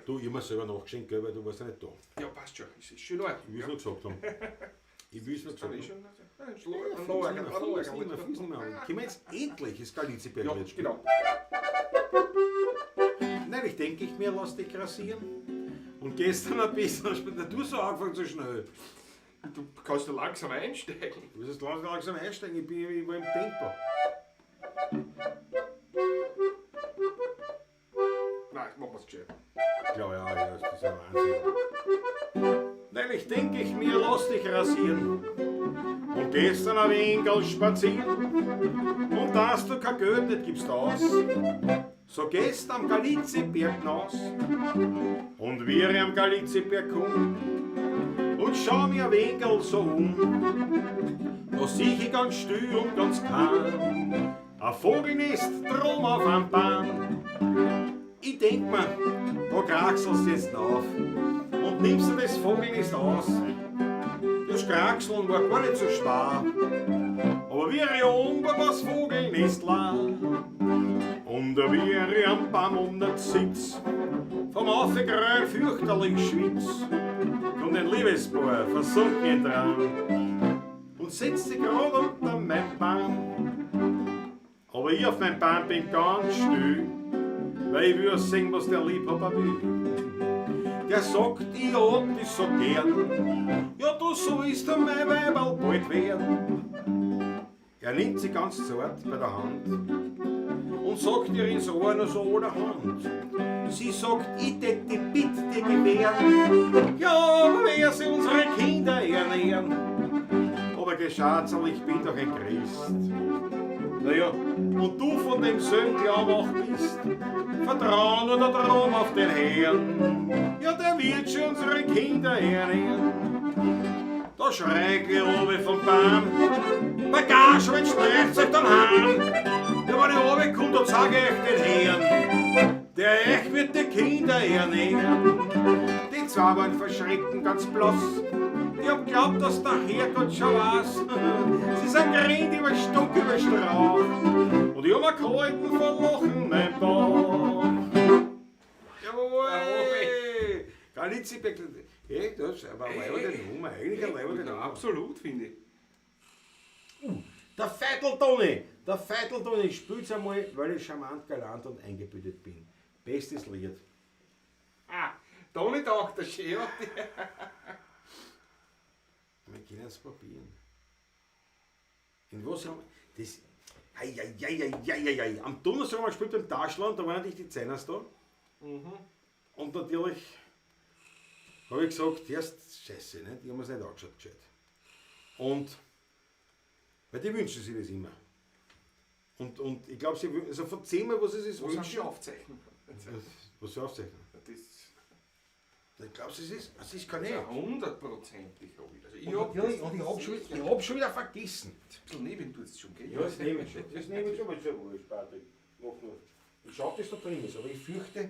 Du, ich mir selber nachgeschenkt, gell, weil du warst ja nicht da. ja, passt schon. Es ist schön alt. Ich will es nur gesagt haben. Ich will es nur gesagt haben. Können wir jetzt endlich ins Galiziberg Ja, jetzt genau. Nein, ich denke, ich mir lass dich rasieren. Und gestern ein bisschen, du so angefangen so schnell. Du kannst da langsam einsteigen. Du wirst langsam einsteigen, ich war im Tempo. Nein, machen wir es schön. Ja, das ist ein Wahnsinn. Weil ich denke, ich mir lass dich rasieren. Und gestern ein wenig spazieren. Und dass du kein Geld nicht gibst aus. So gehst am Galiziberg hinaus. Und wir am Galiziberg kommen. Und schau mir ein wenig so Da sieh ich ganz still und ganz calm. Ein Vogelnest drum auf am Bahn. Ich denk mir, da kraxelst du jetzt auf und nimmst du das Vogelnest aus. Das Kraxeln war gar nicht so schwer, aber wie ich oben war das Vogelnest lag. Und wie ich am Baum unter Sitz, vom Aufgeräusch fürchterlich schwitz, kommt ein Liebespaar versunken dran und setzt sich gerade unter mein Baum. Aber ich auf mein Baum bin ganz still, weil ich will sehen, was der Liebhaber will. Der sagt, ich hab dich so gern, ja du sollst mein Weiberl bald werden. Er nimmt sie ganz zart bei der Hand und sagt ihr ins Ohr nur so oder Hand. Sie sagt, ich tät die Bitte dir gewähren, ja, aber wer sie unsere Kinder ernähren. Aber Geschatzel, ich bin doch ein Christ. Naja, und du von demselben Glauben auch bist, vertrau nur da drum auf den Herrn, ja, der wird schon unsere Kinder ernähren. Da schreit die Robe vom Baum, bei Garschwitz streicht sich dann heim. Ja, wenn ich runterkomme, dann sag ich den Herrn, der euch wird die Kinder ernähren. Die zwei waren verschrecken ganz blass, die haben glaubt, dass der Herrgott schon weiß. Sie sind gerannt über Stock, über Strauch und ich hab mir gehalten vor Lachen mein Bauch. Jawohl! Galiziberg, hey, das war eine leibende Nummer, eigentlich eine leibende Nummer. Absolut, finde ich. Der Feitel-Toni spielt's einmal, weil ich charmant, galant und eingebildet bin. Bestes Lied. Ah, Toni taucht der Schee. Wir können es probieren. In was haben wir das? Ei. Am Donnerstag haben wir gespielt beim Taschland, da waren natürlich die Zehners da. Und natürlich habe ich gesagt, erst Scheiße, ne? Die haben uns nicht angeschaut gescheit. Und weil die wünschen sich das immer. Und ich glaube, sie also von 10 Mal, was sie sich Was hast wünschen. du aufzeichnen? Was sie aufzeichnen? Ich glaube, es ist kein Ja, Echt. 100%ig habe ich. Also ich Und ich hab schon wieder vergessen. ein bisschen neben tut es schon, gell? Ja, das nehme ich schon. Das nehme ich schon, weil es ja wurscht, Patrick. Mach nur. Ich schau, dass da drin ist, aber ich fürchte,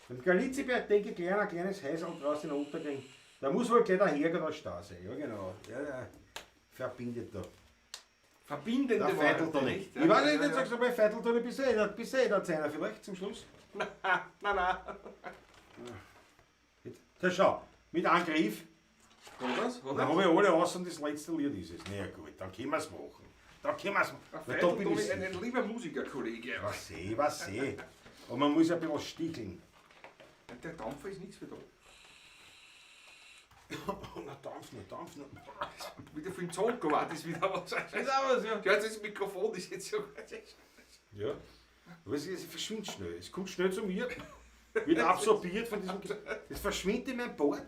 wenn Galiziberg denke, ein kleines Häusl draußen in der Untergang, da muss wohl gleich der Herrgott da sein. Ja, genau. Ja, der verbindet da. Verbindende Der Feitel-Toni. nicht? Ich weiß nicht, sagst du bei Feitel-Toni, bist du eh der Zehner vielleicht zum Schluss? Nein. Jetzt, schau, mit Angriff, Dann habe ich alle aus und das letzte Lied ist es. Na ja, gut, dann können wir es machen. Dann können wir es machen. Weil da bin ich ein lieber Musikerkollege. Was seh. Aber man muss ein bisschen sticheln. Der Dampfer ist nichts für da. Na, Dampf noch. Wieder für den Zonko war das wieder was. Ja, das Mikrofon ist jetzt so. Ja. Aber es verschwindet schnell. Es kommt schnell zu mir. Wird absorbiert von diesem. Das verschwindet in meinem Bord.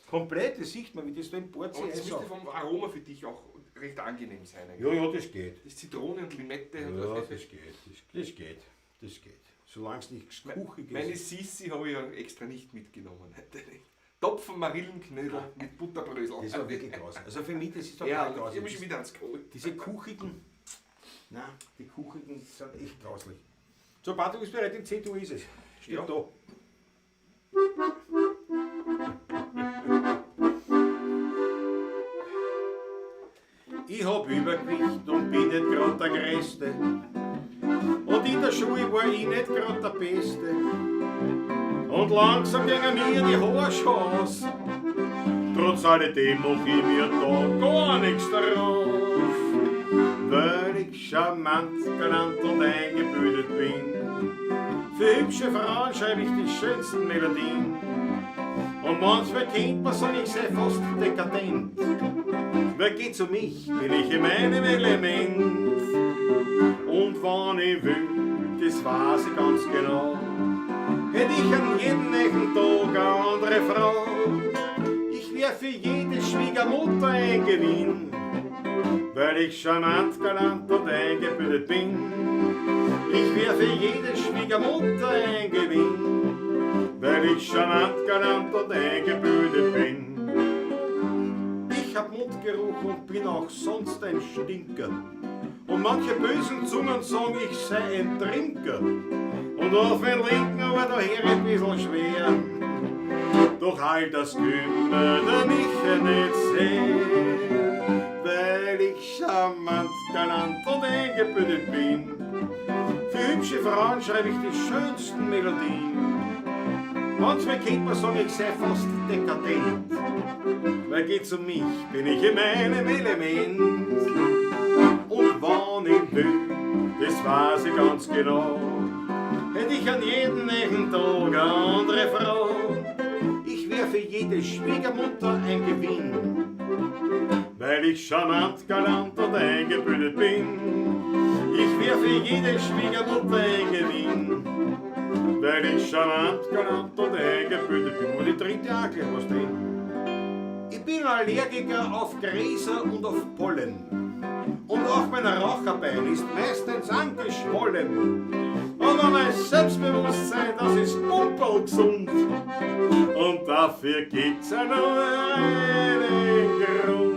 Komplett, das sieht man, wie das da im Bord Aber das sich müsste vom Aroma für dich auch recht angenehm sein. Ja, das geht. Das Zitrone und Limette. Ja, und das geht. Solange es nicht kuchig ist. Meine Sissi habe ich ja extra nicht mitgenommen. Topfen Marillenknödel mit Butterbrösel. Das ist auch wirklich graus. Also für mich, das ist doch Ja, grausig. ich muss wieder ans Klo. Diese kuchigen, nein, die kuchigen sind echt grauslich. So, Patrick, bist du bereit? In C-Dur ist es. Steht Ja. da. Ich hab Übergewicht und bin nicht grad der Größte. Und in der Schule war ich nicht grad der Beste. Und langsam gingen mir die Haare schon aus. Trotz alledem mach ich mir da gar nichts drauf. Weil ich charmant, galant und eingebildet bin. Für hübsche Frauen schreibe ich die schönsten Melodien. Und manchmal kennt man, sag ich, sei fast dekadent. Weil geht's um mich, bin ich in meinem Element. Und wann ich will, das weiß ich ganz genau. Hätt ich an jedem nächsten Tag eine andere Frau. Ich wär für jede Schwiegermutter ein Gewinn. Weil ich charmant, galant und eingebildet bin. Ich wär für jede Schwiegermutter ein Gewinn. Weil ich charmant, galant und eingebildet bin. Ich hab Mundgeruch und bin auch sonst ein Stinker. Und manche bösen Zungen sagen, ich sei ein Trinker. Und auf den linken aber daher ein bisschen schwer. Doch halt das kümmert mich nicht sehr. Weil ich charmant, galant und eingebildet bin. Für hübsche Frauen schreibe ich die schönsten Melodien. Manchmal kennt man sagen, ich sei fast dekadent. Weil geht's um mich, bin ich in meinem Element. Und wann ich will, das weiß ich ganz genau. Hätt ich an jedem nächsten Tag eine andere Frau. Ich wär für jede Schwiegermutter ein Gewinn. Weil ich charmant, galant und eingebildet bin. Ich wär für jede Schwiegermutter ein Gewinn. Weil ich charmant, galant und eingebildet bin. Und die dritte auch gleich was drin. Ich bin Allergiker auf Gräser und auf Pollen. Und auch mein Raucherbein ist meistens angeschwollen. Aber mein Selbstbewusstsein, das ist pumperlgesund. Und dafür gibt's ja nur einen Grund.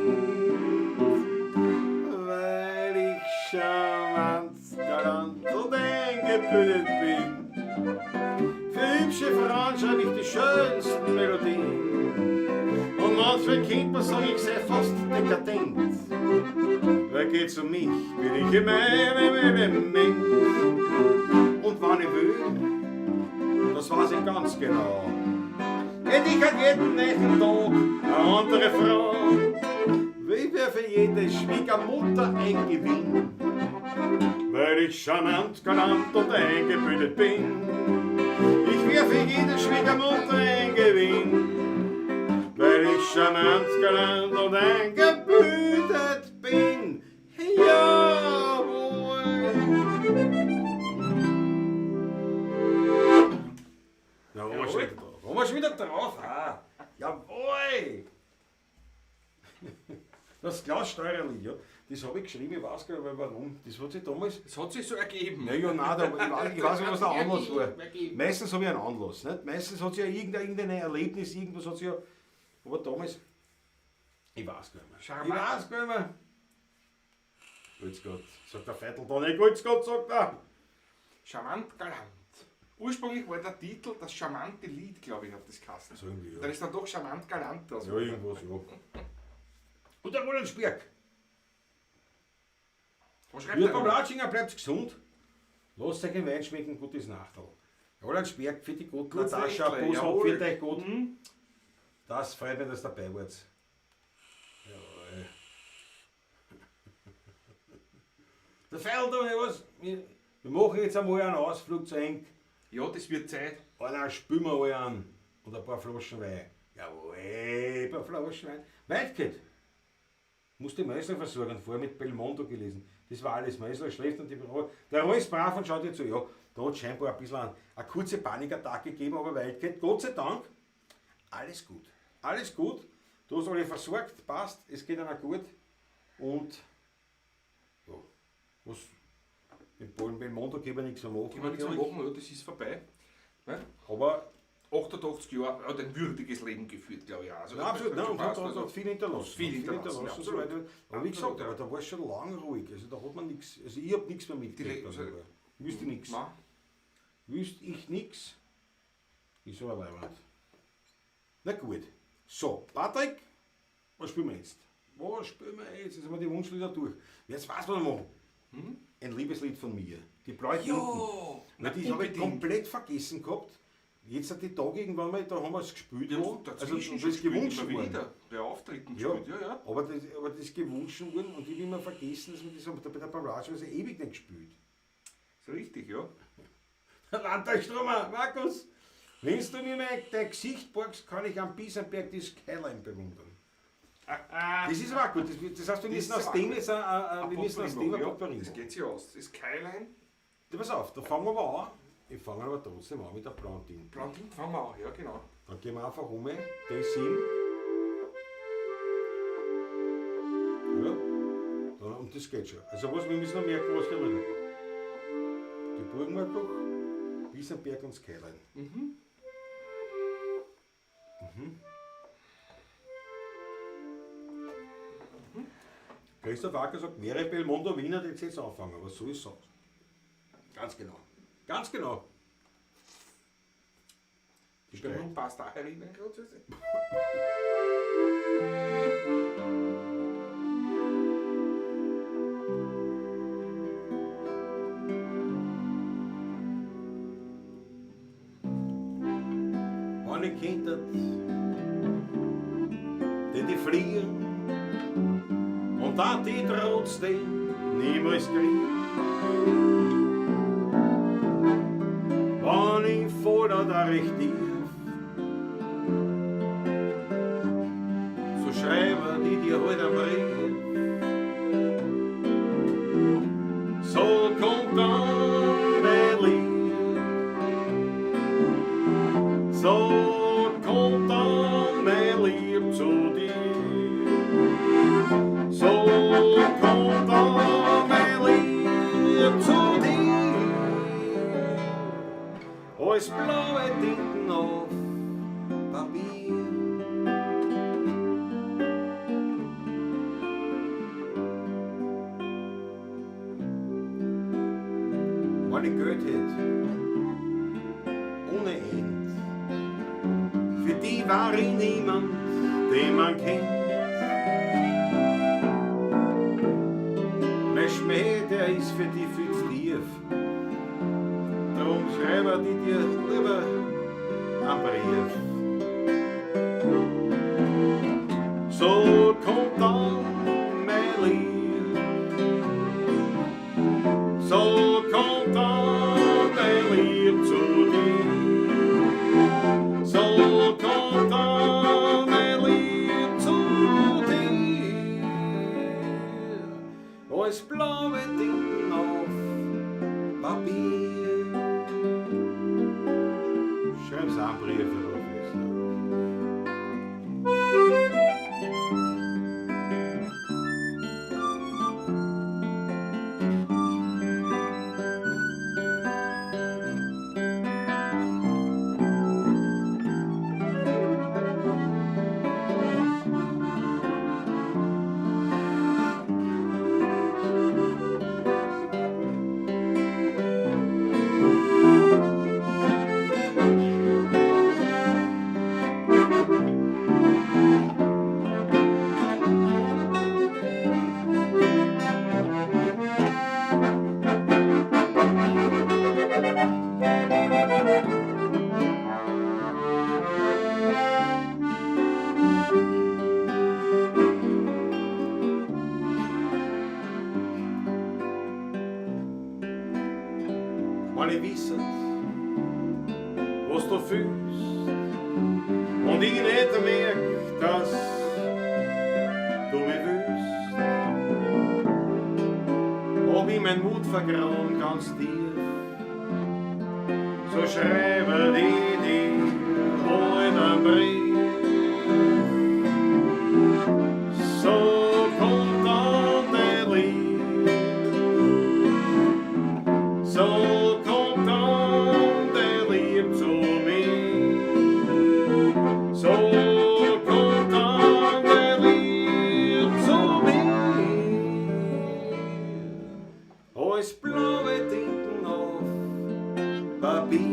Weil ich charmant, galant und eingebildet bin. Für hübsche Frauen schreibe ich die schönsten Melodien. Und manchmal kennt man sagen, ich sei fast dekadent. Weil geht's um mich, bin ich in meinem Element. Und wann ich will, das weiß ich ganz genau. Hätt ich an jedem nächsten Tag eine andere Frau. Ich wär für jede Schwiegermutter ein Gewinn. Weil ich charmant, galant und eingebildet bin. Ich wär für jede Schwiegermutter ein Gewinn. Weil ich charmant, galant und eingebildet bin. Jawohl! Ja, waren wir schon wieder drauf? Ah, jawohl! Das Glassteuerli, ja, das habe ich geschrieben, ich weiß gar nicht warum. Das hat sich damals. Das hat sich so ergeben. Naja, nein, aber ich weiß nicht, was der Anlass war. Meistens habe ich einen Anlass. Nicht? Meistens hat es ja irgendein Erlebnis, irgendwas hat es ja. Aber damals. Ich weiß gar nicht mehr. Charmant. Ich weiß gar nicht mehr. Grüß Gott, sagt der Veitel da nicht. Grüß Gott, sagt er. Charmant galant. Ursprünglich war der Titel das charmante Lied, glaube ich, hat das geheißen. So irgendwie, ja. Dann ist dann doch charmant galant. Also. Ja, irgendwas, ja. Und der Roland-Spierk. Was schreibt Ja, der beim da? Latschinger bleibt gesund. Lasst euch den Wein schmecken, gutes Nachtel. Roland-Spierk, für die gut, Gutes Natascha, Nächtle, Bushoff, jawohl. für euch gut. Das freut mich, dass ihr dabei wart. Jawohl. Der Feil, da was. Wir machen jetzt einmal einen Ausflug zu Eng. Ja, das wird Zeit. Und dann spülen wir alle an. Und ein paar Flaschen Wein. Jawohl, ein paar Flaschen Wein. Weitkeit. Musste Meisler versorgen, vorher mit Belmondo gelesen. Das war alles. Meisler schläft und die Büro. Der Roy ist brav und schaut ihr zu. Ja, da hat scheinbar ein bisschen eine kurze Panikattacke gegeben, aber Weitkeit. Gott sei Dank, alles gut. Alles gut. Du hast alle versorgt, passt, es geht einer gut. Und ja, was mit Belmondo können wir nichts mehr machen. Können wir nichts mehr machen, ja, das ist vorbei. Ne? Aber 88 Jahre, er hat ein würdiges Leben geführt, glaube ich. Auch. Also, ja, absolut, nein, und passt, hat viel hinterlassen. Viel hinterlassen, und so weiter. Aber wie gesagt, aber da war es schon lange ruhig. Also da hat man nichts, also ich habe nichts mehr mitgekriegt. Wüsste ich nichts. Wüsste ich nichts. Ist aber leider nicht. Na gut. So, Patrick, was spielen wir jetzt? Was spielen wir jetzt? Jetzt haben wir die Wunschlieder durch. Jetzt weiß man noch. Ein Liebeslied von mir. Die Blaue Tinten. Ja, Die habe ich komplett vergessen gehabt. Jetzt hat die Tage irgendwann mal, da haben wir es gespielt. Ja, Also das ist gewünscht worden. Bei Auftritten Ja, gespielt, ja. aber das ist gewünscht worden und ich habe immer vergessen, dass wir das haben bei der Parade ewig nicht gespielt. Ist richtig, ja. Landtagsstromer, Markus, wenn du mir dein Gesicht borgst, kann ich am Biesenberg die Skyline bewundern. Das ist aber auch gut, das heißt, wir müssen aus dem jetzt ein Potpourri. Das geht sich aus. Das Skyline. Pass auf, da fangen wir aber an. Ich fange aber trotzdem an mit der blauen Tinte. Blauen Tinte fangen wir an, ja genau. Dann gehen wir einfach um, das hin. Ja, und das geht schon. Also was, wir müssen noch merken, was wir reden. Die Burgenmark, Biesenberg und Skyline. Christoph Acker sagt, wäre Belmondo Wiener, jetzt jetzt anfangen, aber so ist es. Ganz genau. Ganz genau. Die Stimmung passt auch herein, gerade. Meine Kinder, die fliehen und dann die trotzdem niemals kriegen. Wenn ich voll da recht tief, so schreiben die dir halt einen Brief. So kommt dann mein Lied, so kommt dann mein Lieb zu dir. So kommt dann mein Lieb zu dir. Als blaue Tinten auf Papier. Wenn ich Geld hätte, ohne End, für die war ich niemand, den man kennt. Mein Schmäh, der ist für die viel zu tief. Drum schreibe ich dir lieber einen Brief. So kommt dann mein Lied. So kommt dann mein Lied zu dir. So kommt dann mein Lied zu dir. Als blaue Tinten auf Papier. Schreib's einen Brief drauf. wenn ich wisse, was du fühlst und ich nicht merk, dass du mich willst, hab ich mein Mut vergraben ganz tief, so schreibe ich dir heute einen Brief. So kommt dann der Lieb, so kommt dann der Lieb zu mir, so kommt dann der Lieb zu mir. Als blaue Tinten auf Papier,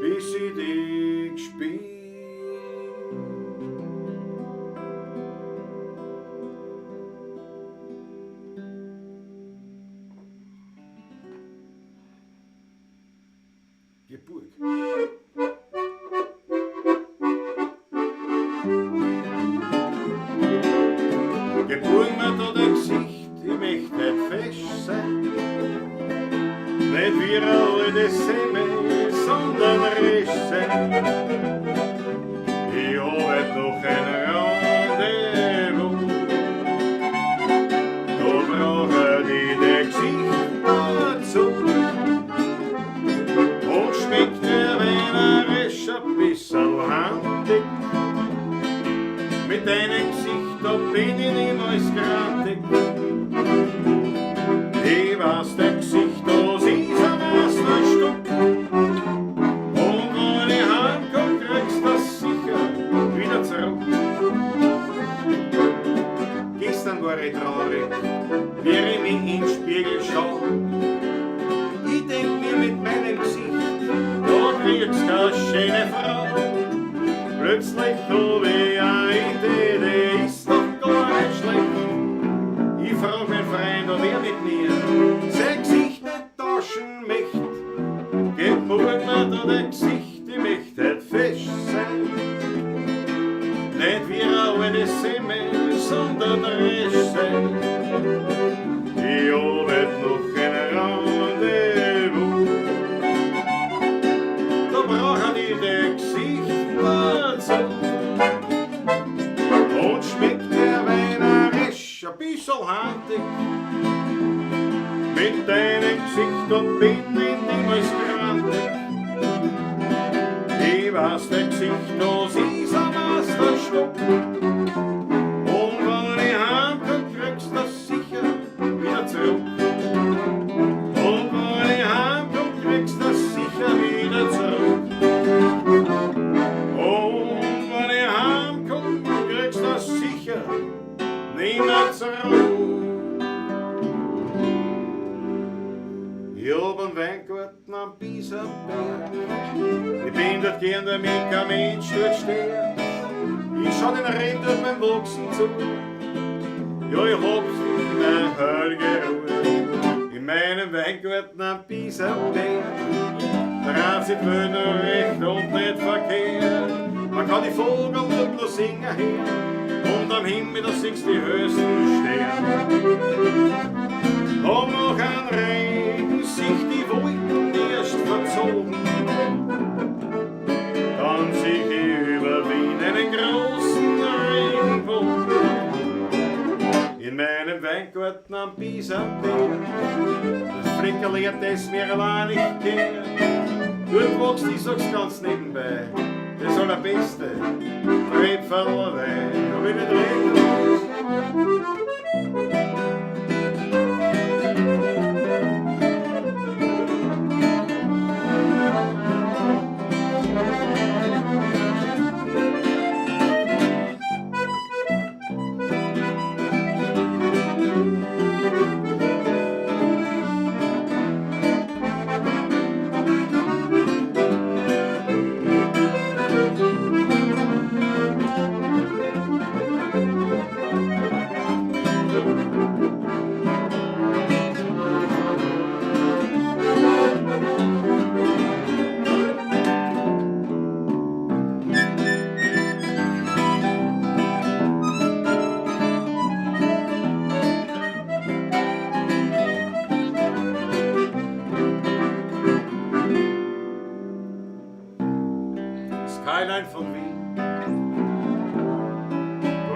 bis ich dich spiel. Geburg. Geburg mir da dein Gesicht, ich möchte nicht fest sein, nicht wie alle Semme, sondern recht sein. Ich habe noch ein Rendezvous, da brauche ich dein Gesicht dazu. Und schmeckt der Weinerisch ein bisschen handig, mit deinem Gesicht, da bin ich niemals grantig. Ich weiß, dein Gesicht, das ist ein Meisterstück. Und wenn ich heimkomm, kriegst du das sicher wieder zurück. Gestern war ich traurig, wie ich mich im Spiegel schau. Ich denk mir mit meinem Gesicht, da kriegst du eine schöne Frau. Plötzlich hab ich eine Idee, die ist doch gar nicht schlecht. Ich frag meinen Freund, ob er mit mir sein Gesicht nicht tauschen möcht. Geburg mir da dein Gesicht, ich möcht halt fest sein. Nicht wie eine Semme, sondern recht sein. Ich hab halt noch ein Rendezvous, da brauchen die dein Gesicht dazu. Und schmeckt der Weinerisch ein bisschen handig, mit deinem Gesicht und bin ich niemals grantig. Ich weiß, dein Gesicht, das ist ein Meisterstück. Und wenn ich heimkomm, kriegst du das sicher wieder zurück. Und wenn ich heimkomm, kriegst du das sicher wieder zurück. Und wenn ich heimkomm, kriegst du das sicher nicht mehr zurück. Ich hab einen Weingarten am Pieserberg, ich bin dort gern, damit kein Mensch dort steht. Ich schau den Reben dort beim Wachsen zu, ja, ich hab's in der Hölle geruht. In meinem Weingarten am Pieserberg, der Rad sind Wälder recht und nicht verkehrt. Man kann die Vogel dort noch singen hören, und am Himmel, da siehst du die höchsten Sterne. Und noch ein Regen sich die Wolken erst verzogen, dann sieh ich über Wien einen großen Regenbogen. In meinem Weingarten am Pieserberg, das Fleckerl, das mir allein nicht kennt. Dort wächst, ich sag's ganz nebenbei, das allerbeste Rebferlwein. Hab ich nicht reden lassen.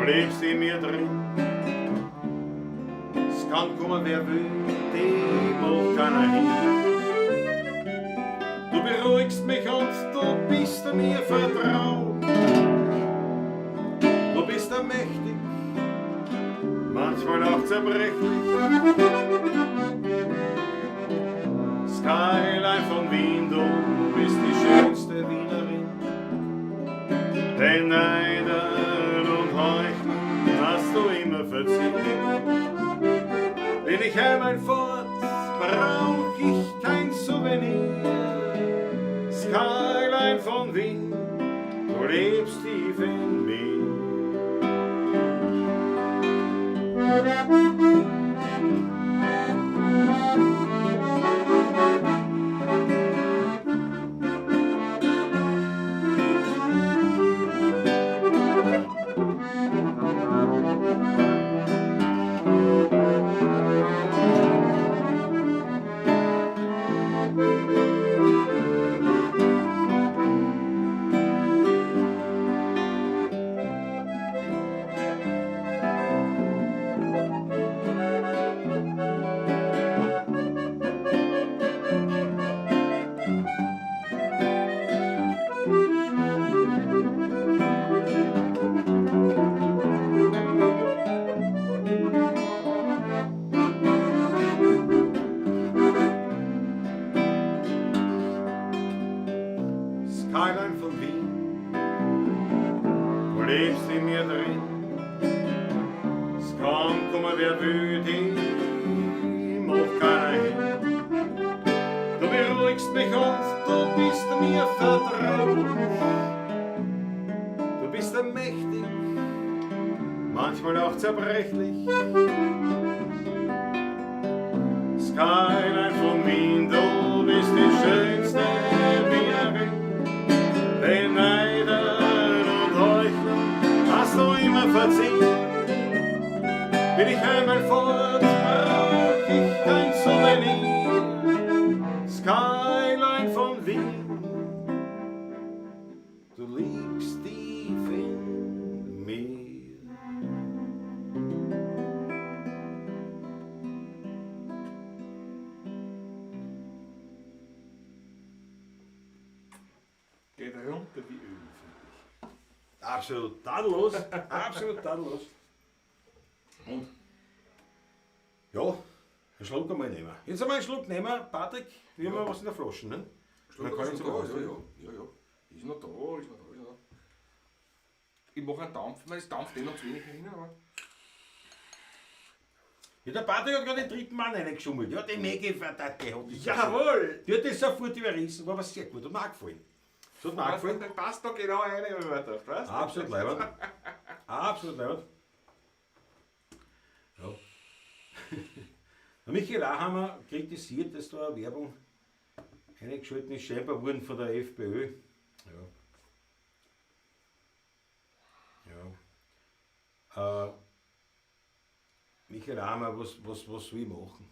lebst in mir drin. Es kann kommen, wer will, dem macht keiner hin. Du beruhigst mich und du bist mir vertraut. Du bist mächtig, manchmal auch zerbrechlich. Skyline von Wien, du bist die schönste Wienerin. Den Neidern und Heucheln hast du immer verziehen. Wenn ich einmal fort, brauch ich kein Souvenir. Skyline von Wien, du lebst tief in mir. Skyline von Wien, du lebst in mir drin. Es kann kommen, wer will, dem macht keiner hin. Du beruhigst mich und du bist mir vertraut. Du bist mächtig, manchmal auch zerbrechlich. Skyline von Wien, du bist die schönste Wienerin. Den Neidern und Heuchlern hast du immer verziehen. Bin ich einmal fort, brauch ich kein Souvenir. Skyline von Wien, du liegst tief in mir. Geht runter wie Öl, finde ich. Absolut tadellos, absolut tadellos. Und ja, einen Schluck einmal nehmen. Jetzt einmal einen Schluck nehmen, Patrick, wir haben was in der Flasche, ne? Schluck Dann kann ich ist sogar noch da, auswählen. ja. Ist noch da, ist noch da, ist noch da. Ich mache einen Dampf, weil es dampft noch zu wenig hin, aber... Ja, der Patrick hat gerade den dritten Mann reingeschummelt. Ja, den Megi verdammt, der hat das Jawohl! Die hat das sofort überrissen, war aber sehr gut, hat mir auch gefallen. Das hat mir auch gefallen. Das passt da genau rein, wenn man da passt. Absolut leibend. Absolut leibend. Ja. Der Michael Ahammer kritisiert, dass da eine Werbung eingeschaltet ist, scheinbar wurden von der FPÖ. Ja. Michael Ahammer, was soll ich machen?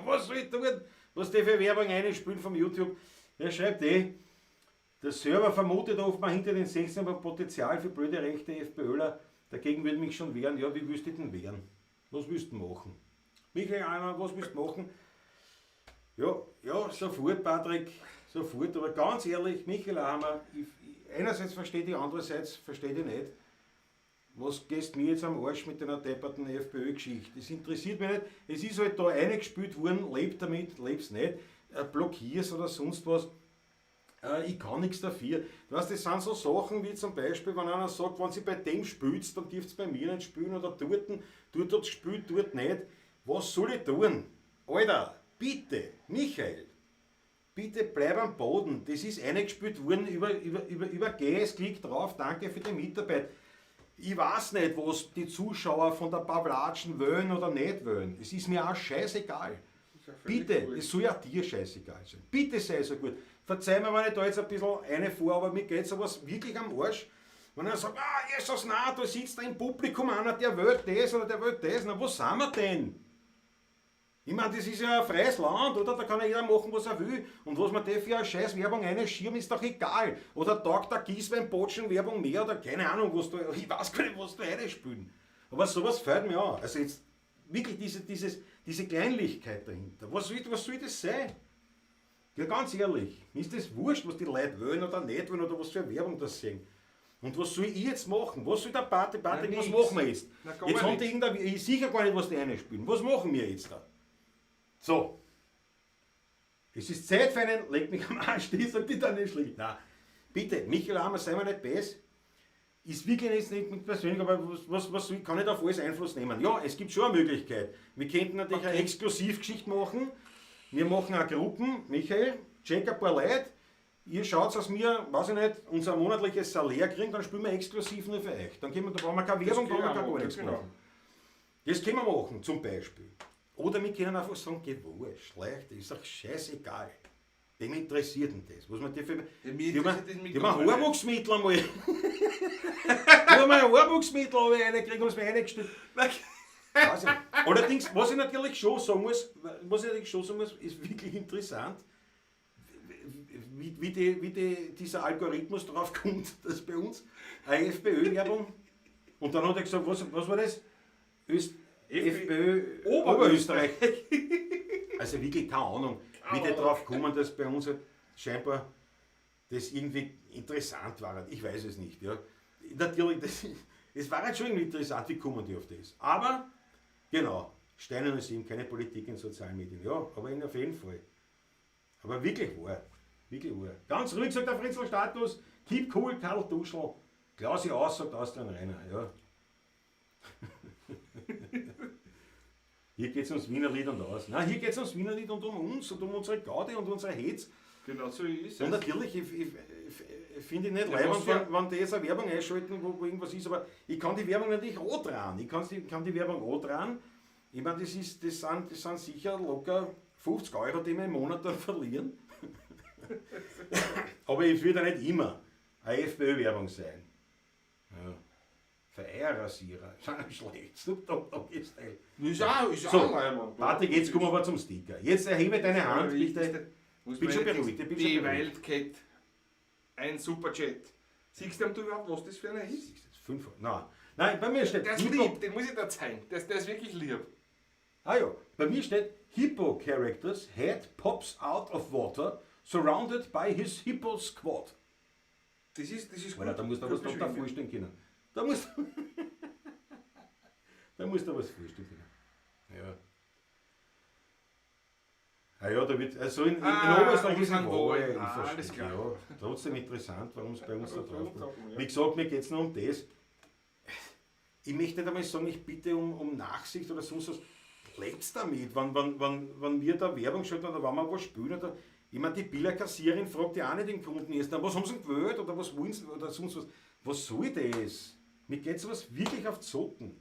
Was soll ich tun? Was die für Werbung einspielen vom YouTube? Er schreibt der Server vermutet offenbar hinter den Sechsen aber Potenzial für blöde rechte FPÖler. Dagegen würde mich schon wehren. Ja, wie willst du denn wehren? Was willst du machen? Michael Ahammer, was willst du machen? Ja, sofort, Patrick, sofort. Aber ganz ehrlich, Michael Ahammer, einerseits verstehe ich, andererseits verstehe ich nicht. Was gehst mir jetzt am Arsch mit einer depperten FPÖ-Geschichte? Das interessiert mich nicht. Es ist halt da eingespielt worden, lebt damit, lebst nicht, blockierst oder sonst was. Ich kann nichts dafür. Du weißt, das sind so Sachen wie zum Beispiel, wenn einer sagt, wenn sie bei dem spielst, dann dürft ihr bei mir nicht spielen oder dort hat gespielt, dort nicht. Was soll ich tun? Alter, bitte, Michael, bitte bleib am Boden. Das ist eingespielt worden über GS, klick drauf, danke für die Mitarbeit. Ich weiß nicht, was die Zuschauer von der Pavlatschen wollen oder nicht wollen. Es ist mir auch scheißegal. Bitte, es soll ja dir scheißegal sein. Bitte sei so gut. Verzeih mir, wenn ich da jetzt ein bisschen eine vor, aber mir geht sowas wirklich am Arsch. Wenn er sagt, Jesus, nein, da sitzt da im Publikum einer, der will das oder der will das. Na, wo sind wir denn? Ich meine, das ist ja ein freies Land, oder? Da kann ja jeder machen, was er will. Und was man da für eine scheiß Werbung reinschieben, ist doch egal. Oder taugt der Gießwein-Botschen Werbung mehr oder keine Ahnung, was da, ich weiß gar nicht, was da reinspielen. Aber sowas fällt mir an. Also jetzt wirklich diese Kleinlichkeit dahinter. Was soll das sein? Ja, ganz ehrlich, mir ist das wurscht, was die Leute wollen oder nicht wollen oder was für eine Werbung das sehen. Und was soll ich jetzt machen? Was soll der Patrick, was machen wir jetzt? Jetzt haben die irgendein, ich sicher gar nicht, was die einspielen. Was machen wir jetzt da? So. Es ist Zeit für einen, leg mich am Arsch, das und die dann nicht schlecht. Nein, bitte, Michael Hammer, sei mir nicht böse. Ist wirklich jetzt nicht mit persönlich, aber was kann ich da auf alles Einfluss nehmen? Ja, es gibt schon eine Möglichkeit. Wir könnten natürlich eine Exklusivgeschichte machen. Wir machen eine Gruppen, Michael, check ein paar Leute. Ihr schaut, dass wir, weiß ich nicht, unser monatliches Salär kriegen, dann spielen wir exklusiv nur für euch. Dann da brauchen wir keine Werbung, da brauchen wir gar nichts machen. Das können wir machen, zum Beispiel. Oder wir können einfach sagen, geht wurscht, leicht, das ist doch scheißegal. Wem interessiert denn das? Was man die für. Die haben Haarwuchsmittel einmal. Die haben ein Haarwuchsmittel reinkriegen, haben es mir reingestellt. Allerdings, was ich natürlich schon sagen muss, ist wirklich interessant, wie dieser Algorithmus drauf kommt, dass bei uns eine FPÖ-Werbung, und dann hat er gesagt, was war das? FPÖ Oberösterreich. Also wirklich keine Ahnung, wie die drauf kommen, dass bei uns halt scheinbar das irgendwie interessant war. Ich weiß es nicht. Ja. Natürlich, es war halt schon irgendwie interessant, wie kommen die auf das. Aber, genau, Steinen ist eben keine Politik in sozialen Medien. Ja, aber auf jeden Fall. Aber wirklich wahr. Wirklich wahr. Ganz ruhig sagt der Fritzl Status, keep cool, Karl Duschl. Klausi aus, sagt Austrian Rainer. Ja. Hier geht es ums Wienerlied und aus. Nein, hier geht es ums Wienerlied und um uns und um unsere Gaudi und unsere Hetz. Genau so ist es. Und natürlich, ich finde ich nicht leibend, wenn die jetzt eine Werbung einschalten, wo irgendwas ist, aber ich kann die Werbung natürlich auch dran. Ich kann die Werbung auch dran. Ich meine, das sind sicher locker 50 Euro, die wir im Monat dann verlieren. Aber es wird ja nicht immer eine FPÖ-Werbung sein. Ja. Für Eierrasierer. Schlecht. Ist auch Leibung. Patrick, jetzt kommen wir aber zum Sticker. Jetzt erhebe deine Hand, bitte. Bin schon beruhigt. Die Wildcat. Ein Superjet. Siehst du überhaupt, was das für eine ist? 5. Nein, bei mir steht. Der ist lieb, den muss ich da zeigen. Der ist wirklich lieb. Ah ja, bei mir steht Hippo Characters head pops out of water surrounded by his Hippo Squad. Das ist gut. Da musst du was da vorstellen können. Da musst du was vorstellen können. Ja. Ah ja, da wird, also in Oberösterreich ist ein Wahl, ich verstehe. Ja, trotzdem interessant, warum es bei uns da drauf geht. Wie gesagt, mir geht es nur um das. Ich möchte nicht einmal sagen, ich bitte um Nachsicht oder sonst was. Lebt's damit, wenn wir da Werbung schalten oder wenn wir was spielen. Oder, ich meine, die Billerkassiererin fragt ja auch nicht den Kunden erst, was haben sie gewählt oder was wollen sie oder sonst was. Was soll das? Mir geht sowas wirklich auf die Socken.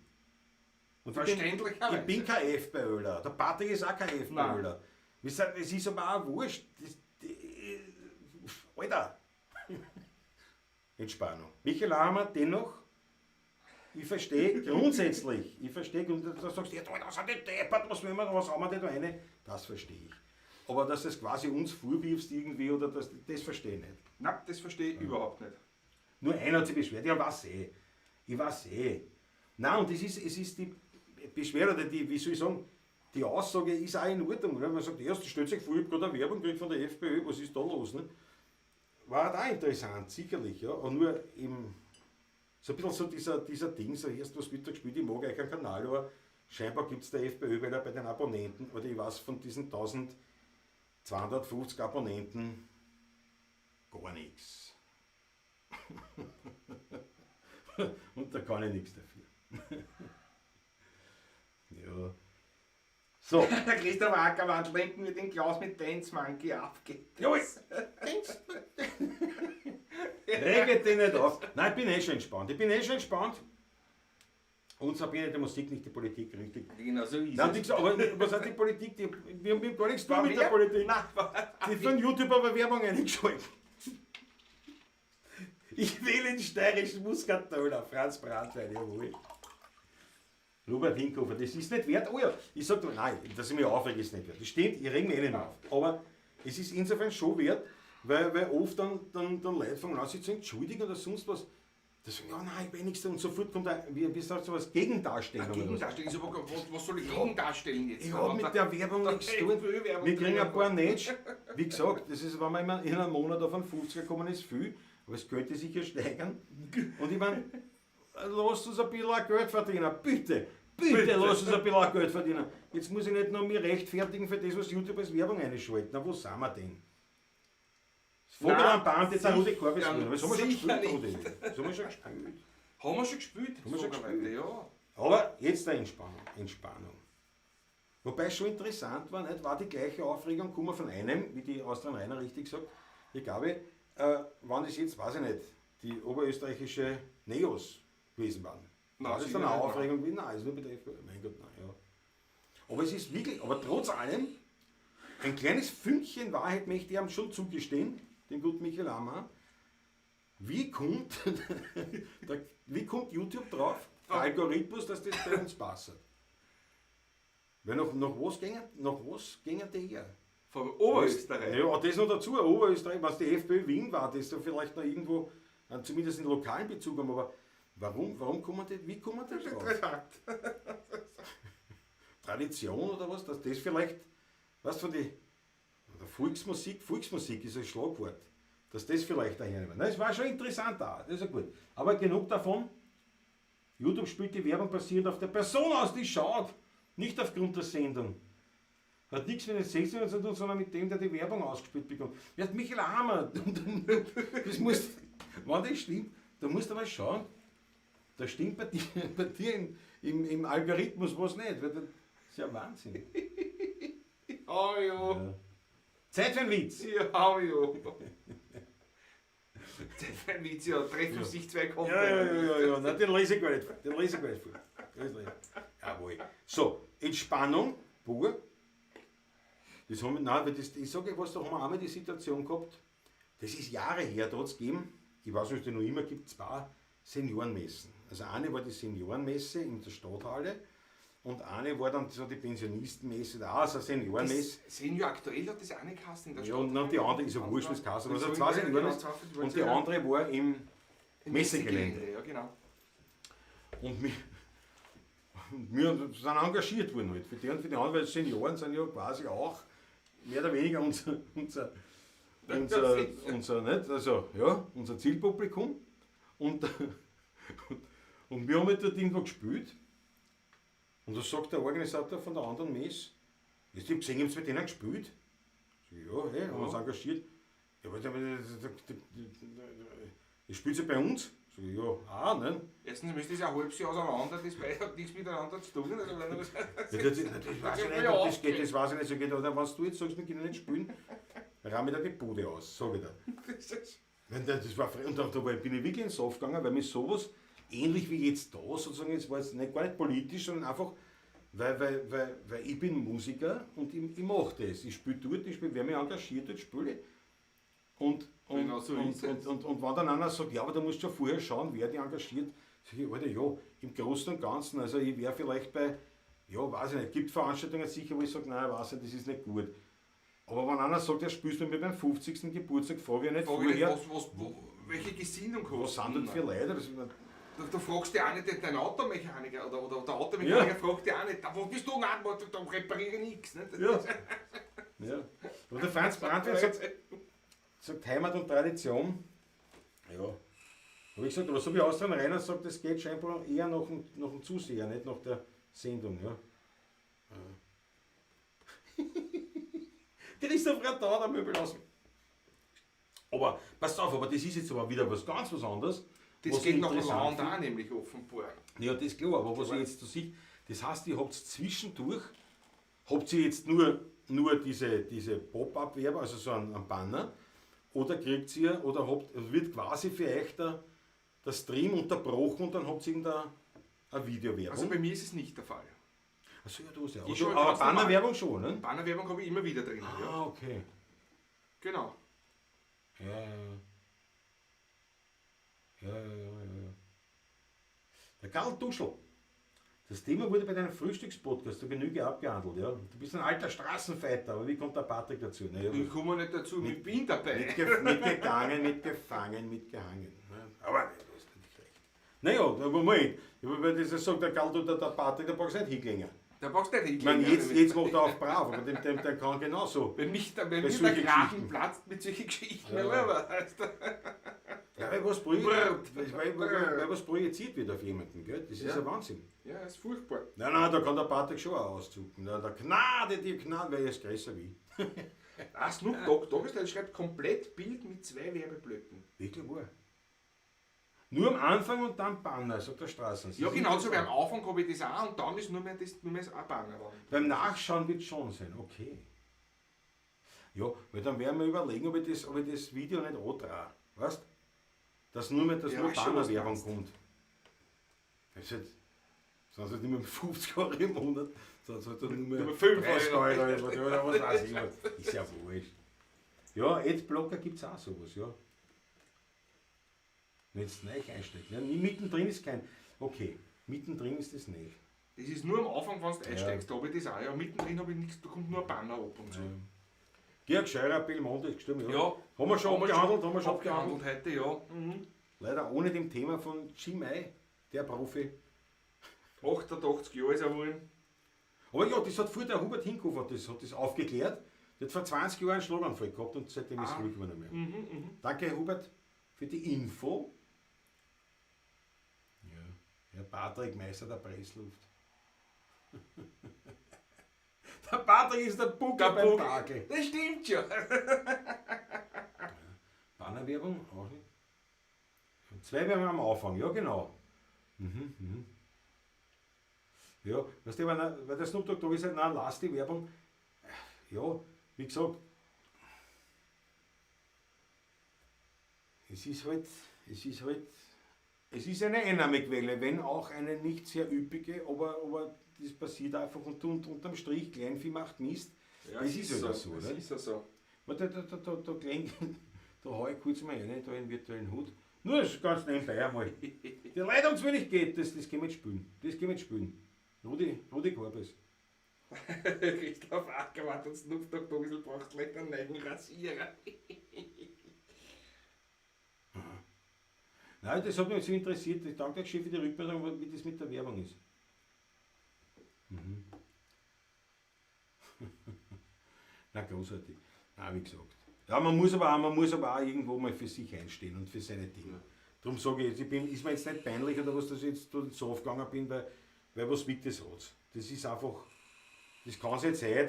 Und ich bin kein FPÖler, der Patrick ist auch kein FPÖler. Es ist aber auch wurscht. Alter! Entspannung. Michael Hammer, dennoch, ich verstehe grundsätzlich, und da sagst du, ja, das sind die deppert, was haben wir denn da rein? Das verstehe ich. Aber dass du es quasi uns vorwirfst irgendwie, oder das verstehe ich nicht. Nein, das verstehe ich überhaupt nicht. Nur einer hat sich beschwert, ja, ich weiß eh. Nein, und es ist die Beschwerde, oder wie soll ich sagen, die Aussage ist auch in Ordnung. Oder? Man sagt, erst stellt sich vor, ich habe gerade eine Werbung gekriegt von der FPÖ, was ist da los? Ne? War auch interessant, sicherlich. Ja. Aber nur eben so ein bisschen so dieser Ding, so erst was wird da gespielt, ich mag euch einen Kanal, aber scheinbar gibt es der FPÖ bei den Abonnenten, oder ich weiß von diesen 1250 Abonnenten gar nichts. Und da kann ich nichts dafür. Ja. So. Der Christoph Ackermann lenken wir den Klaus mit Dance Monkey abgeht. Jawohl! Rege dich nicht auf. Nein, ich bin schon entspannt. Und Sabine, die Musik, nicht die Politik, richtig. Genau so ist Nein, es. Aber was hat die Politik? Wir haben gar nichts tun mit der Politik. Nein, die von YouTube aber Werbung eingeschaltet. Ich wähle den steirischen Muskateller, Franz Brandwein, jawohl. Robert Hinkofer, das ist nicht wert. Oh ja, ich sag doch, nein, dass ich mich aufrege, ist nicht wert. Das stimmt, ich reg mich nicht auf. Aber es ist insofern schon wert, weil oft dann Leute fangen an, sich zu entschuldigen oder sonst was. Das sagen, ja nein, ich bin nichts und sofort kommt wie sagst du was, Gegendarstellung. Gegendarstellung, ist aber, was soll ich gegendarstellen jetzt? Ich habe mit der Werbung nichts zu tun. Wir kriegen ein paar Netsch. Wie gesagt, das ist, wenn man immer in einem Monat auf einen 50er kommen, ist viel, aber es könnte sicher steigern. Und ich meine, lasst uns ein bisschen Geld verdienen, bitte. Bitte lasst uns ein bisschen Geld verdienen. Jetzt muss ich nicht noch mich rechtfertigen für das, was YouTube als Werbung einschaltet. Na, wo sind wir denn? Vogel am Band, jetzt ein Rudi Korbis drin. Das haben wir schon gespielt, Rudi. Das haben wir schon gespielt. Haben wir schon gespielt? Haben wir schon gespielt. Ja. Aber jetzt eine Entspannung. Wobei es schon interessant war, nicht? War die gleiche Aufregung gekommen von einem, wie die Austrian Rainer richtig sagt. Ich glaube, wann das jetzt, weiß ich nicht, die oberösterreichische Neos gewesen waren. War das dann eine Aufregung wie? Nein, ist nur bei der FPÖ. Mein Gott, nein, ja. Aber es ist wirklich, aber trotz allem, ein kleines Fünkchen Wahrheit möchte ich ihm schon zugestehen, den guten Michael Ammann. Wie kommt YouTube drauf, der Algorithmus, dass das bei uns passt? Weil nach was gingen die her? Von Oberösterreich? Ja, das noch dazu, Oberösterreich, was die FPÖ Wien war, das da vielleicht noch irgendwo, zumindest in lokalen Bezug haben, aber warum kommen die, wie kommen die drauf? Tradition oder was, dass das vielleicht, was von die Volksmusik ist ein Schlagwort, dass das vielleicht daher nimmt. Das war schon interessant da, das ist ja gut. Aber genug davon, YouTube spielt die Werbung basierend auf der Person aus, die schaut, nicht aufgrund der Sendung. Hat nichts mit den 16 zu tun, sondern mit dem, der die Werbung ausgespielt bekommt. Wer hat Michael Ammann? Das muss, wenn das stimmt, da musst du mal schauen, da stimmt bei dir im Algorithmus was nicht. Weil das ist ja Wahnsinn. Oh ja. Zeit für einen Witz. Ja, ja. Zeit für einen Witz, ja. Treffen sich zwei Kommen. Ja. Nein, den lese ich gar nicht vor. Jawohl. So, Entspannung, pur. Das haben wir, nein, weil das, ich sage, was da haben wir einmal die Situation gehabt, das ist Jahre her, da hat es gegeben, ich weiß nicht, ob es die noch immer gibt, 2 Seniorenmessen. Also eine war die Seniorenmesse in der Stadthalle und eine war dann so die Pensionistenmesse, da auch so eine Seniorenmesse. Senior aktuell hat das eine Kasse in der Ja, Stadthalle. und die andere ist ja wurscht, das Kasse, also 2 Seniorenmessen und die andere war im Messegelände. Ja, genau. Und wir sind engagiert worden halt. Für die und für die anderen, weil Senioren sind ja quasi auch mehr oder weniger unser nicht? Also, ja, unser Zielpublikum. Und wir haben halt dort irgendwo gespielt. Und da sagt der Organisator von der anderen Messe, ich habe gesehen, ihr habt mit denen gespielt. Ja, hey, haben wir uns engagiert. Ja, aber ihr spielt ja bei uns. So, ja, ne? Erstens müsste es ja ein halbes Jahr auseinander, das beide hat nichts miteinander zu tun. Also wenn das das weiß ich nicht so geht. Oder wenn du jetzt sagst, wir können nicht spielen, rahm ich da die Bude aus, sag ich dir. Das war, und da bin ich wirklich ins Soft gegangen, weil mir sowas, ähnlich wie jetzt da sozusagen, es war jetzt nicht, gar nicht politisch, sondern einfach, weil ich bin Musiker und ich mache das. Ich spiele dort, wer mich engagiert, dort spiele ich. Und wenn dann einer sagt, ja, aber du musst schon vorher schauen, wer dich engagiert, sage ich, Alter, ja, im Großen und Ganzen, also ich wäre vielleicht bei, ja, weiß ich nicht, gibt Veranstaltungen sicher, wo ich sage, nein, weiß nicht, das ist nicht gut. Aber wenn einer sagt, er spielst du mir beim 50. Geburtstag, frage ich nicht vorher, welche Gesinnung hast du? Was sind das für Leute? Du fragst ja auch nicht den Automechaniker oder der Automechaniker fragt ja auch nicht, wo bist du? Nein, da repariere ich nichts. Ja. Und der Franz Brandwehr sagt Heimat und Tradition. Ja. Aber ich gesagt, was so wie Austrian Rainer sagt, das geht scheinbar eher nach dem Zuseher, nicht nach der Sendung. Ja. Christoph Radau, der Möbel aus. Aber passt auf, aber das ist jetzt aber wieder was ganz was anderes. Das geht nach Land auch nämlich offenbar. Ja, das ist klar, aber was ich jetzt so sehe, das heißt, ihr habt zwischendurch, habt ihr jetzt nur diese Pop-Up-Werbung, also so einen Banner, oder kriegt ihr, oder wird quasi für euch der Stream unterbrochen und dann habt ihr irgendeine Videowerbung? Also bei mir ist es nicht der Fall. Achso, ja, du hast ja. Aber Bannerwerbung schon, ne? Bannerwerbung habe ich immer wieder drin. Ah, okay. Genau. Ja. Der Karl Duschel, Das Thema wurde bei deinem Frühstückspodcast zur Genüge abgehandelt, ja. Du bist ein alter Straßenfighter, aber wie kommt der Patrick dazu? Naja, Ich komme nicht dazu, ich bin dabei. mitgegangen, mitgefangen, mitgehangen. Ne? Aber du hast nicht recht. Naja, Moment. Weil das sagt der Karl, der Patrick, der brauchst du nicht hingelegen. Da brauchst du nicht Ich meine, hinkriegen. jetzt macht er auf brav, aber der kann genauso. Wenn mir Bei der solchen Kragen Geschichten. platzt mit solchen Geschichten, Ja. aber, weißt du. Ja, weil was projiziert wird auf jemanden, gell? Das ist Ja. ein Wahnsinn. Ja, ist furchtbar. Nein, da kann der Patrick schon auch auszucken. Der Gnade, weil er ist größer wie ich. Ah, Snoop Dogg schreibt komplett Bild mit 2 Werbeblöcken. Wirklich wahr. Nur am Anfang und dann Banner, sagt der Straßen. Ja, genauso wie am Anfang habe ich das auch und dann ist nur mehr das Abbauen. Beim Nachschauen wird es schon sein, okay. Ja, weil dann werden wir überlegen, ob ich das Video nicht antrage. Weißt du? Dass nur Ja, schon, Bannerwerbung was du kommt. Das ist halt, sonst halt nicht mehr 50 Euro im Monat, sonst halt dann nur mehr Nur 5 30 Euro. Oder was weiß ich. Ist ja wurscht. Ja, Adblocker gibt es auch sowas, ja. Wenn es neu einsteigt. Ja, mittendrin ist kein. Okay, mittendrin ist das nicht. Das ist nur am Anfang, wenn du einsteigst, da habe ich das auch. Ja, mittendrin habe ich nichts, da kommt nur ein Banner ab und so. Georg Scheurer, Belmonte ist gestimmt, ja. Ja, Haben wir schon abgehandelt, haben wir schon abgehandelt heute, ja. Mhm. Leider ohne dem Thema von Chimay, der Profi. 88 Jahre ist er geworden. Aber ja, das hat vorher der Hubert Hinkhofer hat das aufgeklärt. Der hat vor 20 Jahren einen Schlaganfall gehabt und seitdem ist es ruhig geworden mehr. Danke Hubert für die Info. Ja, Herr Patrick Meister der Pressluft. Der Patrick ist der Buckel beim Tagel. Das stimmt schon. Bannerwerbung auch nicht. 2 werden wir am Anfang, ja genau. Ja, weißt du, weil der Snoop Dogg da ist halt, nein, lass die Werbung. Ja, wie gesagt, es ist eine Einnahmequelle, wenn auch eine nicht sehr üppige, aber das passiert einfach und unterm Strich, Kleinvieh macht Mist. Ja, das ist halt so, das oder? ist ja so. Da hau ich kurz mal rein, da in den virtuellen Hut. Nur das ganz nebenbei einmal. Die Leute, ums wenn nicht geht, das gehen wir jetzt spielen. Das gehen wir jetzt spielen. Rudi Korbes. Christoph Ackermann und Snoop Dogg ein bisschen braucht gleich einen neuen Rasierer. Nein, das hat mich so interessiert. Ich danke euch schon für die Rückmeldung, wie das mit der Werbung ist. Na, großartig. Na, wie gesagt. Ja, man muss aber auch irgendwo mal für sich einstehen und für seine Dinge. Ja. Darum sage ich jetzt, ist mir jetzt nicht peinlich oder was, dass ich jetzt so aufgegangen bin, weil was mit das hat. Das ist einfach, das kann es nicht sein,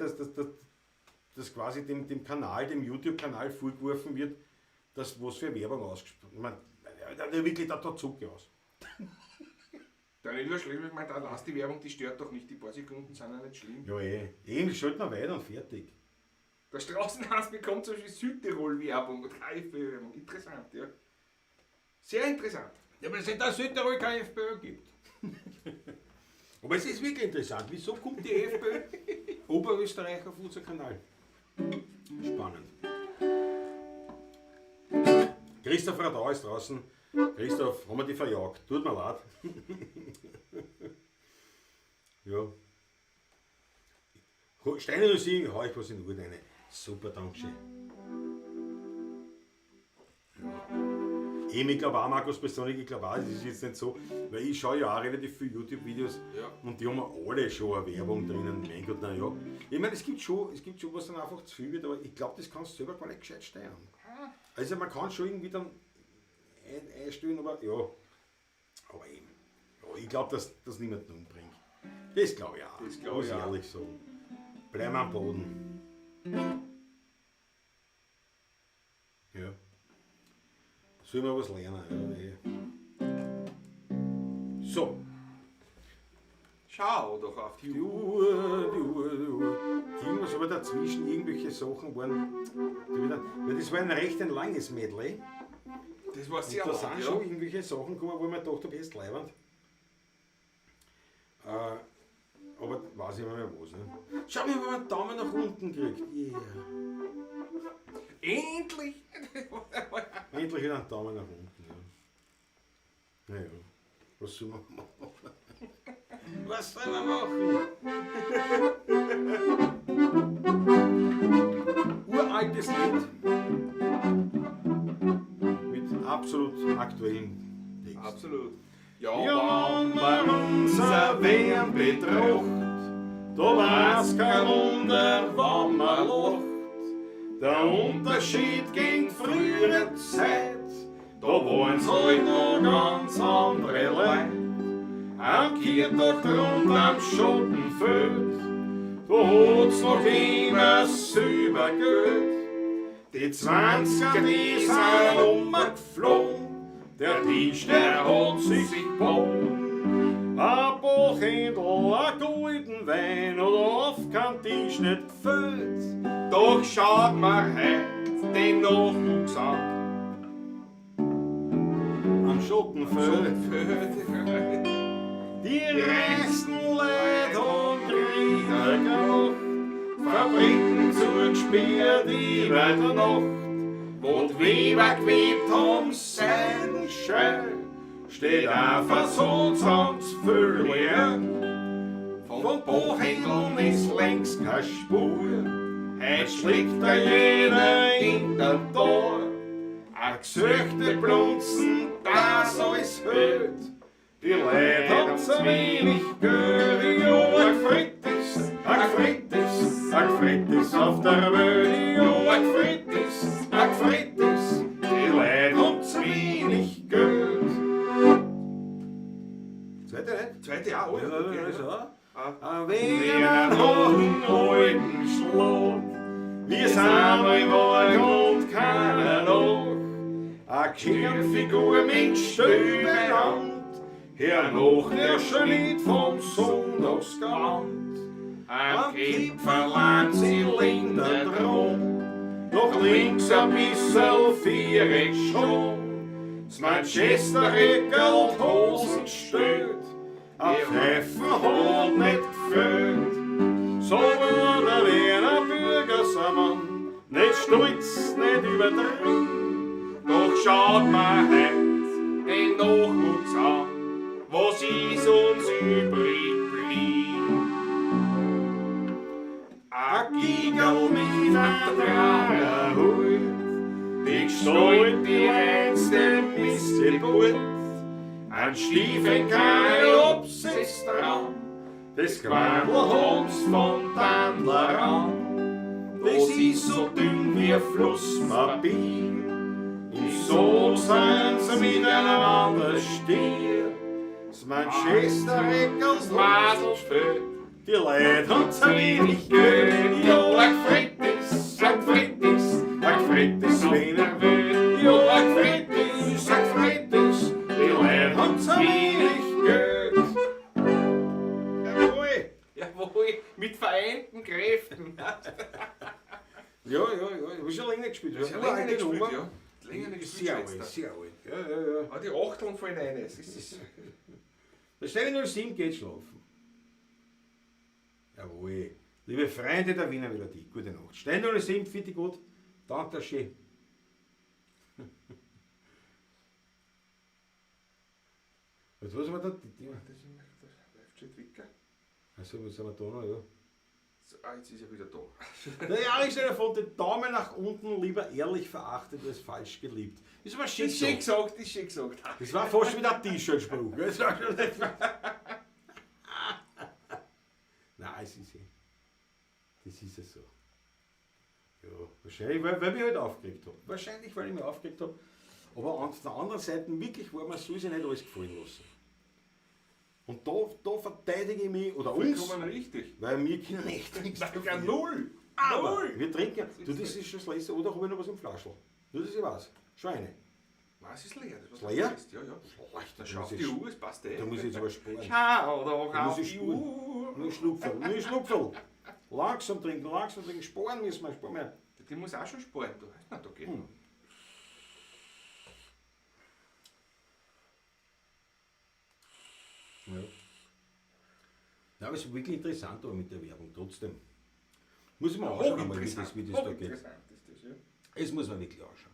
dass quasi dem Kanal, dem YouTube-Kanal vorgeworfen wird, dass was für Werbung ausgesprochen wird. Ich meine, wirklich, da zuckt aus. Der Nilo Schlimm, ich meine, da lass die Werbung, die stört doch nicht, die paar Sekunden sind ja nicht schlimm. Ja, eben, schalten wir weiter und fertig. Der Straßenhaus bekommt zum Beispiel Südtirol-Werbung und KFÖ-Werbung. Interessant, ja. Sehr interessant. Ja, weil es in der Südtirol keine FPÖ gibt. Aber es ist wirklich interessant. Wieso kommt die FPÖ Oberösterreich auf unser Kanal? Spannend. Christoph Radau ist draußen. Christoph, haben wir die verjagt? Tut mir leid. Ja. Steine oder Sie, hau ich was in die Uhr rein. Super, Dankeschön. Ich glaube auch, Markus persönlich, ich glaube auch, das ist jetzt nicht so, weil ich schaue ja auch relativ viele YouTube-Videos und die haben alle schon eine Werbung drinnen. Mein Gott, naja. Ich meine, es gibt schon, was dann einfach zu viel wird, aber ich glaube, das kannst du selber gar nicht gescheit steuern. Also man kann schon irgendwie dann einstellen, aber ja. Aber eben. Ja, ich glaube, dass das niemanden umbringt. Das glaube ich auch. Das glaube ich auch. Ehrlich so. Bleiben am Boden. Ja. Sollen wir was lernen? Ja. So. Schau doch auf die Die Uhr. Uhr. Irgendwas aber dazwischen, irgendwelche Sachen waren. Weil das war ein recht langes Medley. Das war Und sehr da lang, sind schon irgendwelche Sachen gekommen, wo ich mir gedacht habe, jetzt leibend. Aber weiß ich nicht mehr was. Ne? Schau mal, wenn man einen Daumen nach unten kriegt. Yeah. Endlich! Endlich wieder einen Daumen nach unten. Ja. Naja, was soll man machen? Was soll man machen? Uraltes Lied. Mit absolut aktuellen Text. Absolut. Ja, wenn man unser Wehren betracht, da war's kein Wunder, wenn man lacht. Der Unterschied gegen frühere Zeit, da waren's halt noch ganz andere Leute. Am Kirchturm am Schottenfeld, da hat's noch immer Silbergeld. Die 20er, die sind umgeflogen, der Tisch, der hat sich gebaut. Ein Bachhändel, ein golden Wein oder oft kein Tisch nicht gefällt. Doch schaut mir heut den Nachwuchs an. Am Schottenfeld. Die reichsten Leute und Krieger gemacht, Fabriken zugesperrt über der Nacht, wo die Weber gewebt haben Seidenschein, steht auf ein Sohnsams Füllwehr. Von Buchhändeln ist längst keine Spur, heut schlägt da jeder hinter Tor. A gesöchte Blunzen, das alles hört. Die Leute haben so wenig Geld, ja, Frittis auf der Welt, ja, Frittis, die Leute haben so wenig Geld. Zweite nicht? Zweite auch, oder? so. Wir noch einen alten Schlag, wir sind mal Wagen und keiner noch. A Kirchfigur mit Stöbenhand, hernach der Schnitt vom Sonntagsgewand. Am Kipferl Zylinder drum, noch links ein bisschen viereck schon. Das Manchester-Reckerl Hosen steht, a Pfeifen hat nicht gefällt. So wurde wer ein Bürgersammann, nicht stolz, nicht übertrieben. Doch schaut mir heut den Nachwuchs an, was ist uns übrig blieb. A Gigerl mit a Tragerhut, die Gestalt, die reinste Missgeburt. Ein Stiefel, kein Obsess dran, das Quadel haben's von Tandler an. Das ist so dünn wie Flusspapier, im Sog sind sie miteinander stier. Das Manchester-Reckers Masel spielt, die Leute haben zu wenig Geld. Ja, ein Frittis, wenn er will. Ja, ein Frittis, die Leute haben zu wenig Geld. Jawohl, mit vereinten Kräften. Ja, ich habe schon länger gespielt. Das ist ja länger nicht gespielt, ja. Länger nicht gespielt, Sehr schätzt alt, du. sehr alt. Ja. Ah, die Achteln fallen rein. Das ist Der Stelle 07 geht schlafen. Jawohl. Liebe Freunde der Wiener Melodie, gute Nacht. Stelle 07, bitte gut. Danke schön. Was haben wir da? Das läuft schon Wicker. Also, was haben wir da noch? Ja. So, jetzt ist er wieder da. Der Jahresstelle von den Daumen nach unten lieber ehrlich verachtet als falsch geliebt. Das war schön Ist schön gesagt. gesagt, ist schön gesagt. Das war fast wieder ein T-Shirt-Spruch. Das war schon nicht. Nein, es ist das ist ja so. Ja, wahrscheinlich, weil ich halt aufgeregt habe. Wahrscheinlich, weil ich mich aufgeregt habe. Aber auf der anderen Seite wirklich war, man soll sich nicht alles gefallen lassen. Und da verteidige ich mich, oder uns, Vollkommen richtig. weil wir können echt nichts Sag ja dafür. null. Aber Null. wir trinken, du, das ist schon das Letzte, oder habe ich noch was im Flaschl? Nur, dass ich weiß. Schweine. Was ist leer? Das Ist leer? Ja, ja. Schlecht, Da schaut die Uhr, es passt eh. Da muss ich jetzt aber sparen. Schau doch Da muss auf ich die sparen. Uhr. Nur Schlupferl. Langsam trinken, sparen müssen wir, sparen wir. Die muss auch schon sparen. Du. Na, da geht noch. Ja. Ja, aber es ist wirklich interessant aber mit der Werbung, trotzdem. Muss ich mir anschauen, mal, wie das da geht. Hochinteressant ist das, ja. Es muss man wirklich anschauen.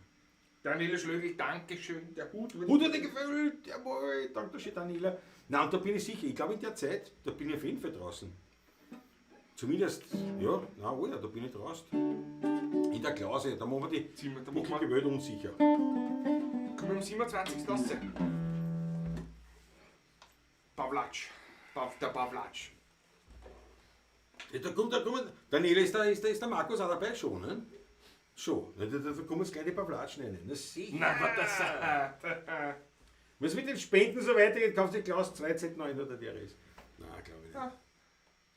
Daniela Schlögl, Dankeschön. Der Hut wurde... Hut hat dir gefällt, jawohl, danke schön, Daniela. Nein, und da bin ich sicher, ich glaube in der Zeit, da bin ich auf jeden Fall draußen. Zumindest, ja, na, oh ja, da bin ich draußen. In der Klause, da machen wir die Da machen wirkliche Welt unsicher. Kommen wir am 27. lassen. Pavlatsch. Der Pavlatsch. Ja, da kommt, Daniela, ist der Markus auch dabei? Schon, ne? Schon. Da kommen jetzt gleich die Pavlatschen rein. Na sicher. Nein, aber das... Wenn es mit den Spenden so weitergeht, kaufst du Klaus 2Z9 oder der ist. Nein, glaube ich nicht. Ja.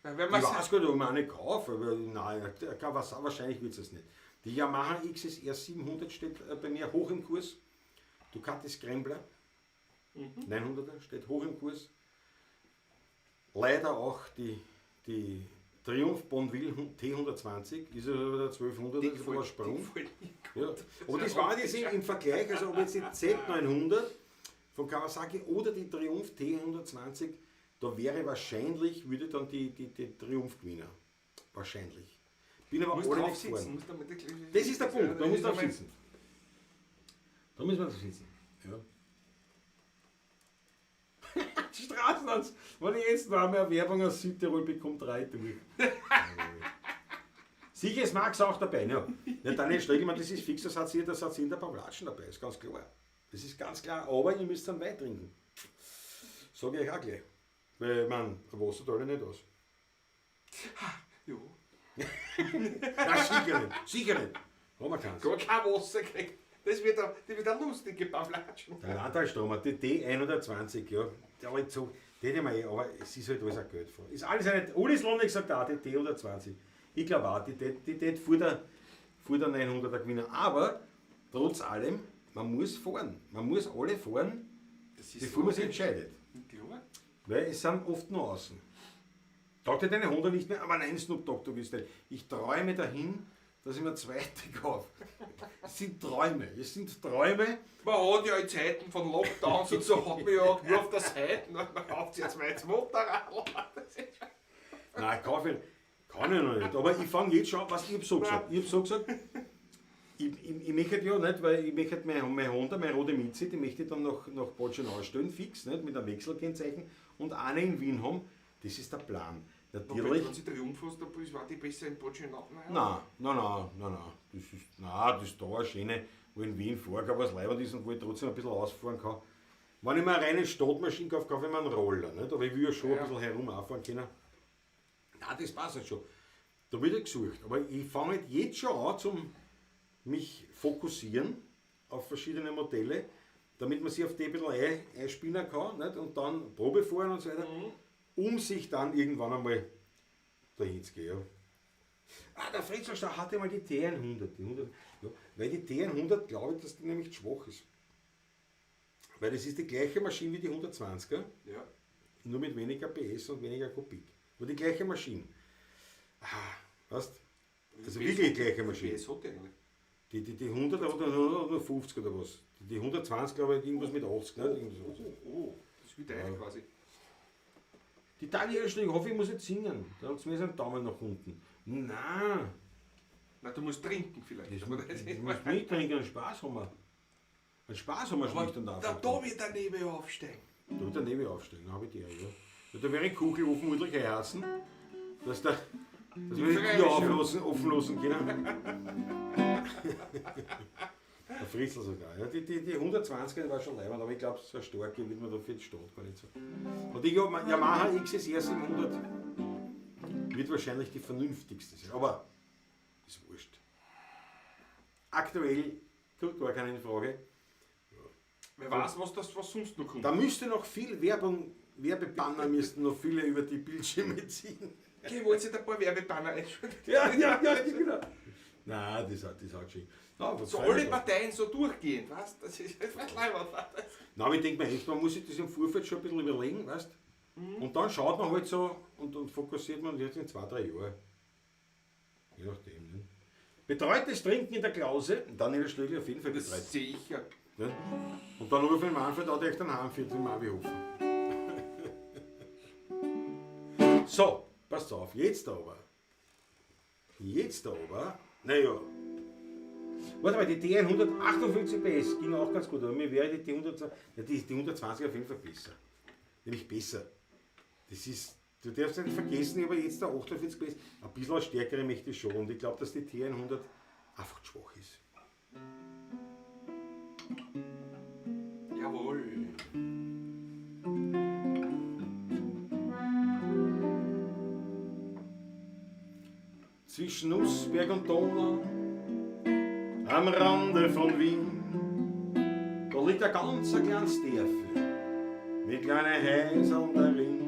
Wenn Ich man weiß gar nicht, ob man eine kaufe, aber nein, wahrscheinlich wird es nicht. Die Yamaha XSR 700 steht bei mir hoch im Kurs. Ducati Scrambler 900er steht hoch im Kurs. Leider auch die Triumph Bonville T120, ist ja der 1200, das ist aber ein Sprung. Ja. Aber das war jetzt im Vergleich, also ob jetzt die Z900 von Kawasaki oder die Triumph T120, da wäre wahrscheinlich, würde dann die Triumph gewinnen. Wahrscheinlich. Bin aber alle nicht gefahren. Das ist der Punkt, da muss man sitzen. Da muss man sitzen. Ja. Die Straßenlands, wenn ich jetzt noch mehr Werbung aus Südtirol bekomme, 3 durch. Sicher ist Max auch dabei, ja. Ja, Daniel Stregelmann, das ist fix, das hat sie in der Pavlatschen dabei, ist ganz klar. Das ist ganz klar, aber ihr müsst dann Wein trinken. Sage ich euch auch gleich. Weil, man, Wasser tue ich nicht aus. Jo. Nein, sicher nicht. Haben wir keins. Gar kein Wasser gekriegt. Das wird eine lustige Pavlatschen. Der Landtalstromer, die D120, ja, der halt so, die hätte man aber es ist halt alles ein Geld vor. Ist alles nicht, alles Lonnig gesagt auch, die D120. Ich glaube auch, die vor der 900er gewinnen. Aber trotz allem, man muss fahren. Man muss alle fahren, bevor man sich entscheidet. Klar. Weil es sind oft nur außen. Taugt dir deine Honda nicht mehr, aber nein, Snoop Dogg, du willst nicht. Ich träume dahin, dass ich mir zweite kaufe. Es sind Träume. Man hat ja in Zeiten von Lockdowns und so, hat man ja nur auf der Seite, dann kauft sich ein zweites Motorrad. Nein, kaufe ich nicht. Kann ich noch nicht. Aber ich fange jetzt schon an, was ich habe so gesagt. Ich habe so gesagt, ich möchte ja nicht, weil ich möchte meine Honda, meine rote Mitze, die möchte ich dann nach Bolschenau stellen, fix, nicht, mit einem Wechselkennzeichen und eine in Wien haben. Das ist der Plan. Natürlich. Wenn sie Triumph hast, war die besser in Bolschenau? Nein. Das ist da eine schöne, wo in Wien vorgeht, was leibend ist und wo ich trotzdem ein bisschen ausfahren kann. Wenn ich mir eine reine Stadtmaschine kaufe, kaufe ich mir einen Roller. Nicht? Aber ich will ja schon ein bisschen herum auffahren können. Nein, das passt halt schon. Da wird gesucht. Aber ich fange halt jetzt schon an, zum mich fokussieren auf verschiedene Modelle, damit man sich auf die ein bisschen einspinnen kann, nicht? Und dann Probe fahren und so weiter, um sich dann irgendwann einmal dahin zu gehen. Ja. Der Fritz hatte mal die T100. Weil die T100, glaube ich, dass die nämlich schwach ist. Weil das ist die gleiche Maschine wie die 120er, Ja. nur mit weniger PS und weniger Kubik. Nur die gleiche Maschine. Weißt du? Also wirklich die gleiche Maschine. PS hat die eigentlich? Die 100 oder nur 50 oder was. Die 120 glaube ich irgendwas mit 80, ne? Irgendwie so. Das ist wie deine quasi. Die Daniela Strich, ich hoffe, ich muss jetzt singen. Da hat es mir einen Daumen nach unten. Nein, Na, du musst trinken vielleicht. ich aber muss das ist nicht trinken, einen Spaß haben wir. Einen Spaß haben wir schlicht und einfach. da wird der Nebel aufsteigen. Da wird der Nebel aufstehen, da habe ich die ja. Da wäre Kuchelofen möglich heißen, dass wir die Tür offen lassen können. Der Fritzl sogar. Ja. Die 120er war schon leibend, aber ich glaube, so eine starke wird man dafür steht gar nicht so. Und die Yamaha XSR 700 wird wahrscheinlich die vernünftigste sein, aber ist wurscht. Aktuell kommt gar keine Frage. Wer weiß, was sonst noch kommt. Da müsste noch viel Werbebanner müssten noch viele über die Bildschirme ziehen. Ich wollte sich ein paar Werbebanner einschalten. Ja, genau. Nein, das hat schon. No, So alle Parteien so durchgehend, weißt du? Das ist was leibend. Nein, aber ich denke mir echt, man muss sich das im Vorfeld schon ein bisschen überlegen, weißt du? Und dann schaut man halt so und fokussiert man jetzt in 2-3 Jahren. Je nachdem. Ne? Betreutes Trinken in der Klause, dann in der Schläge auf jeden Fall Das betreut. sicher. Ne? Und dann rufe ich Manfred an, der euch dann heimführt in Marvihofen. So, passt auf, jetzt aber, naja, Warte mal, die T158 PS ging auch ganz gut, aber mir wäre die T120, ja, die 120 auf jeden Fall besser. Nämlich besser. Das ist, du darfst nicht vergessen, aber jetzt der 48 PS, ein bisschen eine stärkere möchte ich schon. Und ich glaube, dass die T100 einfach schwach ist. Jawohl. Zwischen Nussberg und Donau, am Rande von Wien, da liegt ein ganz kleines Dörfchen mit kleinen Häusern darin.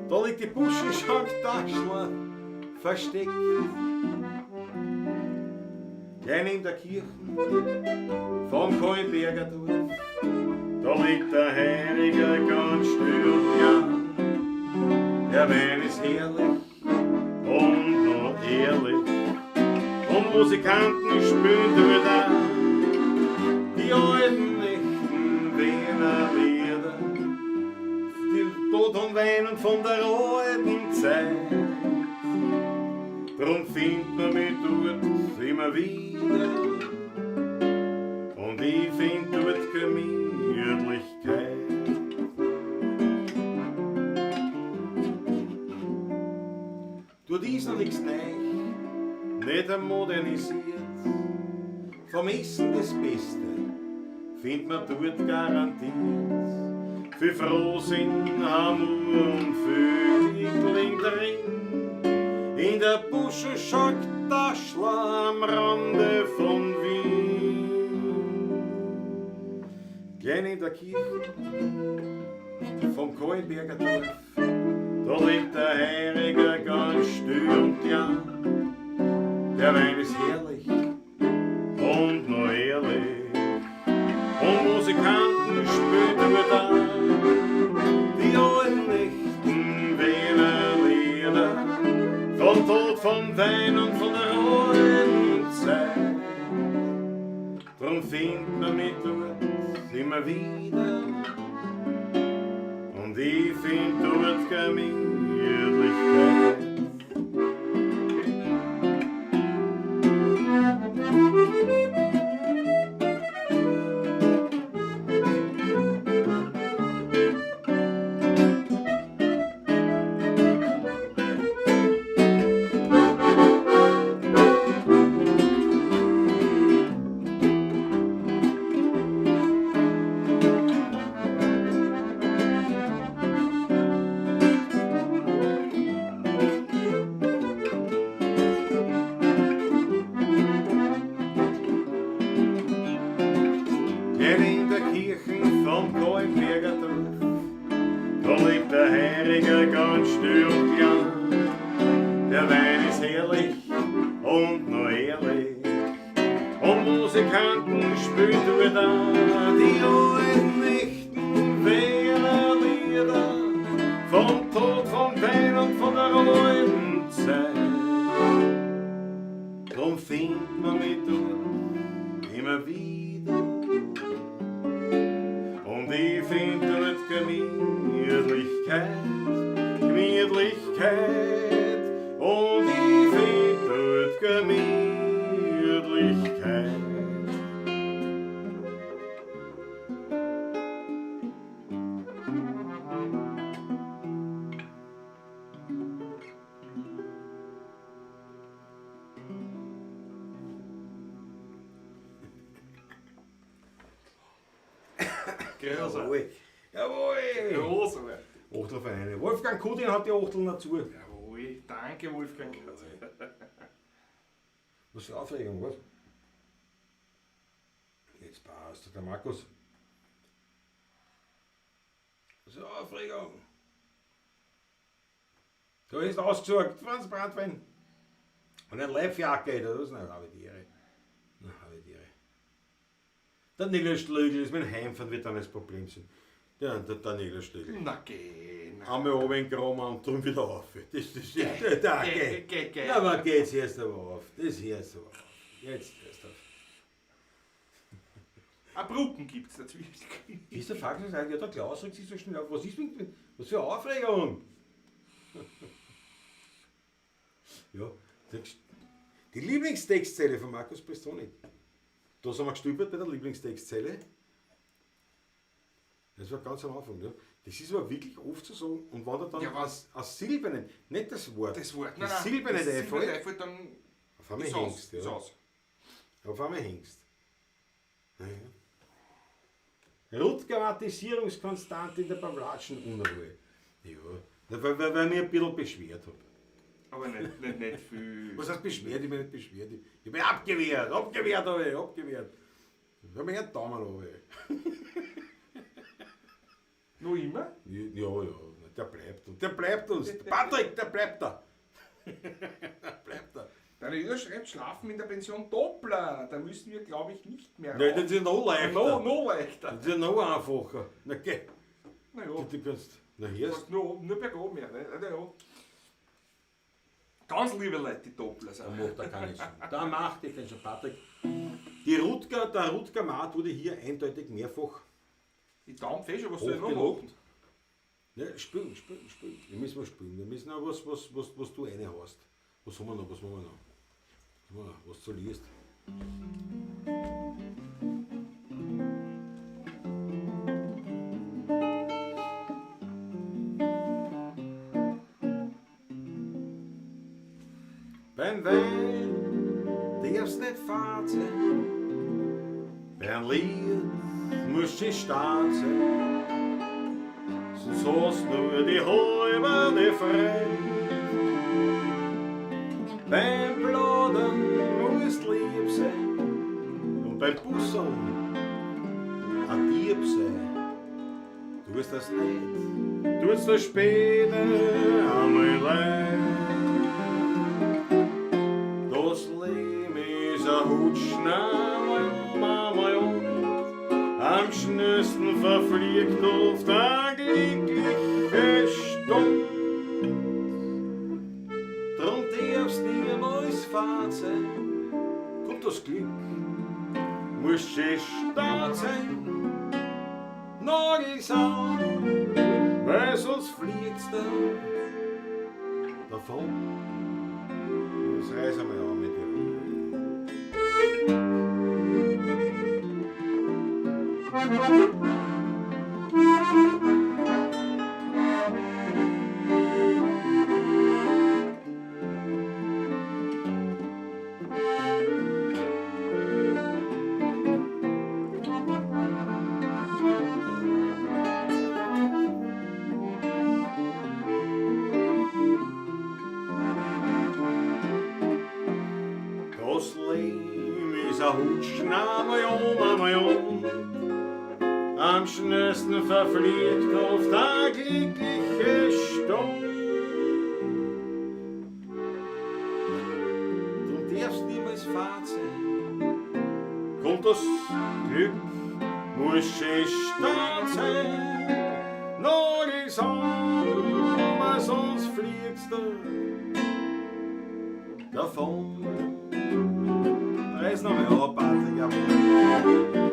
Da liegt die Buschenschank-Taschler versteckt. Gleich neben der Kirche vom Kohlberger Dorf, da liegt der Heiliger ganz still, ja. Der Wein ist herrlich und noch ehrlich. Und Musikanten spielen dort auch die alten, echten Wiener Lieder. Die Tod und Weinen von der alten Zeit. Drum findet man mich dort immer wieder. Und ich find dort Gemütlichkeit. Dort ist noch nichts neu, nicht modernisiert. Vom Essen das Beste findet man dort garantiert. Für Frohsinn, Hamur und Vögel drin. In der Buschenschank-Taschler am Rande von Wien. Gleich in der Kirche vom Kohlberger Dorf, da liegt der Heiliger ganz still und ja. Der Wein ist herrlich und noch ehrlich. Und Musikanten spielen da die alten echten Wiener Lieder. Von Tod, von Wein und von der alten Zeit. Drum findet man mich dort immer wieder. Und ich find dort Gemütlichkeit. Jawohl. Jawohl. Großartig. Achtel für eine. Wolfgang Kudin hat die Achtel dazu. Jawohl. Danke, Wolfgang. Was für Aufregung, was? Jetzt passt der Markus. Was für Aufregung. Du hast ausgesucht, Franz Bratwein. Und ein Leibjacke, das ist eine Habitiere. Eine Habitiere. Der Nillerschlögel ist mein Heimfahren, wird dann das Problem sein. Ja, der Nillerschlögel. Na geh. Einmal oben in Gramm und drum wieder auf. Das ist da, geh. Ja, aber geht's erst aber auf. Das erst aber auf. Jetzt erst auf. Ein Brücken gibt's dazwischen. Ist der Faxen sagt, ja, der Klaus regt sich so schnell auf. Was ist mit, was für eine Aufregung? Ja, die Lieblingstextzelle von Markus Bressoni. Da sind wir gestolpert bei der Lieblingstextzelle. Das war ganz am Anfang. Ja. Das ist aber wirklich oft zu sagen. Und wenn er dann Ja, aus Silbernen, nicht das Wort, Das Wort, das Silberne einfällt, einfällt, dann auf einmal ist hängst. ist Ja. aus. Auf einmal hängst. Naja. Rotgrammatisierungskonstante in der Pavlatschen-Unruhe. Ja, weil ich mich ein bisschen beschwert habe. Aber nicht viel. Was heißt beschwert? Ich bin nicht beschwert. Ich bin abgewehrt habe ich, abgewehrt. Ich habe mir einen Daumen runter. Noch immer? Ja, der bleibt uns. Der bleibt uns. Der Patrick, der bleibt da. Der bleibt da. Der Reda schreibt, schlafen in der Pension Doppler. Da müssen wir, glaube ich, nicht mehr Nein, das ist ja noch leichter. noch leichter. Das ist ja noch einfacher. Na geh. Na ja, Du kannst. Na du hier. hast nur bergaben mehr. Ne? Na ja. Ganz liebe Leute, die Doppler sind. Da macht er keine Sinn. Da macht er keinen Sinn. Patrick. Der Rutger Maat wurde hier eindeutig mehrfach Die Daumenfische, was soll ich noch hochgelobt. machen? Ja, spielen. Wir müssen mal spielen. Wir müssen auch was du reinhaust. Was haben wir noch? Was du liest. Beim Wein darfst nicht fad sein. Beim Lied musst du stark sein. Sonst hast nur die halbe frei. Beim Plaudern musst lieb sein. Und beim Busseln ein Dieb sein. Du wirst das nicht, tut's das später einmal leid. Das Leben ist ein Hutschen, einmal um. Am schnellsten verfliegt oft eine glückliche Stunde. Drum darfst du niemals fad sein. Kommt das Glück, musst du stark sein. Nagels an, weil sonst fliegst du davon. Das reißen wir ja mit dir. Das Leben ist ein Hutschen, einmal um. Am schnellsten verfliegt oft eine glückliche Stunde. Du darfst niemals fad sein. Kommt das Glück, musst du stark sein. Nagels an, sonst fliegst du davon. Reiß noch mal ab, Patrick, jawohl.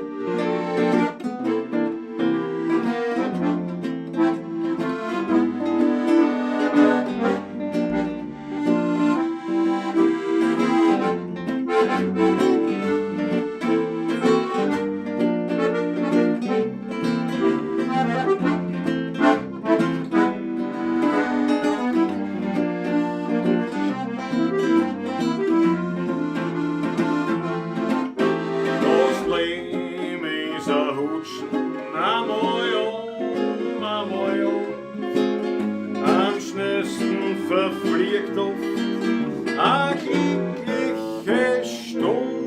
Am schnellsten verfliegt oft eine glückliche Stunde.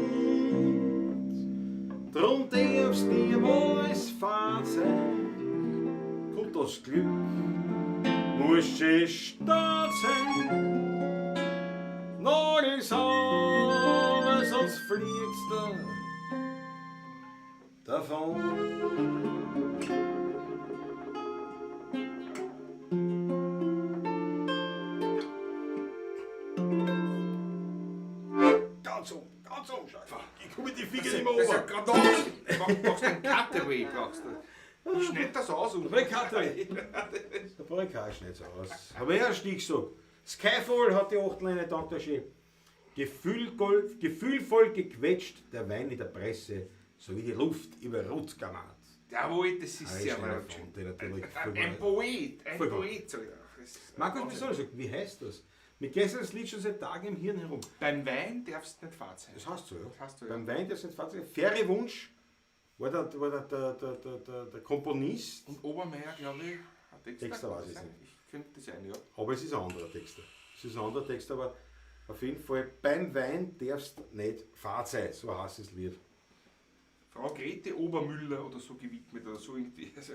Drum darfst du niemals fad sein. Kommt das Glück, musst du stark sein. Nagels an, sonst fliegst du davon. Ganz um, Scheiße. Ich komme mit die Finger nicht mehr Das ist ja runter. gerade noch. Du brauchst einen Cutaway, brauchst du. Ich schneid das aus und. Da brauche ich keinen Stich aus. Aber er Stich gesagt. Skyfall hat die Achtleine dann da schön. Gefühlvoll gequetscht, der Wein in der Presse, sowie die Luft über Rutzgamat. Jawohl, das ist sehr Schöner laut. Font, der natürlich Ein Poet, ein Voll gut. Poet, sag ich auch. Das ist Markus, Wahnsinn. wieso? Wie heißt das? Mir geht das Lied schon seit Tagen im Hirn herum. Beim Wein darfst du nicht fad sein. Das heißt so, ja. Das heißt so, ja. Beim Wein, der sind Fahrzeug. Faire Wunsch war der Komponist, Und Obermeier, glaube ich, hat Texter weiß ich sein. nicht. Ich könnte das sein, ja. aber es ist ein anderer Texter. Es ist ein anderer Text, aber auf jeden Fall, beim Wein darfst nicht fad sein, so heißt das Lied. Frau Grete Obermüller oder so gewidmet oder so irgendwie. Also,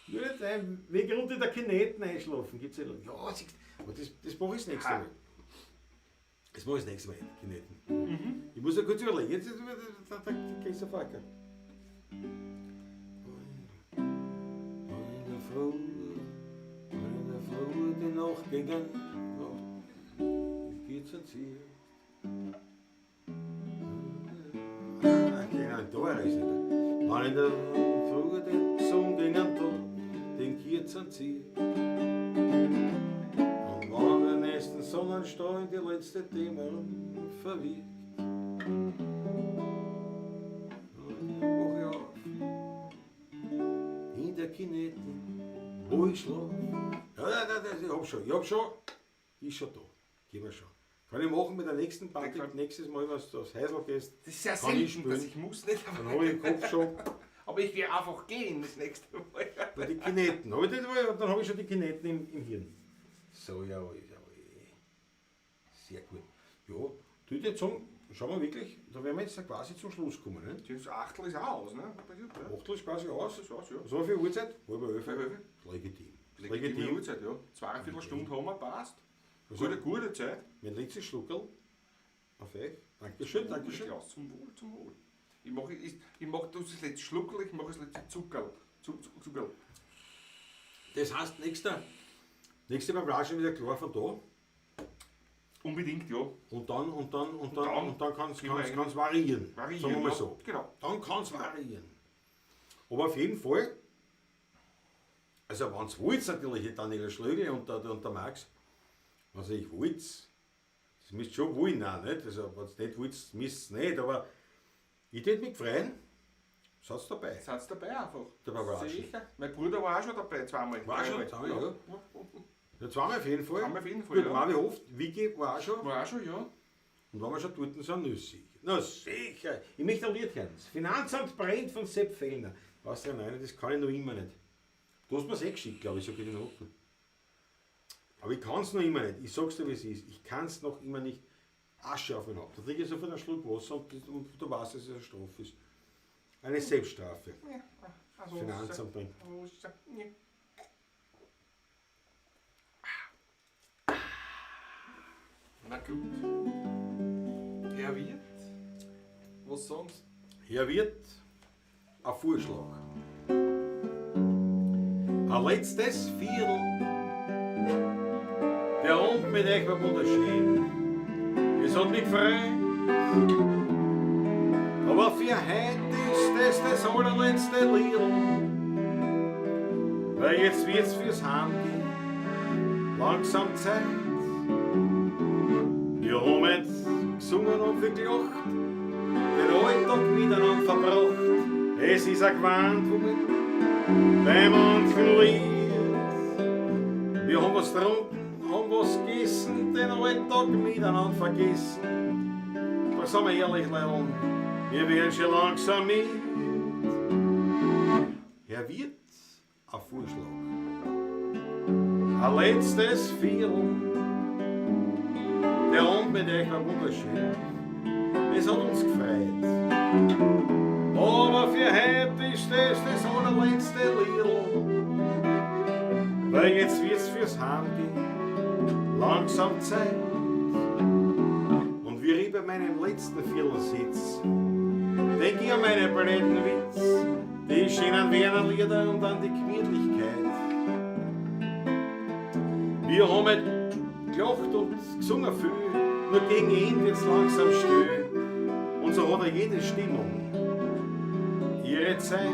Nur nicht ein Weg runter der Kineten einschlafen, gibt's ja. Ja, siehst du, aber das mache ich das nächste Ha. Mal. Das mache ich das nächste Mal, Kineten. Ich muss ja kurz überlegen, jetzt ist der Christoph Acker. Eine Frau, die nachgegangen, wie geht's uns hier? Genau, da ist nicht. Wenn in der Früh den Sonn gingen da, den geht's uns hier. Und wenn der nächsten Sonnenstrahl die letzte Dämmerung verwirkt, wach ich auf, in der Kineten, wo ich schlaf. Ich hab schon, ist schon da, gehen wir schon. Kann ich machen mit der nächsten Party, nächstes Mal, wenn du aufs Häusl gehst, das ist sehr kann ich selten, dass spielen. ich muss nicht. Dann habe ich den Kopf schon Aber ich werde einfach gehen das nächste Mal. bei den Kineten. Aber dann habe ich schon die Kineten im Hirn. So, jawohl. Sehr gut. Ja, du jetzt sagen, schauen wir wirklich, da werden wir jetzt quasi zum Schluss kommen. Ne? Das Achtel ist auch aus, ne? Bei dir, ja. Achtel ist quasi aus. Das ist aus, ja. So viel Uhrzeit? Halb 11. Bei Wölfe. Legitim. Legitime Uhrzeit, ja. 2,25 Stunden haben wir, passt. Also, Gute Zeit. mein letztes Schluckerl auf euch. Dankeschön, Dankeschön. Ja, zum Wohl, zum Wohl. Ich mach das letzte Schluckerl, ich mach das letzte Zuckerl. Zuckerl. Das heißt, nächste Mal war schon wieder klar von da. Unbedingt, ja. Und dann kann es gehen wir eigentlich variieren. Variieren, Sagen wir mal ja. so. Genau. Dann kann es variieren. Aber auf jeden Fall, also wenn es wollt, natürlich, der Daniela Schlögl und der Max, also ich wollt, das müsst ihr schon wollen, auch, nicht? Also wenn es nicht wollt, müsst ihr nicht, aber ich würde mich freuen, seid dabei. Seid dabei einfach. Der war überraschend. Sicher. Mein Bruder war auch schon dabei, zweimal. War schon, Dreimal. ja. Ja, zweimal auf jeden Fall. Zweimal auf jeden Fall, Gut, ja. mal wie oft, Vicky war auch schon. War auch schon, ja. Und wenn wir schon dort sind, Nüsse. Na sicher. Ich möchte ein Lied hören. Das Finanzamt brennt von Sepp Fellner. Was der Nein, das kann ich noch immer nicht. Du hast mir es geschickt, glaube ich, so geht die Noten. Aber ich kann es noch immer nicht. Ich sag's dir, wie es ist. Ich kann es noch immer nicht. Asche auf mein Haupt. Da trinke ich sofort einen Schluck Wasser und du weißt, dass es eine Strafe ist. Eine Selbststrafe. Ja. Also, Finanzamt brennt. Ja. Na gut. Herr Wirt, was sonst? Hier wird ein Vorschlag. Ein letztes Viertel. Der Abend mit euch war wunderschön. Es hat mich gefreut. Aber für heute ist das allerletzte Lied. Weil jetzt wird's fürs Heimgehen langsam Zeit. Wir haben jetzt gesungen und gelacht, den Alltag miteinander verbracht. Es ist ein Gewandung bei manchen Lied. Wir haben was getrunken, haben was gegessen, den Alltag miteinander vergessen. Da sind wir ehrlich, Leute, wir werden schon langsam mit. Herr Wirt, ein Vorschlag. Ein letztes Viertel. Der Abend mit euch war wunderschön. Es hat uns gefreut. Aber für heute ist das allerletzte Lied. Weil jetzt wird's fürs Heimgehen langsam Zeit. Und wie ich bei meinem letzten Viertel sitz, denk ich an meine blöden Witz, die schönen Wernerlieder und an die Gemütlichkeit. Wir haben gelacht und gesungen viel, nur gegen ihn wird's langsam still. Und so hat jede Stimmung ihre Zeit.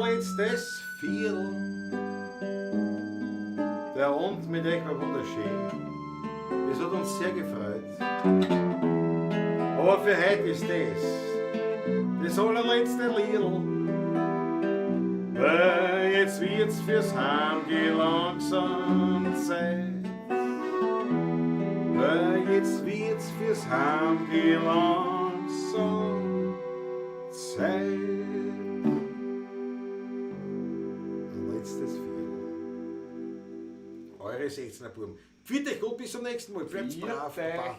allerletztes Viertel. Der Abend mit euch war wunderschön. Es hat uns sehr gefreut. Aber für heute ist das allerletzte Liedl. Weil jetzt wird's fürs Heimgehen langsam Zeit. Weil jetzt wird's fürs Heimgehen langsam Zeit. Letztes Viertel. Eure 16er Buben. Pfiat euch gut, bis zum nächsten Mal. Bleibt's brav. Baba.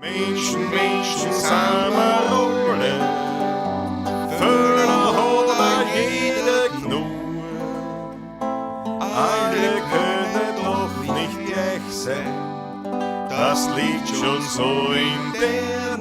Menschen, Menschen, Samarone, Völler hat jeder genug. Alle können doch nicht gleich sein, das liegt schon so in der